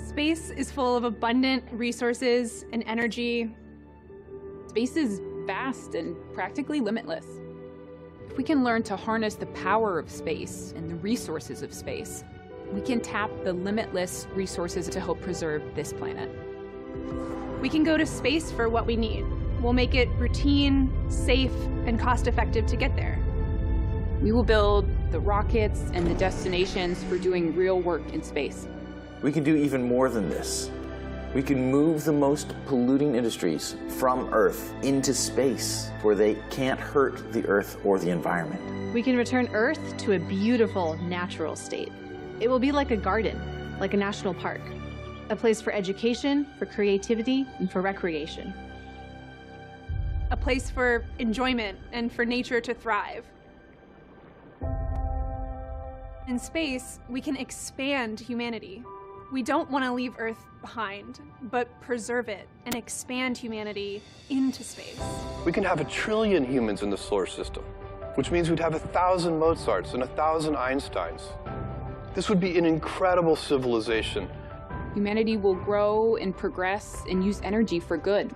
S20: Space is full of abundant resources and energy. Space is vast and practically limitless. If we can learn to harness the power of space and the resources of space, we can tap the limitless resources to help preserve this planet. We can go to space for what we need. We'll make it routine, safe, and cost-effective to get there. We will build the rockets and the destinations for doing real work in space.
S31: We can do even more than this. We can move the most polluting industries from Earth into space, where they can't hurt the Earth or the environment.
S20: We can return Earth to a beautiful, natural state. It will be like a garden, like a national park, a place for education, for creativity, and for recreation. A place for enjoyment and for nature to thrive. In space, we can expand humanity. We don't want to leave Earth behind, but preserve it and expand humanity into space.
S22: We can have 1 trillion humans in the solar system, which means we'd have 1,000 Mozarts and 1,000 Einsteins. This would be an incredible civilization.
S20: Humanity will grow and progress and use energy for good.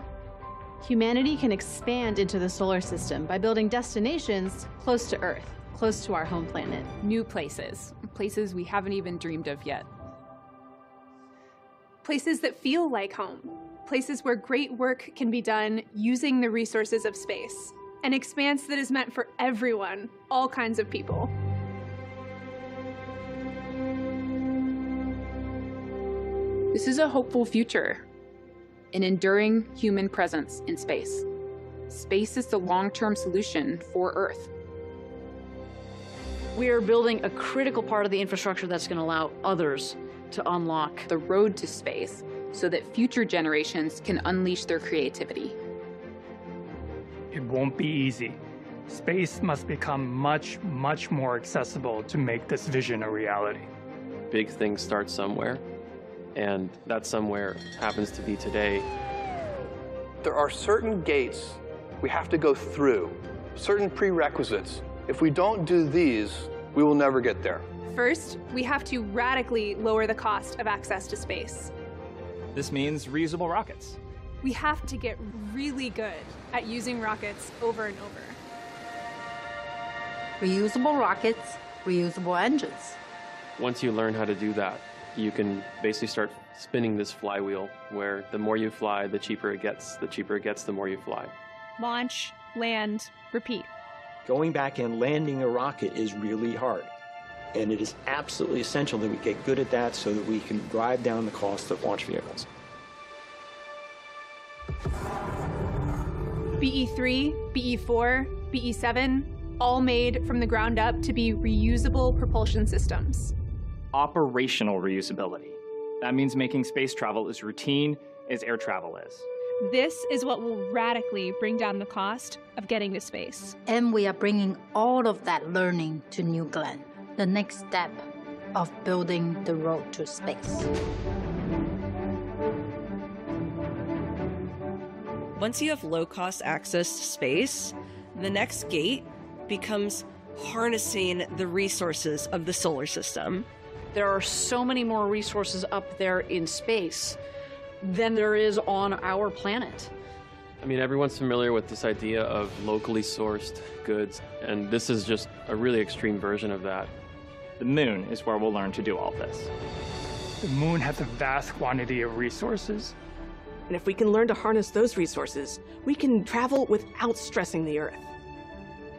S3: Humanity can expand into the solar system by building destinations close to Earth, close to our home planet.
S20: New places, places we haven't even dreamed of yet. Places that feel like home, places where great work can be done using the resources of space. An expanse that is meant for everyone, all kinds of people. This is a hopeful future, an enduring human presence in space. Space is the long-term solution for Earth.
S1: We are building a critical part of the infrastructure that's going to allow others to unlock
S20: the road to space so that future generations can unleash their creativity.
S21: It won't be easy. Space must become much, much more accessible to make this vision a reality.
S23: Big things start somewhere, and that somewhere happens to be today.
S22: There are certain gates we have to go through, certain prerequisites. If we don't do these, we will never get there.
S20: First, we have to radically lower the cost of access to space.
S28: This means reusable rockets.
S20: We have to get really good at using rockets over and over.
S27: Reusable rockets, reusable engines.
S23: Once you learn how to do that, you can basically start spinning this flywheel where the more you fly, the cheaper it gets. The cheaper it gets, the more you fly.
S20: Launch, land, repeat.
S25: Going back and landing a rocket is really hard. And it is absolutely essential that we get good at that so that we can drive down the cost of launch vehicles.
S20: BE-3, BE-4, BE-7, all made from the ground up to be reusable propulsion systems.
S28: Operational reusability. That means making space travel as routine as air travel is.
S20: This is what will radically bring down the cost of getting to space.
S27: And we are bringing all of that learning to New Glenn, the next step of building the road to space.
S29: Once you have low-cost access to space, the next gate becomes harnessing the resources of the solar system.
S1: There are so many more resources up there in space than there is on our planet.
S23: I mean, everyone's familiar with this idea of locally sourced goods, and this is just a really extreme version of that.
S28: The moon is where we'll learn to do all this.
S21: The moon has a vast quantity of resources.
S30: And if we can learn to harness those resources, we can travel without stressing the Earth.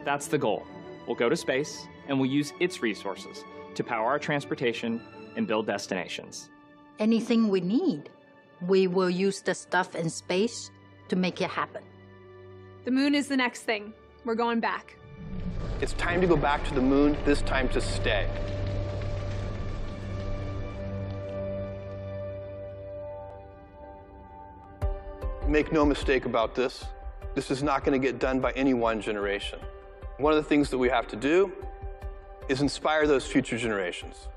S28: That's the goal. We'll go to space, and we'll use its resources to power our transportation and build destinations.
S27: Anything we need, we will use the stuff in space to make it happen.
S20: The moon is the next thing. We're going back.
S22: It's time to go back to the moon, this time to stay. Make no mistake about this. This is not going to get done by any one generation. One of the things that we have to do is inspire those future generations.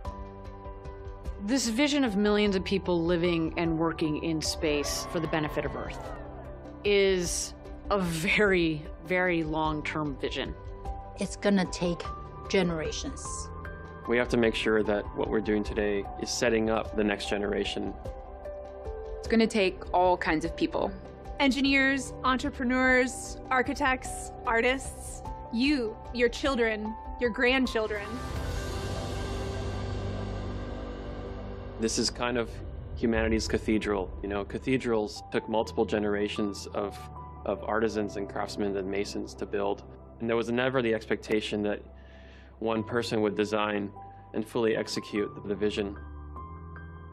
S1: This vision of millions of people living and working in space for the benefit of Earth is a very, very long-term vision.
S27: It's gonna take generations.
S23: We have to make sure that what we're doing today is setting up the next generation.
S20: It's going to take all kinds of people. Engineers, entrepreneurs, architects, artists, you, your children, your grandchildren.
S23: This is kind of humanity's cathedral. You know, cathedrals took multiple generations of artisans and craftsmen and masons to build. And there was never the expectation that one person would design and fully execute the vision.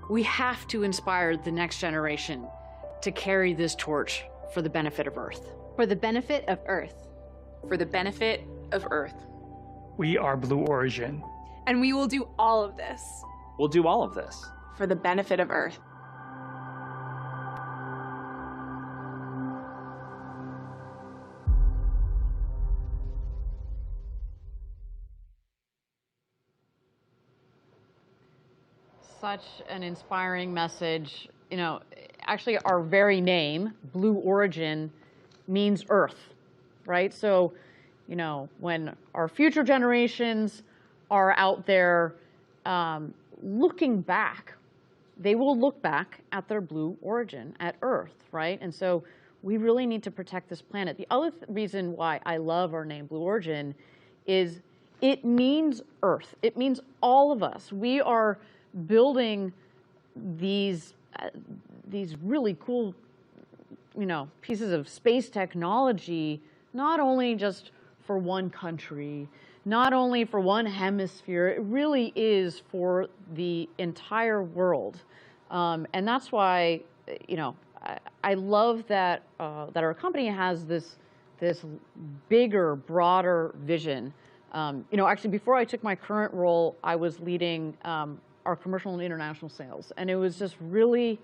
S1: We have to inspire the next generation to carry this torch for the benefit of Earth.
S3: For the benefit of Earth.
S20: For the benefit of Earth.
S21: We are Blue Origin.
S20: And we will do all of this.
S28: We'll do all of this.
S20: For the benefit of Earth.
S1: such an inspiring message. You know, actually our very name, Blue Origin, means Earth, right? So, you know, when our future generations are out there looking back, they will look back at their blue origin, at Earth, right? And so we really need to protect this planet. The other reason why I love our name, Blue Origin, is it means Earth. It means all of us. We are building these really cool, you know, pieces of space technology, not only just for one country, not only for one hemisphere, it really is for the entire world. And that's why, you know, I love that that our company has this bigger, broader vision. You know, actually, before I took my current role, I was leading our commercial and international sales, and it was just really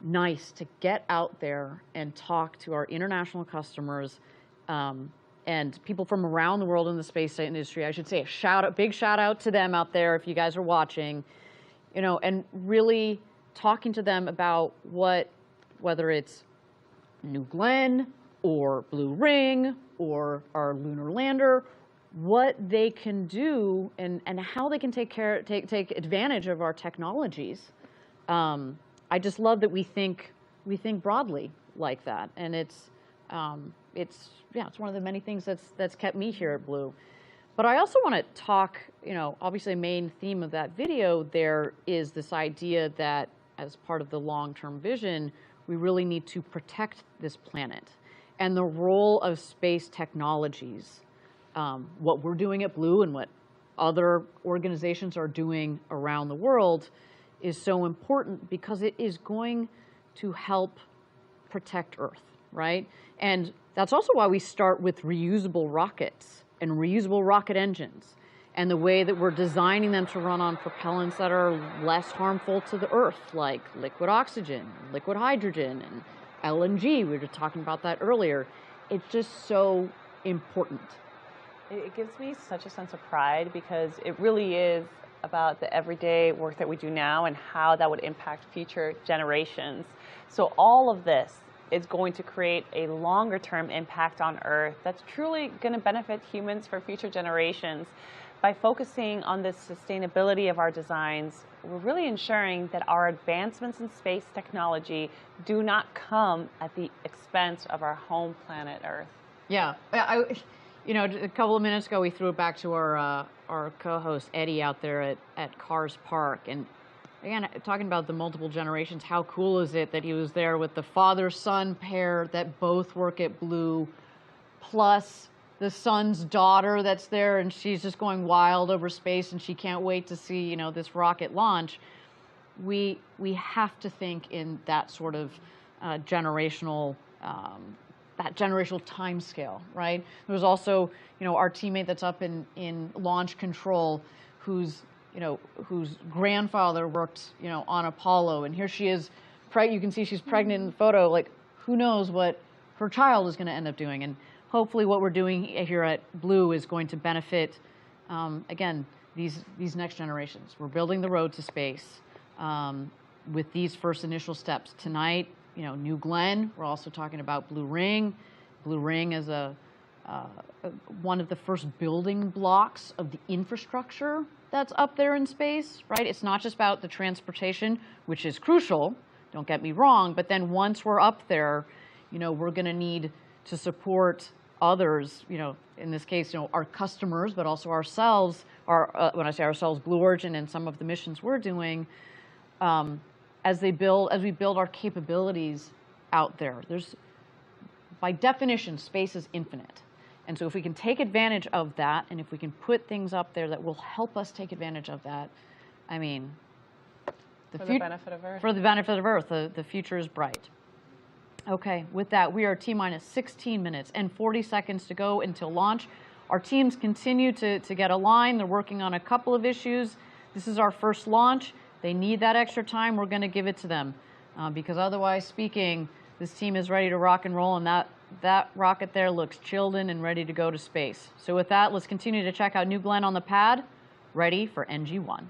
S1: nice to get out there and talk to our international customers and people from around the world in the space industry. I should say a big shout out to them out there if you guys are watching, you know, and really talking to them about whether it's New Glenn or Blue Ring or our lunar lander, what they can do and how they can take advantage of our technologies. I just love that we think broadly like that, and it's one of the many things that's kept me here at Blue. But I also want to talk, you know, obviously the main theme of that video there is this idea that as part of the long-term vision, we really need to protect this planet and the role of space technologies. What we're doing at Blue and what other organizations are doing around the world is so important because it is going to help protect Earth, right? And that's also why we start with reusable rockets and reusable rocket engines and the way that we're designing them to run on propellants that are less harmful to the Earth, like liquid oxygen, liquid hydrogen, and LNG. We were just talking about that earlier. It's just so important.
S2: It gives me such a sense of pride because it really is about the everyday work that we do now and how that would impact future generations. So all of this is going to create a longer term impact on Earth that's truly going to benefit humans for future generations. By focusing on the sustainability of our designs, we're really ensuring that our advancements in space technology do not come at the expense of our home planet Earth.
S1: Yeah, you know, a couple of minutes ago, we threw it back to our co-host Eddie out there at Cars Park, and again, talking about the multiple generations, how cool is it that he was there with the father-son pair that both work at Blue, plus the son's daughter that's there, and she's just going wild over space, and she can't wait to see, you know, this rocket launch. We have to think in that sort of generational time scale, right? There's also, you know, our teammate that's up in launch control, whose grandfather worked, you know, on Apollo, and here she is, you can see she's pregnant in the photo. Like, who knows what her child is going to end up doing? And hopefully, what we're doing here at Blue is going to benefit, again, these next generations. We're building the road to space with these first initial steps tonight. You know, New Glenn. We're also talking about Blue Ring. Blue Ring is one of the first building blocks of the infrastructure that's up there in space, right? It's not just about the transportation, which is crucial, don't get me wrong, but then once we're up there, you know, we're going to need to support others, you know, in this case, you know, our customers, but also ourselves, when I say ourselves, Blue Origin and some of the missions we're doing, as we build our capabilities out there. By definition, space is infinite. And so if we can take advantage of that, and if we can put things up there that will help us take advantage of that, I mean,
S2: for the benefit of Earth.
S1: For the benefit of Earth, the future is bright. Okay, with that, we are T-minus 16 minutes and 40 seconds to go until launch. Our teams continue to get aligned. They're working on a couple of issues. This is our first launch. They need that extra time. We're going to give it to them because otherwise speaking, this team is ready to rock and roll, and that rocket there looks chilled in and ready to go to space. So with that, let's continue to check out New Glenn on the pad, ready for NG1.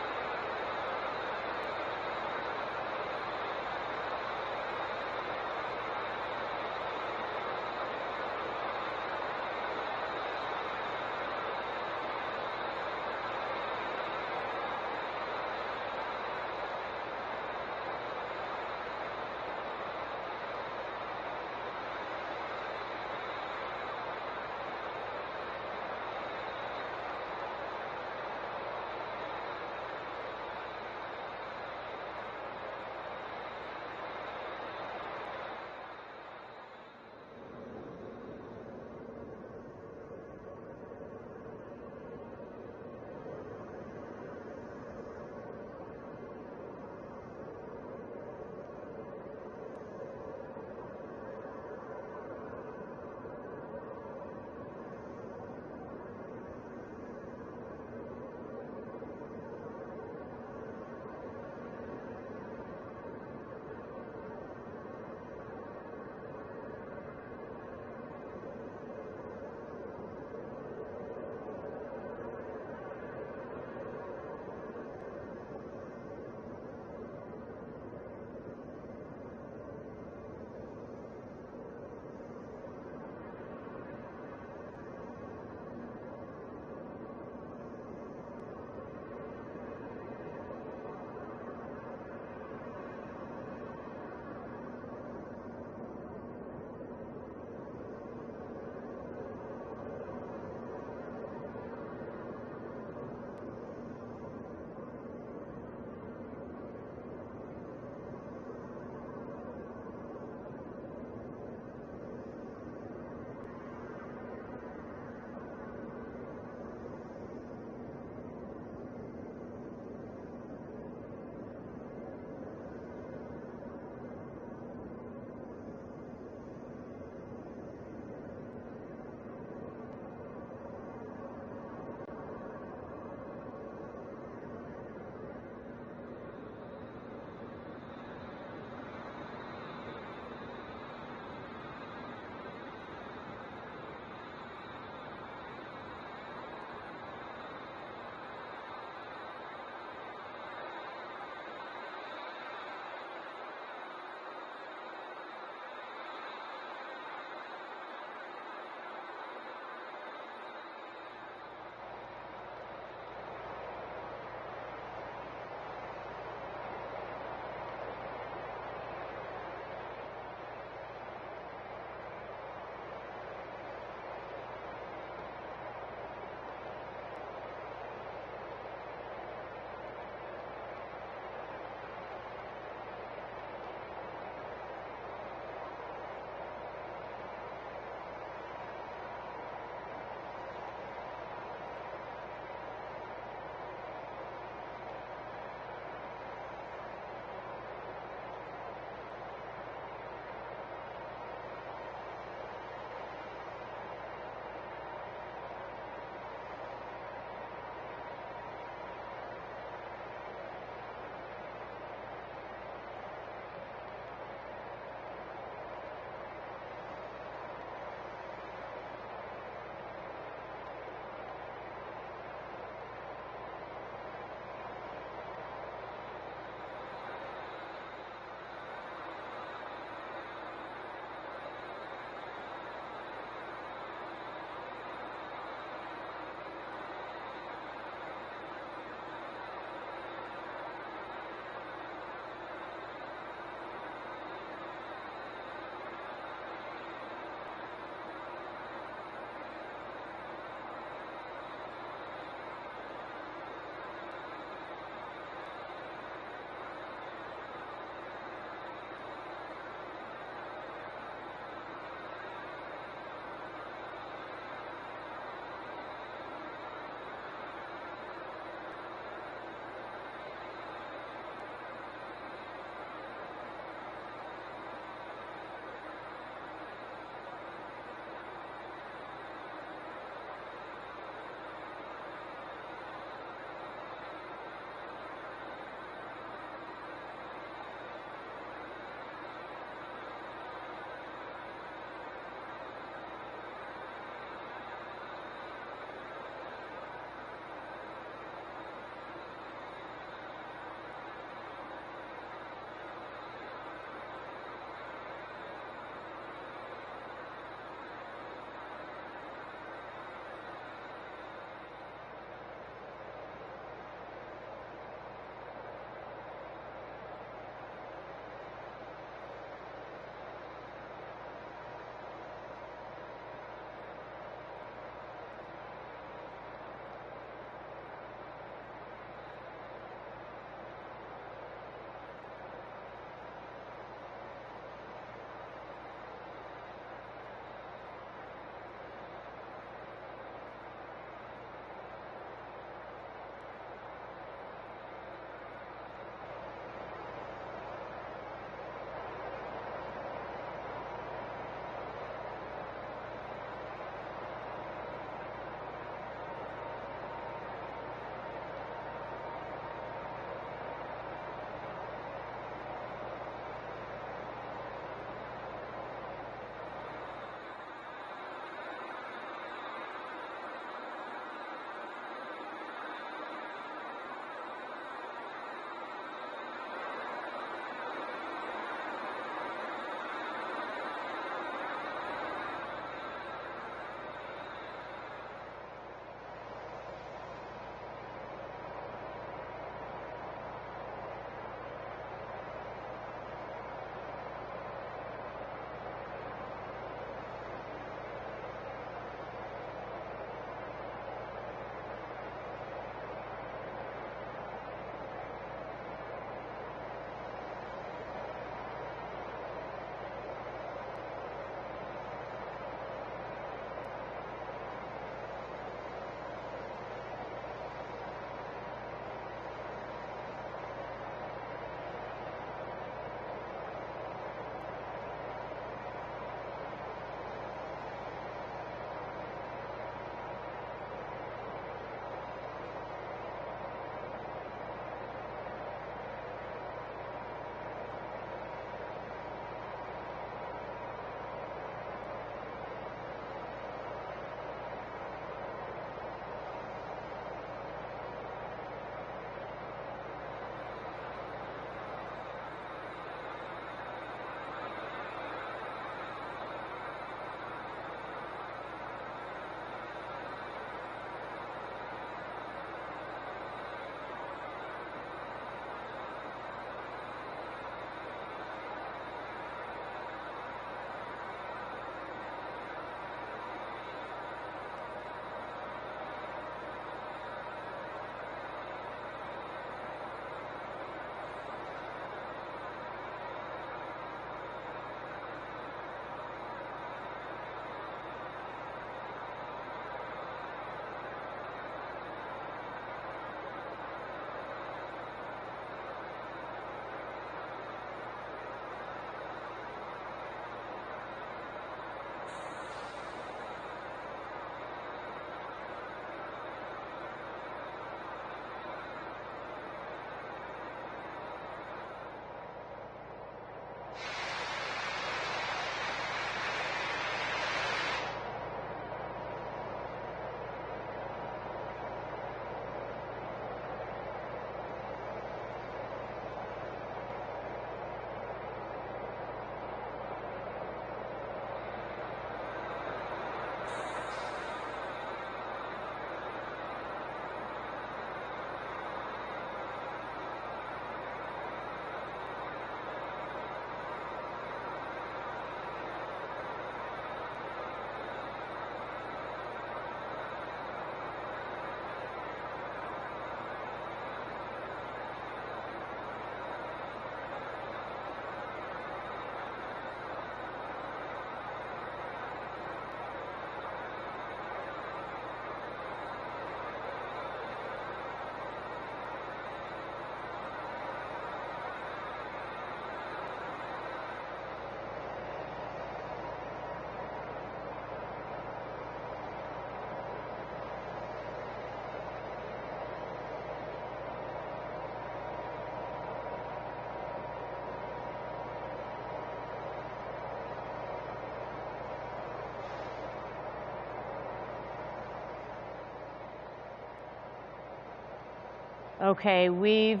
S1: Okay, we've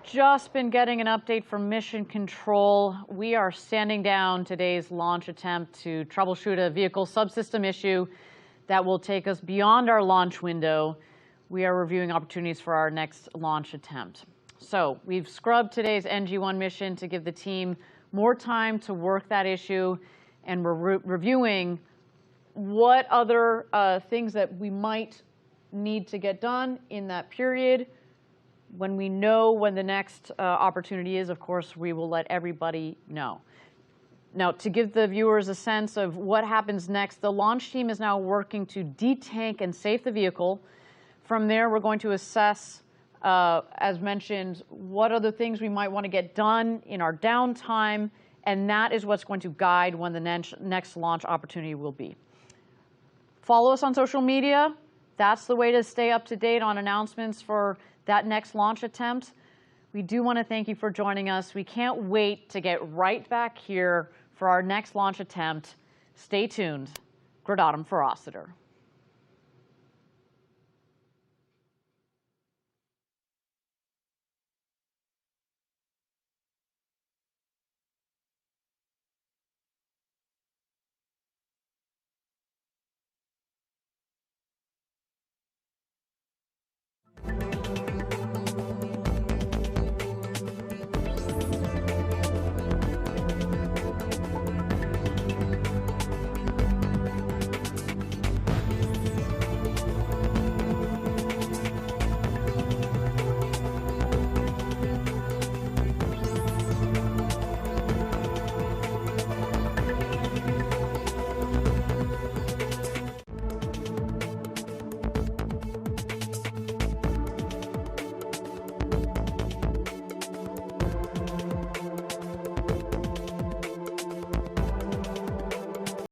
S1: just been getting an update from Mission Control. We are standing down today's launch attempt to troubleshoot a vehicle subsystem issue that will take us beyond our launch window. We are reviewing opportunities for our next launch attempt. So we've scrubbed today's NG-1 mission to give the team more time to work that issue, and we're reviewing what other things that we might need to get done in that period. When we know when the next opportunity is, of course, we will let everybody know. Now, to give the viewers a sense of what happens next, the launch team is now working to detank and safe the vehicle. From there, we're going to assess, as mentioned, what other things we might want to get done in our downtime, and that is what's going to guide when the next launch opportunity will be. Follow us on social media. That's the way to stay up to date on announcements for that next launch attempt. We do want to thank you for joining us. We can't wait to get right back here for our next launch attempt. Stay tuned. Gradatum for Rossiter.